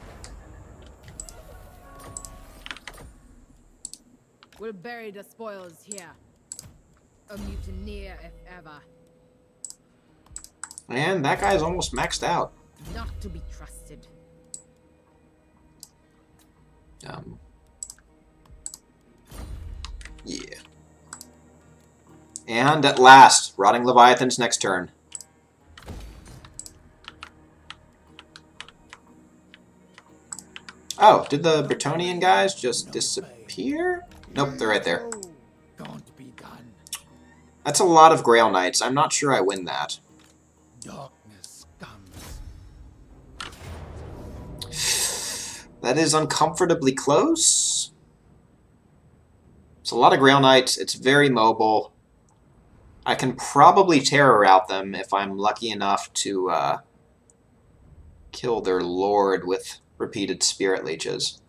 We'll bury the spoils here. A mutineer if ever. And that guy's almost maxed out. Not to be trusted. Yeah. And at last, Rotting Leviathan's next turn. Oh, did the Bretonnian guys just disappear? Nope, they're right there. Can't be done. That's a lot of Grail Knights. I'm not sure I win that. Darkness comes. That is uncomfortably close. It's a lot of Grail Knights. It's very mobile. I can probably terror route them if I'm lucky enough to kill their lord with repeated Spirit Leeches.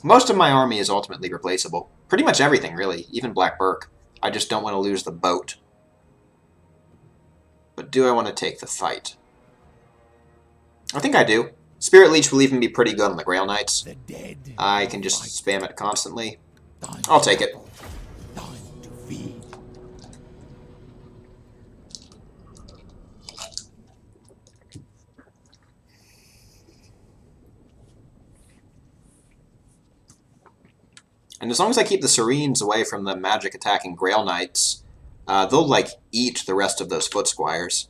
Most of my army is ultimately replaceable. Pretty much everything, really. Even Black Burk. I just don't want to lose the boat. But do I want to take the fight? I think I do. Spirit Leech will even be pretty good on the Grail Knights. The dead. I can just spam it constantly. Time I'll take it. Time to feed. And as long as I keep the Serenes away from the magic attacking Grail Knights, they'll, like, eat the rest of those Foot Squires.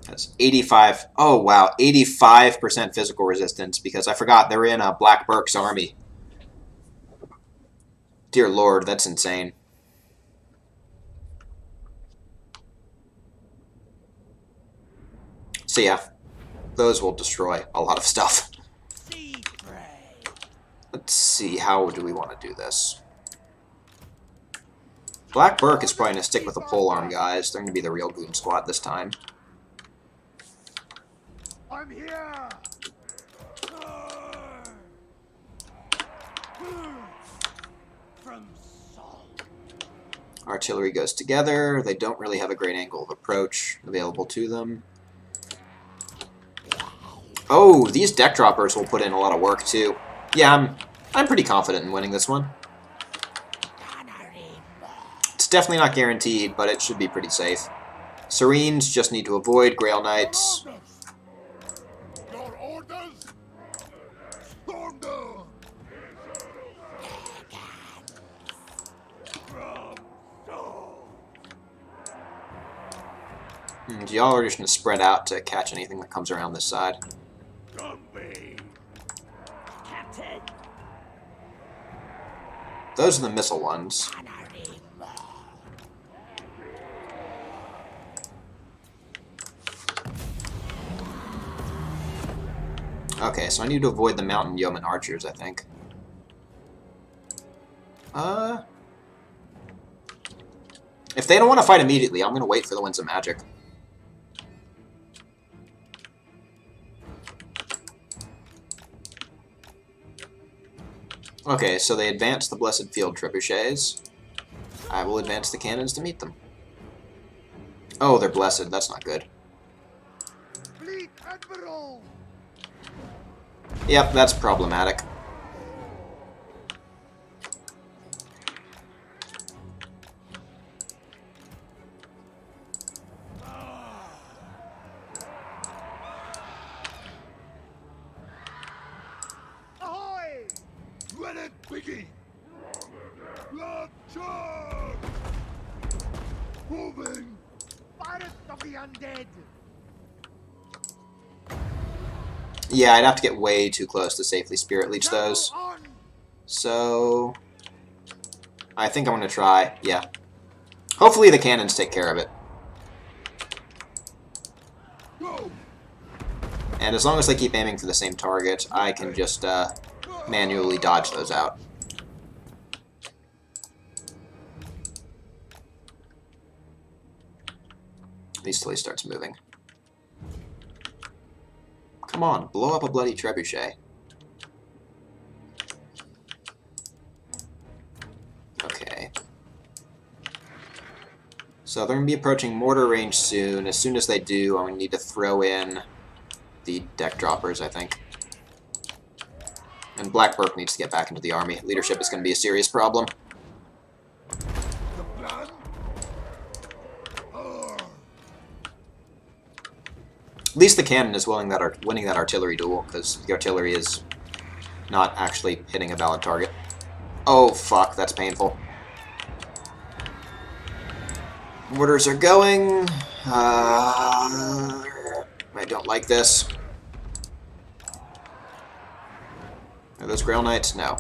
That's 85. Oh, wow. 85% physical resistance, because I forgot they're in Black Burk's army. Dear Lord, that's insane. So yeah, those will destroy a lot of stuff. Let's see, how do we want to do this? Black Burk is probably going to stick with the polearm guys. They're going to be the real goon squad this time. I'm here! From Salt. Artillery goes together. They don't really have a great angle of approach available to them. Oh, these deck droppers will put in a lot of work too. Yeah, I'm pretty confident in winning this one. It's definitely not guaranteed, but it should be pretty safe. Serenes just need to avoid Grail Knights. Your orders? Storm down! From Salt. And y'all are just going to spread out to catch anything that comes around this side. Those are the missile ones. Okay, so I need to avoid the mountain yeoman archers, I think. If they don't want to fight immediately, I'm going to wait for the Winds of Magic. Okay, so they advance the Blessed Field Trebuchets. I will advance the cannons to meet them. Oh, they're blessed. That's not good. Fleet Admiral! Yep, that's problematic. Ahoy! Let it begin! Blood charge! Moving! Pirates of the undead! Yeah, I'd have to get way too close to safely Spirit Leech those. On! So... I think I'm going to try, yeah. Hopefully the cannons take care of it. Go! And as long as I keep aiming for the same target, I can just manually dodge those out. At least till he starts moving. Come on, blow up a bloody trebuchet. Okay. So they're going to be approaching mortar range soon. As soon as they do, I'm going to need to throw in the deck droppers, I think. And Blackburk needs to get back into the army. Leadership is going to be a serious problem. The plan? At least the cannon is winning that artillery duel, because the artillery is not actually hitting a valid target. Oh, fuck, that's painful. Mortars are going. I don't like this. Are those Grail Knights? No.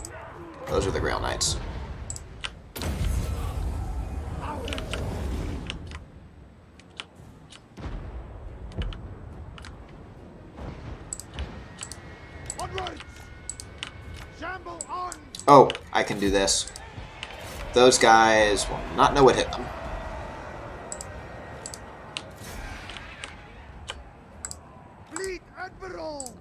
Those are the Grail Knights. Oh, I can do this. Those guys will not know what hit them. Fleet Admiral!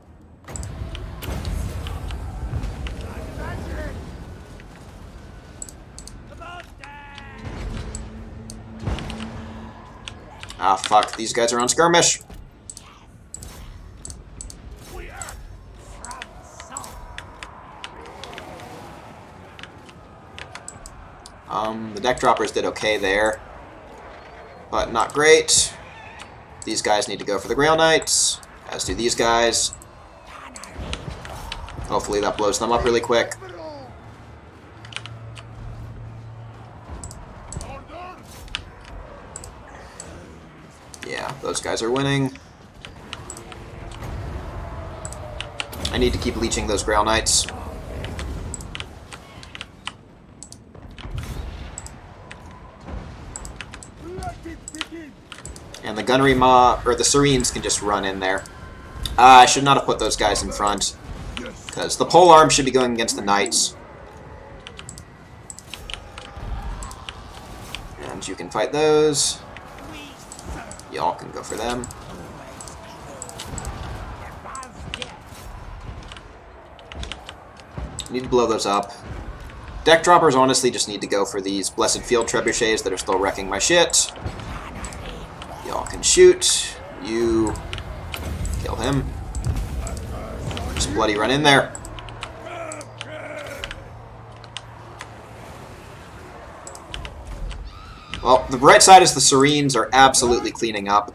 Ah, fuck. These guys are on skirmish. The deck droppers did okay there, but not great. These guys need to go for the Grail Knights, as do these guys. Hopefully that blows them up really quick. Yeah, those guys are winning. I need to keep leeching those Grail Knights. And the gunnery or the Serenes can just run in there. I should not have put those guys in front, because the pole arm should be going against the Knights. And you can fight those. Y'all can go for them. Need to blow those up. Deck droppers honestly just need to go for these Blessed Field Trebuchets that are still wrecking my shit. Y'all can shoot. You kill him. Just bloody run in there. Well, the bright side is the Serenes are absolutely cleaning up.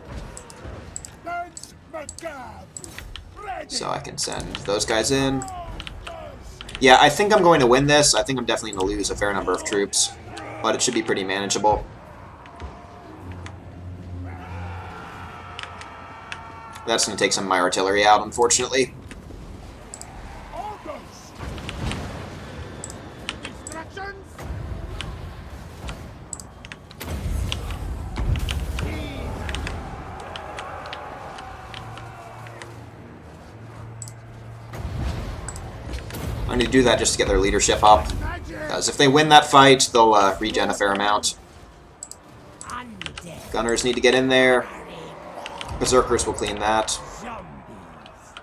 So I can send those guys in. Yeah, I think I'm going to win this. I think I'm definitely going to lose a fair number of troops, but it should be pretty manageable. That's going to take some of my artillery out, unfortunately. I'm going to do that just to get their leadership up, because if they win that fight, they'll regen a fair amount. Gunners need to get in there. Berserkers will clean that.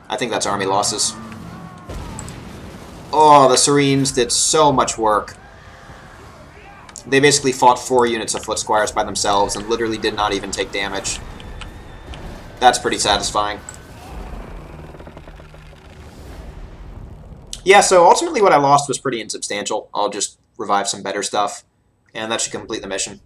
I think that's army losses. Oh, the Serenes did so much work. They basically fought 4 units of foot squires by themselves and literally did not even take damage. That's pretty satisfying. Yeah, so ultimately what I lost was pretty insubstantial. I'll just revive some better stuff, and that should complete the mission.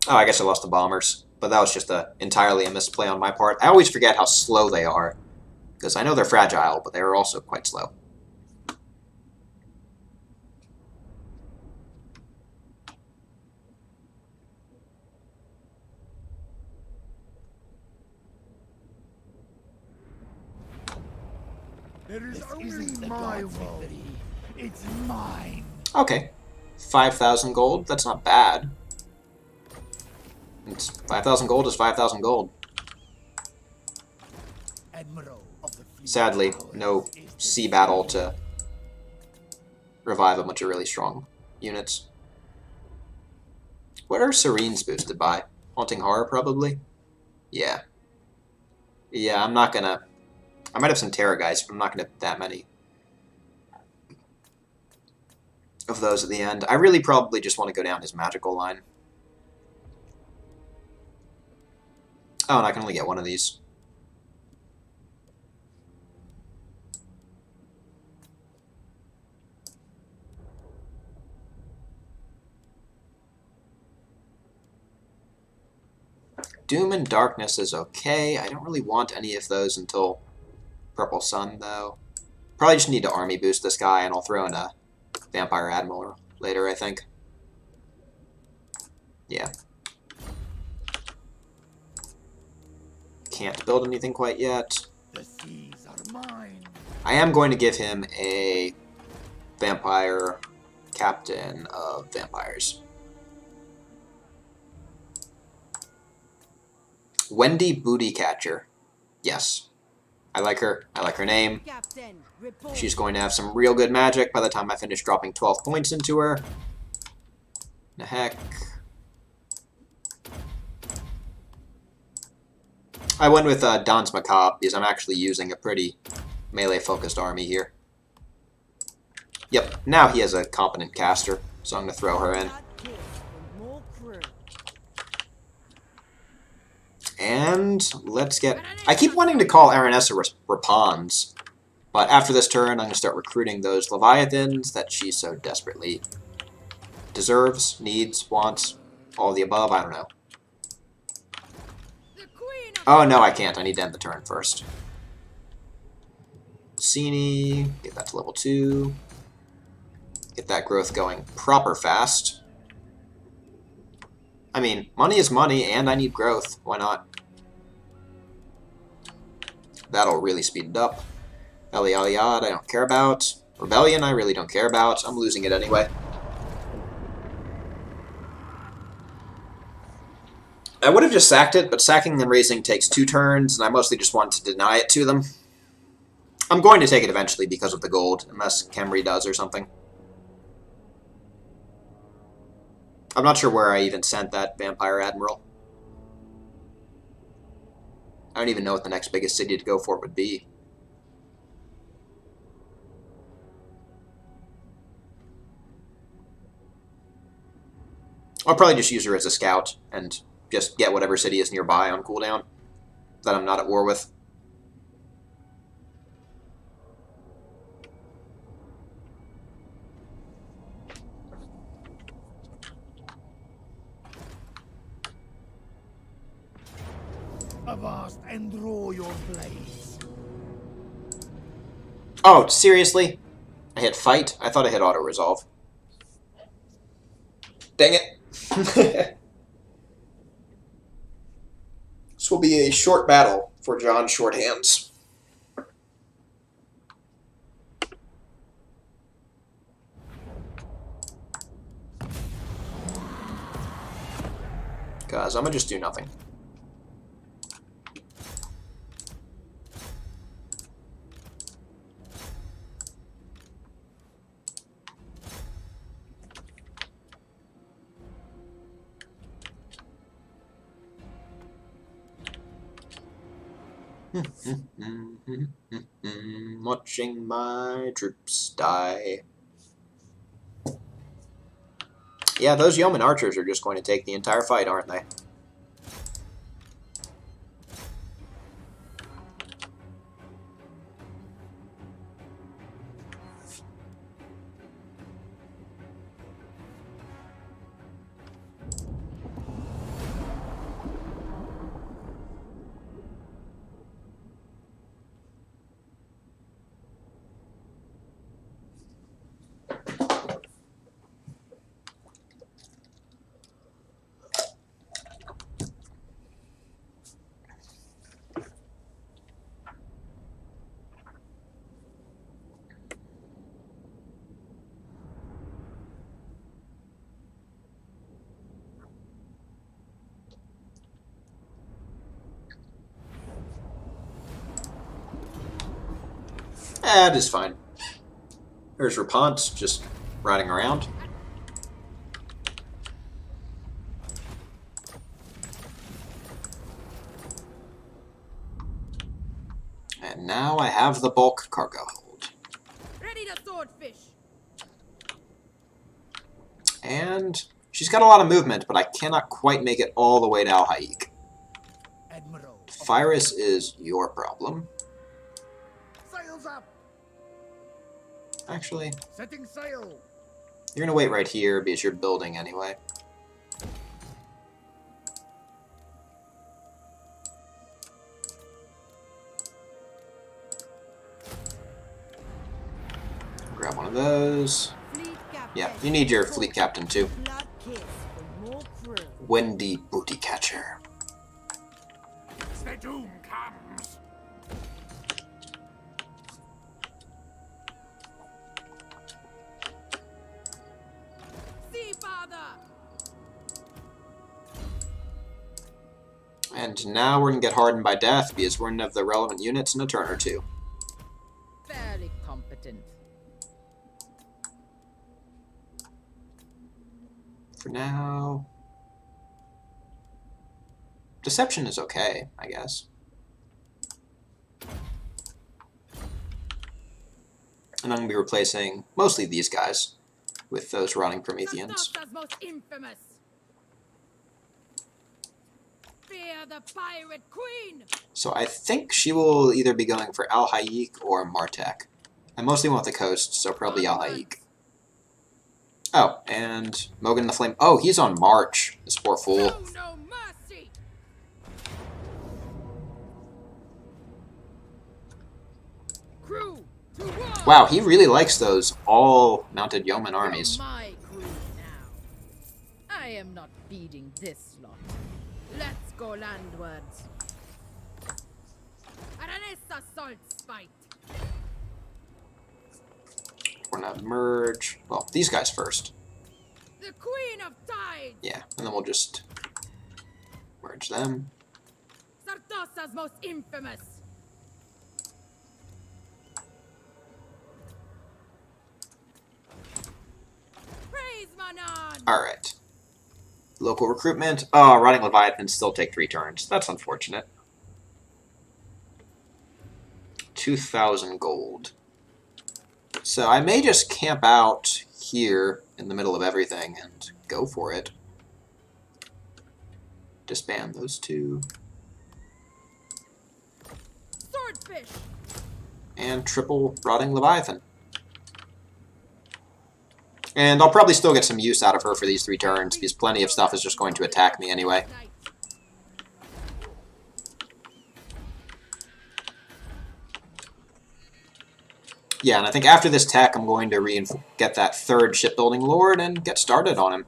Oh, I guess I lost the bombers, but that was just entirely a misplay on my part. I always forget how slow they are, because I know they're fragile, but they are also quite slow. There is This only isn't the my god's world. victory. It's mine. Okay. 5,000 gold, that's not bad. It's 5,000 gold is 5,000 gold. Admiral of the fleet Sadly, powers no is sea battle to revive a bunch of really strong units. What are Serenes boosted by? Haunting Horror, probably? Yeah. Yeah, I'm not gonna... I might have some Terror guys, but I'm not gonna have that many of those at the end. I really probably just want to go down his magical line. Oh, and I can only get one of these. Doom and Darkness is okay. I don't really want any of those until Purple Sun, though. Probably just need to army boost this guy, and I'll throw in a Vampire Admiral later, I think. Yeah. Can't build anything quite yet. The seas are mine. I am going to give him a Vampire Captain of Vampires. Wendy Booty Catcher. Yes. I like her. I like her name. Captain, report. She's going to have some real good magic by the time I finish dropping 12 points into her. The heck. I went with Danse Macabre because I'm actually using a pretty melee-focused army here. Yep, now he has a competent caster, so I'm going to throw her in. Not kiss for more crew. And let's get... I keep wanting to call Aranessa Rapans, but after this turn I'm going to start recruiting those Leviathans that she so desperately deserves, needs, wants, all of the above, I don't know. The queen of Oh, no, I can't. I need to end the turn first. Cini, get that to level 2. Get that growth going proper fast. I mean, money is money, and I need growth. Why not? That'll really speed it up. Eliad, I don't care about. Rebellion, I really don't care about. I'm losing it anyway. I would have just sacked it, but sacking and raising takes 2 turns, and I mostly just want to deny it to them. I'm going to take it eventually because of the gold, unless Khemri does or something. I'm not sure where I even sent that Vampire Admiral. I don't even know what the next biggest city to go for would be. I'll probably just use her as a scout and just get whatever city is nearby on cooldown that I'm not at war with. Avast and draw your blades. Oh, seriously? I hit fight? I thought I hit auto-resolve. Dang it. This will be a short battle for John's short hands. Because I'm going to just do nothing. Watching my troops die. Yeah, those yeoman archers are just going to take the entire fight, aren't they? That is fine. There's Rapant just riding around. And now I have the bulk cargo hold. Ready to swordfish. And she's got a lot of movement, but I cannot quite make it all the way to Al Haik. Admiral. Virus is your problem. Sails up. Actually, Setting sail. you're gonna wait right here because you're building anyway. Grab one of those. Fleet captain. Yeah, you need your fleet captain too. Blood kiss for more crew. Wendy Booty Catcher. The doom comes. See, father. And now we're gonna get hardened by death because we're gonna have the relevant units in a turn or two. Fairly competent. For now, deception is okay, I guess. And I'm going to be replacing mostly these guys with those rotting Prometheans. Sartosa's most infamous. Fear the pirate queen. So I think she will either be going for Al Haik or Martek. I mostly want the coast, so probably Al Haik. Oh, and Mogan the Flame. Oh, he's on March, this poor fool. Show no mercy. Crew to war. Wow, he really likes those all-mounted yeoman armies. My crew now. I am not feeding this lot. Let's go landwards. Aranessa Saltspite. We're gonna merge. Well, these guys first. The queen of tides. Yeah, and then we'll just merge them. Sartosa's most infamous. Praise Manan. Alright. Local recruitment. Oh, Rotting Leviathans still take 3 turns. That's unfortunate. 2,000 gold. So I may just camp out here in the middle of everything and go for it. Disband those 2. Swordfish. And triple Rotting Leviathan. And I'll probably still get some use out of her for these 3 turns, because plenty of stuff is just going to attack me anyway. Yeah, and I think after this tech, I'm going to get that 3rd shipbuilding lord and get started on him.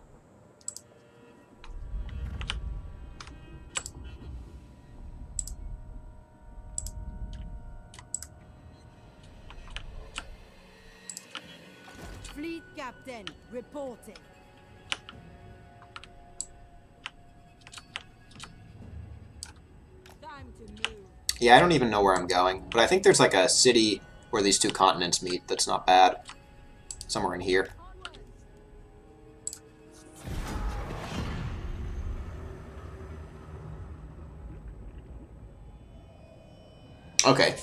Fleet captain reporting. Time to move. Yeah, I don't even know where I'm going, but I think there's like a city where these 2 continents meet that's not bad. Somewhere in here. Okay.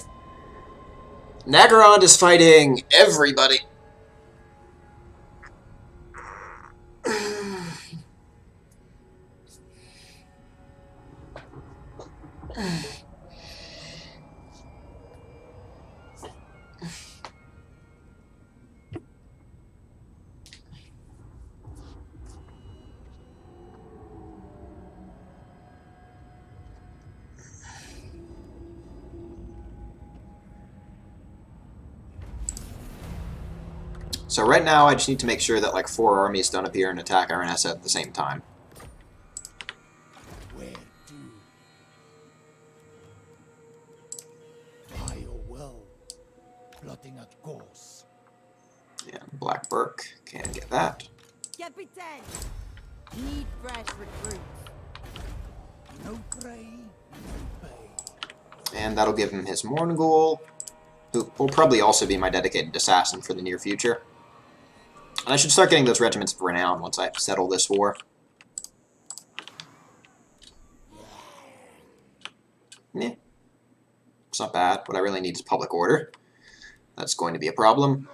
Nagarond is fighting everybody. So right now, I just need to make sure that like 4 armies don't appear and attack Aranessa at the same time. Where to? High or well, plotting a course. Yeah, Black Burke can get that. Captain. Need fresh recruits. No prey, no pay. And that'll give him his Morngul. who will probably also be my dedicated assassin for the near future. And I should start getting those regiments of renown once I settle this war. Yeah. It's not bad. What I really need is public order. That's going to be a problem.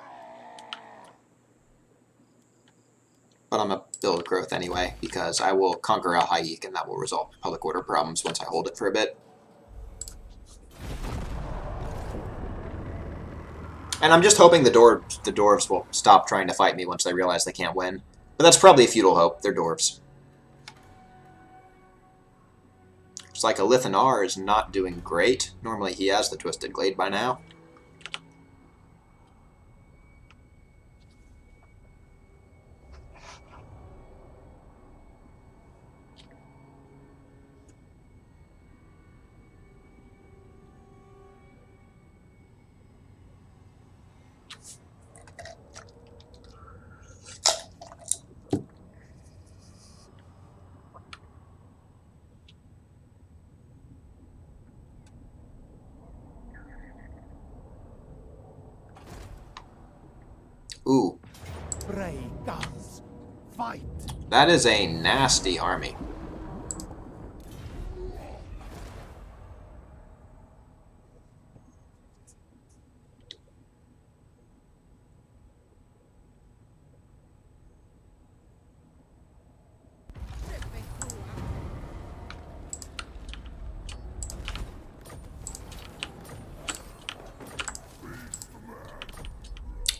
But I'm going to build growth anyway, because I will conquer Al-Hayek, and that will resolve public order problems once I hold it for a bit. And I'm just hoping the dwarves will stop trying to fight me once they realize they can't win. But that's probably a futile hope. They're dwarves. It's like a Lithanar is not doing great. Normally he has the Twisted Glade by now. Ooh. Brave guns, fight! That is a nasty army.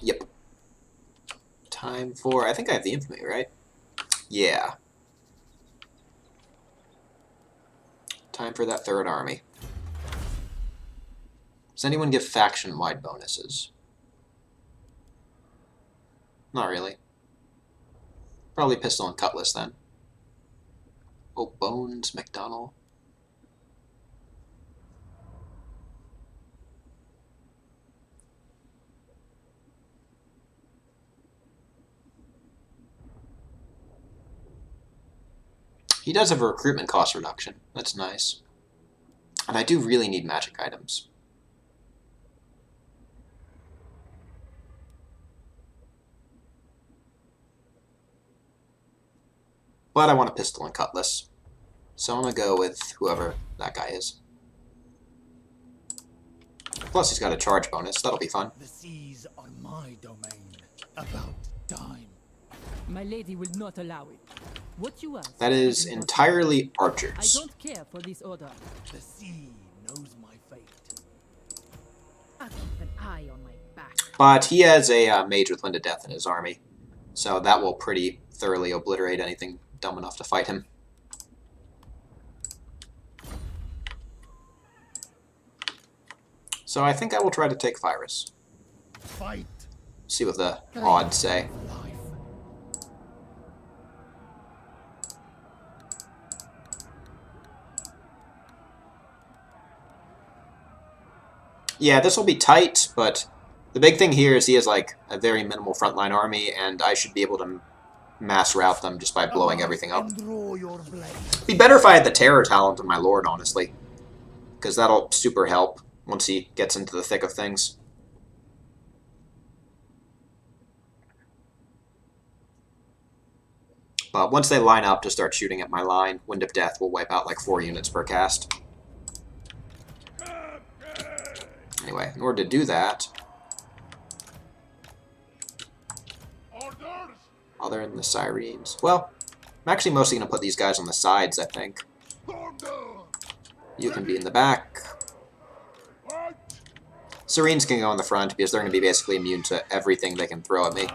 Yep. Time for... I think I have the infamy, right? Yeah. Time for that third army. Does anyone give faction-wide bonuses? Not really. Probably pistol and cutlass, then. Oh, Bones, McDonald. He does have a recruitment cost reduction. That's nice. And I do really need magic items. But I want a pistol and cutlass. So I'm going to go with whoever that guy is. Plus he's got a charge bonus. That'll be fun. The seas are my domain. About time. My lady will not allow it. What you ask? That is entirely archers. I don't care for this order. The sea knows my fate. I'll keep an eye on my back. But he has a mage with Linda Death in his army. So that will pretty thoroughly obliterate anything dumb enough to fight him. So I think I will try to take Virus. Fight. See what the odds say. Life. Yeah, this will be tight, but the big thing here is he has like a very minimal frontline army, and I should be able to mass rout them just by blowing everything up. It'd be better if I had the Terror talent on my Lord, honestly, because that'll super help once he gets into the thick of things. But once they line up to start shooting at my line, Wind of Death will wipe out like 4 units per cast. Anyway, in order to do that, other than the Sirens, well, I'm actually mostly going to put these guys on the sides, I think. You can be in the back. Sirenes can go in the front because they're going to be basically immune to everything they can throw at me.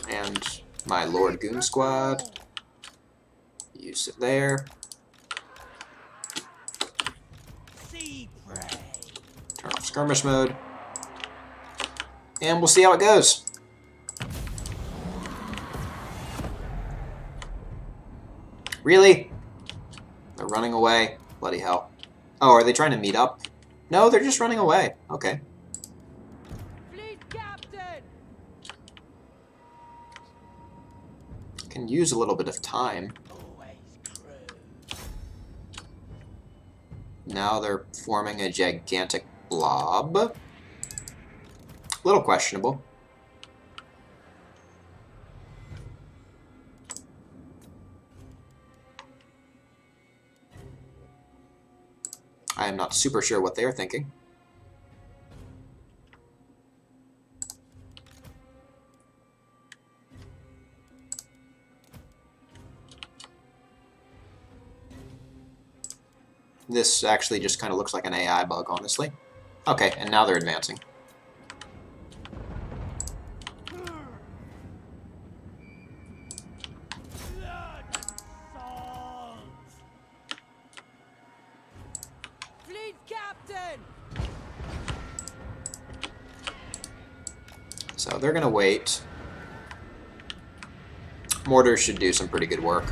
And my Lord Goon Squad. You sit there. Turn off skirmish mode. And we'll see how it goes. Really? They're running away. Bloody hell. Oh, are they trying to meet up? No, they're just running away. Okay. Fleet captain. Can use a little bit of time. Now they're forming a gigantic blob. A little questionable. I am not super sure what they are thinking. This actually just kind of looks like an AI bug, honestly. Okay, and now they're advancing. Fleet captain! So they're gonna wait. Mortars should do some pretty good work.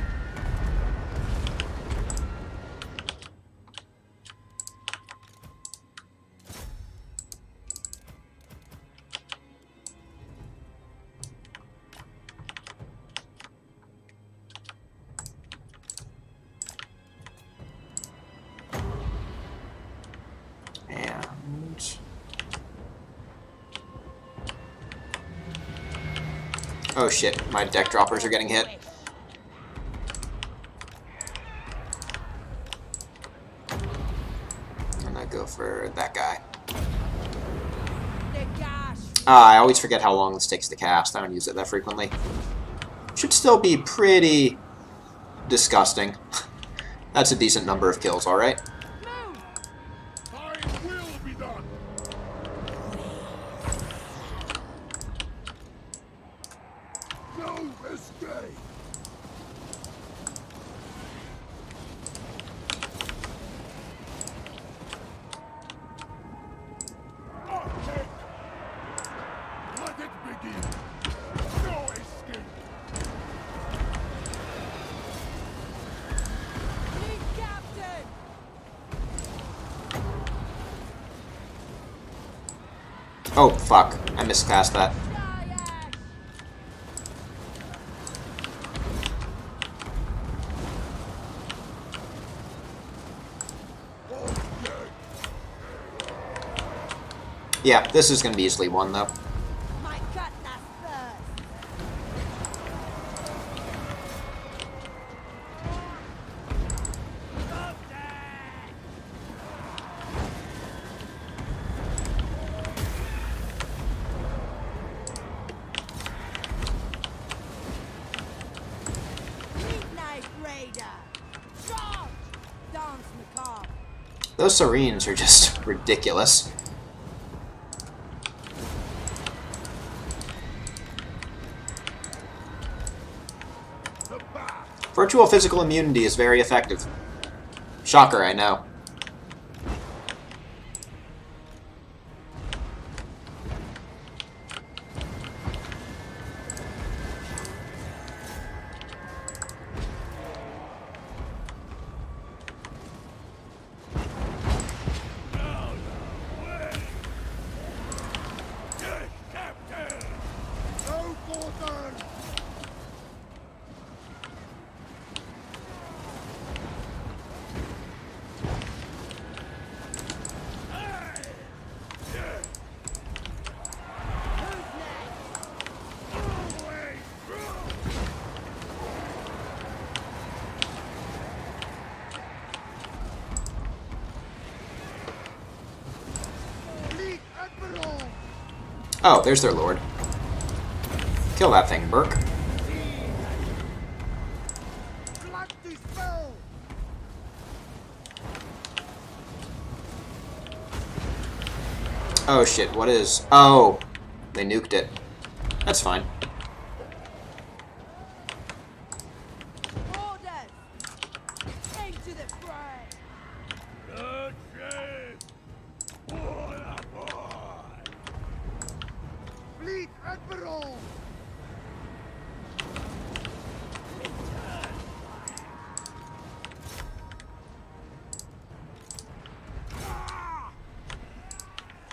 And oh shit, my deck droppers are getting hit. I'm gonna go for that guy. I always forget how long this takes to cast. I don't use it that frequently. Should still be pretty disgusting. That's a decent number of kills, alright? I will be done. No escape. Okay. Let it begin. No escape. Fleet captain! Oh, fuck. I miscast that. Yeah, this is going to be easily won, though. My cutlass first! Midnight Raider! Charge! Dance macabre! Those Sirens are just ridiculous. Virtual physical immunity is very effective. Shocker, I know. No quarter. Oh, there's their lord. Kill that thing, Burke. Oh shit, what is... Oh, they nuked it. That's fine. Orders! Into the fray! Fleet Admiral!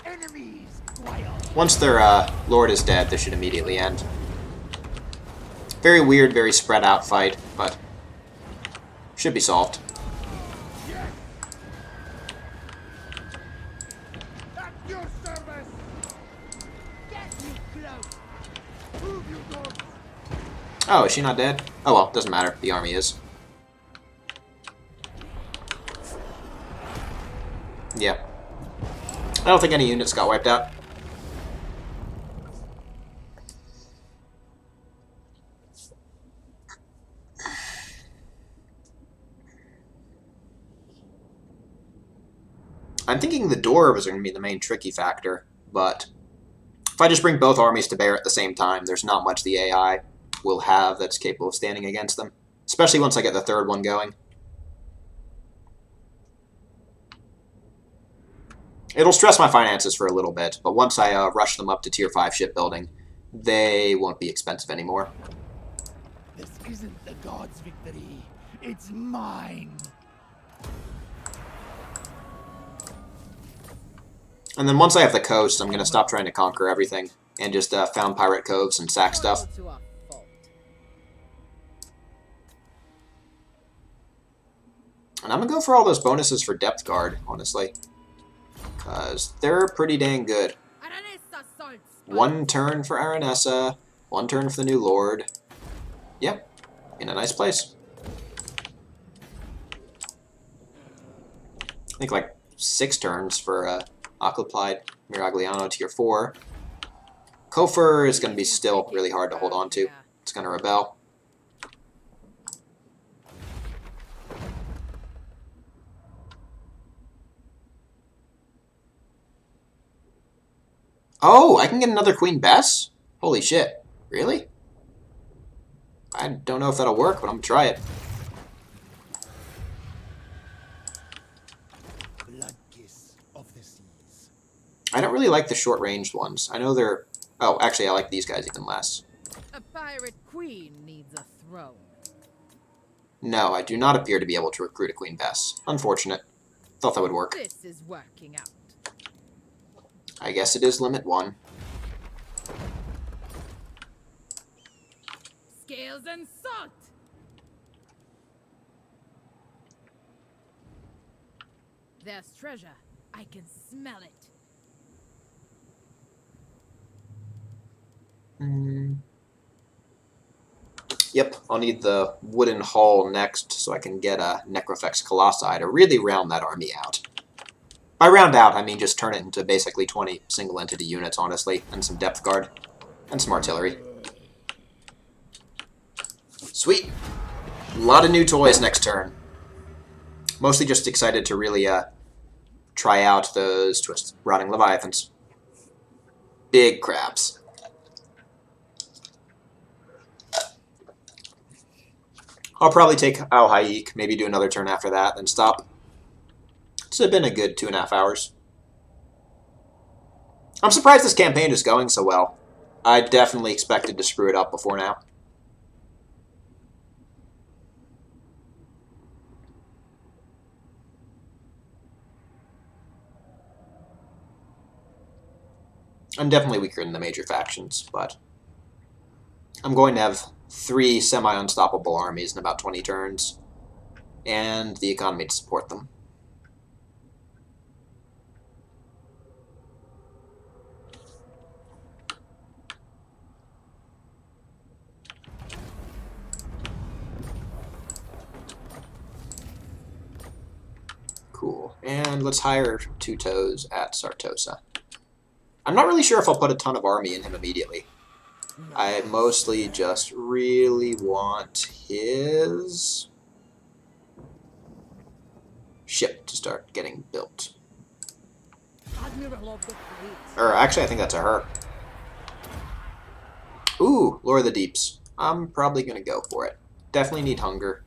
Enemies, wild. Once their lord is dead, this should immediately end. Very weird, very spread out fight, but should be solved. Oh, is she not dead? Oh well, doesn't matter. The army is. Yeah. I don't think any units got wiped out. I'm thinking the dwarves are going to be the main tricky factor, but if I just bring both armies to bear at the same time, there's not much the AI will have that's capable of standing against them, especially once I get the third one going. It'll stress my finances for a little bit, but once I rush them up to tier 5 shipbuilding, they won't be expensive anymore. This isn't the gods' victory. It's mine. And then once I have the coast, I'm going to stop trying to conquer everything and just found pirate coves and sack stuff. To a fault. And I'm going to go for all those bonuses for Depth Guard, honestly. Because they're pretty dang good. Aranessa, Saltspite. 1 turn for Aranessa, 1 turn for the new Lord. Yep, in a nice place. I think like 6 turns for Aquaplied Miragliano tier 4. Kofor is going to be still really hard to hold on to. It's going to rebel. Oh, I can get another Queen Bess? Holy shit. Really? I don't know if that'll work, but I'm going to try it. Blood kiss of the seas. I don't really like the short-ranged ones. I know they're... Oh, actually, I like these guys even less. A pirate queen needs a throne. No, I do not appear to be able to recruit a Queen Bess. Unfortunate. Thought that would work. This is working out. I guess it is limit 1. Scales and salt. There's treasure. I can smell it. Yep, I'll need the wooden hull next so I can get a Necrofex Colossi to really round that army out. By round out, I mean just turn it into basically 20 single entity units, honestly, and some depth guard, and some artillery. Sweet! A lot of new toys next turn. Mostly just excited to really try out those Rotting Leviathans. Big crabs. I'll probably take Al Haik, maybe do another turn after that, then stop. It's been a good 2.5 hours. I'm surprised this campaign is going so well. I definitely expected to screw it up before now. I'm definitely weaker than the major factions, but I'm going to have 3 semi-unstoppable armies in about 20 turns, and the economy to support them. Cool. And let's hire Two Toes at Sartosa. I'm not really sure if I'll put a ton of army in him immediately. I mostly just really want his ship to start getting built. Admiral of the fleet. Or actually, I think that's a her. Ooh, Lure of the Deeps. I'm probably going to go for it. Definitely need hunger.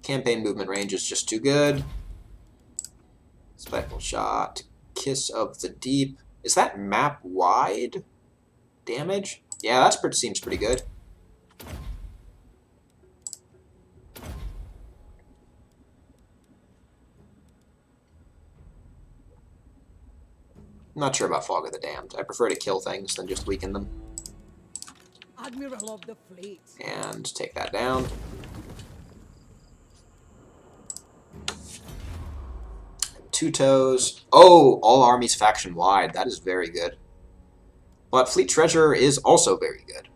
Campaign movement range is just too good. Spiteful Shot. Kiss of the Deep. Is that map wide damage? Yeah, that seems pretty good. I'm not sure about Fog of the Damned. I prefer to kill things than just weaken them. Admiral of the fleet. And take that down. Two Toes. Oh, all armies faction wide. That is very good. But Fleet Treasurer is also very good.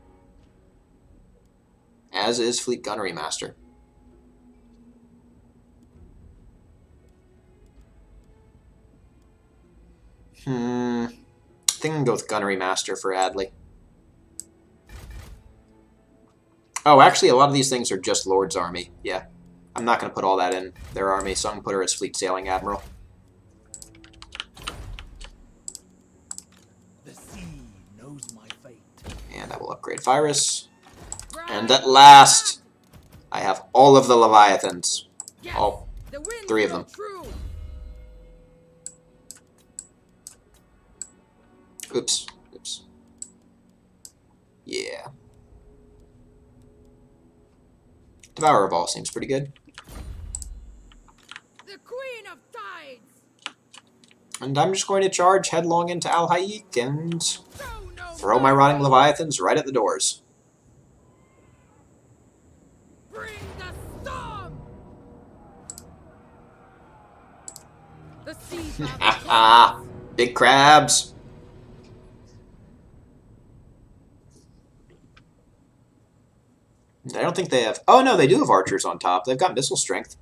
As is Fleet Gunnery Master. I think I can go with Gunnery Master for Adley. Oh, actually, a lot of these things are just Lord's Army. Yeah. I'm not going to put all that in their army, so I'm going to put her as Fleet Sailing Admiral. The sea knows my fate. And I will upgrade Virus. And at last, I have all of the Leviathans. Yes, All the winds 3 of blow them. True. Oops. Oops. Yeah. Devourer of All seems pretty good. The Queen of Tides. And I'm just going to charge headlong into Al Haik and Show no throw my rotting Leviathans right at the doors. Bring the storm. The seas are the Haha! Big crabs! I don't think they have... Oh, no, they do have archers on top. They've got missile strength.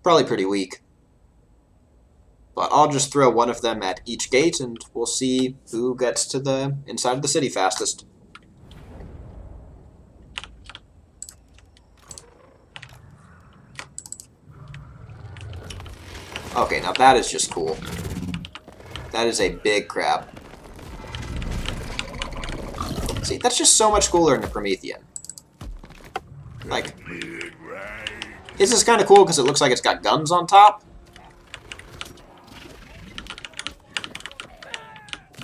Probably pretty weak. But I'll just throw one of them at each gate, and we'll see who gets to the inside of the city fastest. Okay, now that is just cool. That is a big crab. See, that's just so much cooler in the Promethean. Like, this is kind of cool because it looks like it's got guns on top.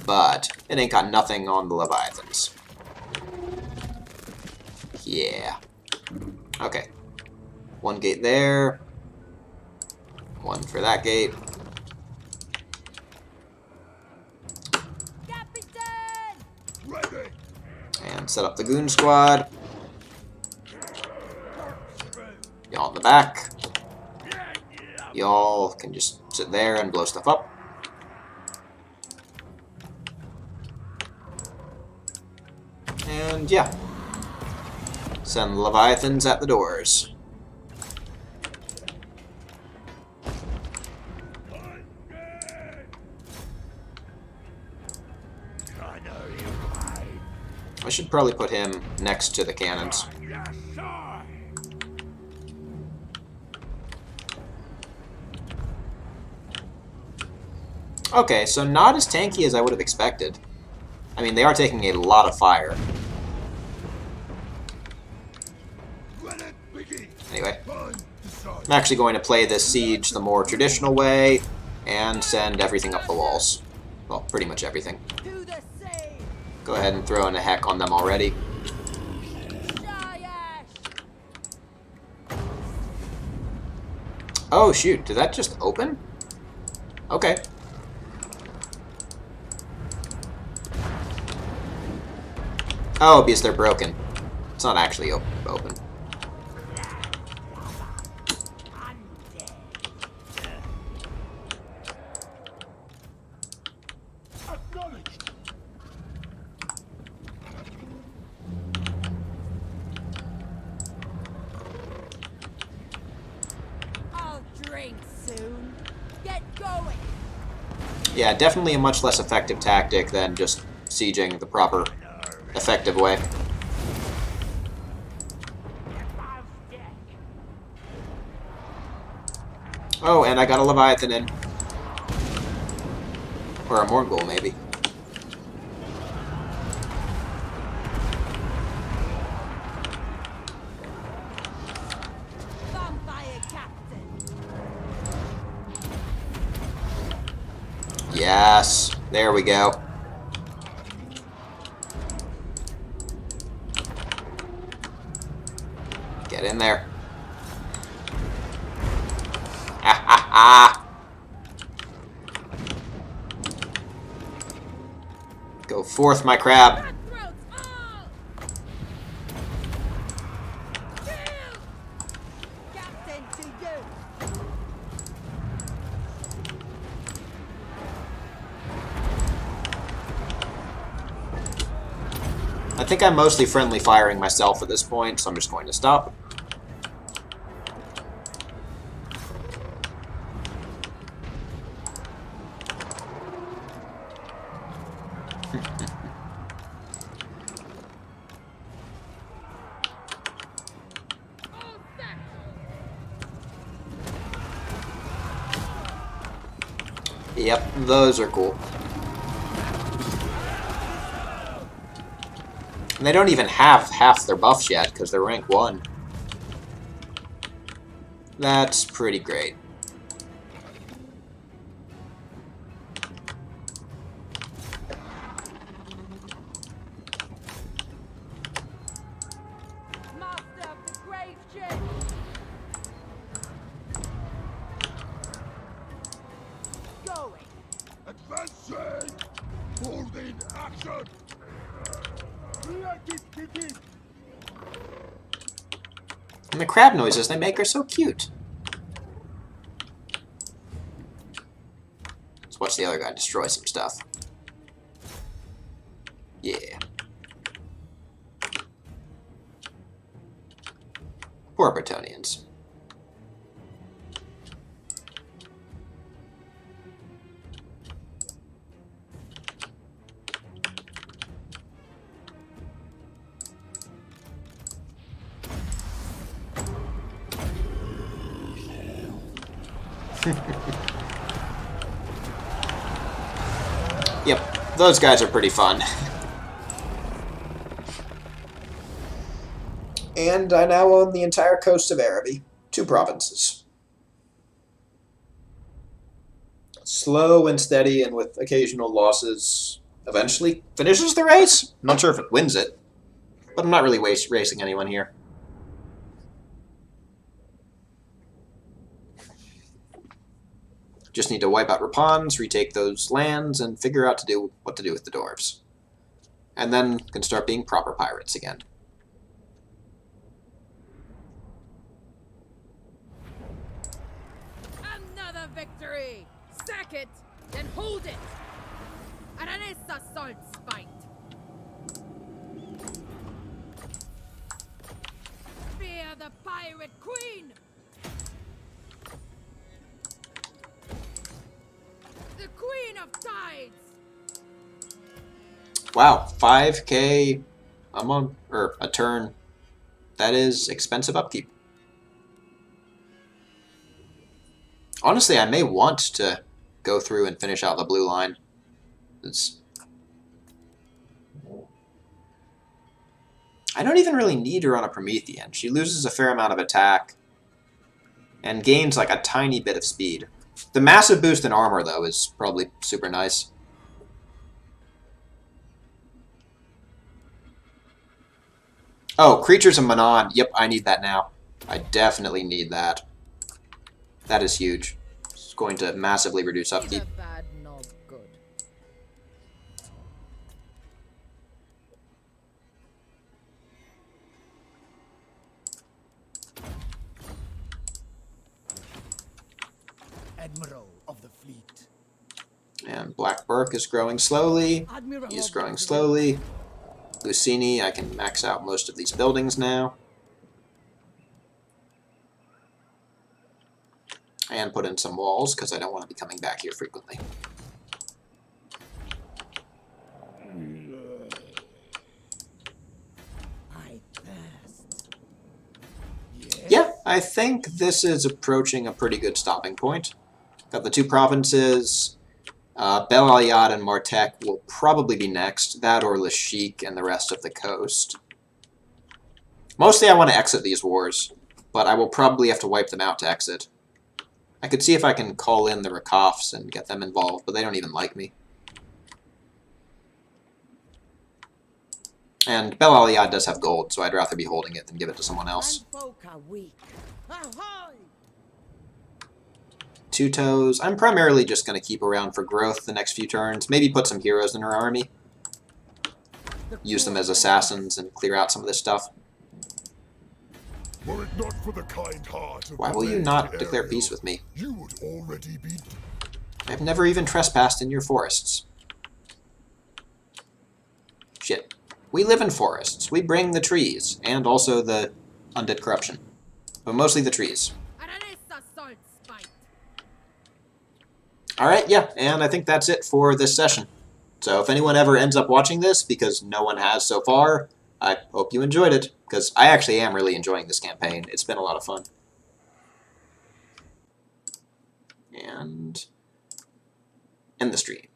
But it ain't got nothing on the Leviathans. Yeah. Okay. One gate there. One for that gate. Captain! And set up the goon squad. Y'all in the back. Y'all can just sit there and blow stuff up. And yeah. Send Leviathans at the doors. I should probably put him next to the cannons. Okay, so not as tanky as I would have expected. I mean, they are taking a lot of fire. Anyway, I'm actually going to play this siege the more traditional way and send everything up the walls. Well, pretty much everything. To the sea! Go ahead and throw in a heck on them already. Giant! Oh, shoot. Did that just open? Okay. Oh, because they're broken. It's not actually open. I'll drink soon. Get going! Yeah, definitely a much less effective tactic than just sieging the proper, effective way. Oh, and I got a Leviathan in. Or a Morgul, maybe. Vampire Captain! Yes, there we go. Get in there. Ha ha ha! Go forth, my crab. cutthroats all. Kill. Captain to you! I think I'm mostly friendly firing myself at this point, so I'm just going to stop. Yep, those are cool. And they don't even have half their buffs yet, because they're rank 1. That's pretty great. Master of the grave ship. Going. Advancing! Holding action! Let it begin! And the crab noises they make are so cute. Let's watch the other guy destroy some stuff. Yeah. Poor Bretonians. Yep, those guys are pretty fun. And I now own the entire coast of Araby. 2 provinces. Slow and steady and with occasional losses eventually finishes the race. I'm not sure if it wins it, but I'm not really racing anyone here. Just need to wipe out Rapans, retake those lands, and figure out what to do with the dwarves. And then can start being proper pirates again. Another victory! Sack it, then hold it! Aranessa Saltspite! Fear the pirate queen! The queen of tides! Wow, 5k a month, or a turn. That is expensive upkeep. Honestly, I may want to go through and finish out the blue line. I don't even really need her on a Promethean. She loses a fair amount of attack and gains like a tiny bit of speed. The massive boost in armor, though, is probably super nice. Oh, Creatures of Manon. Yep, I need that now. I definitely need that. That is huge. It's going to massively reduce upkeep. Neither bad nor good. Admiral of the fleet. And Black Burke is growing slowly. Admiral He's of growing the- slowly. Lucini, I can max out most of these buildings now. And put in some walls, because I don't want to be coming back here frequently. I thirst. Yeah, I think this is approaching a pretty good stopping point. Got the 2 provinces. Bel Aliad and Martek will probably be next. That or Lashik and the rest of the coast. Mostly I want to exit these wars, but I will probably have to wipe them out to exit. I could see if I can call in the Rakofs and get them involved, but they don't even like me. And Bel Aliad does have gold, so I'd rather be holding it than give it to someone else. Folk are weak. Ahoy! 2 toes. I'm primarily just going to keep around for growth the next few turns. Maybe put some heroes in her army. Use them as assassins and clear out some of this stuff. Were it not for the kind heart of Why will you not declare peace with me? You would already be. I've never even trespassed in your forests. Shit. We live in forests. We bring the trees, and also the undead corruption. But mostly the trees. Aranessa, Saltspite. Alright, yeah, and I think that's it for this session. So if anyone ever ends up watching this, because no one has so far, I hope you enjoyed it, because I actually am really enjoying this campaign. It's been a lot of fun. And end the stream.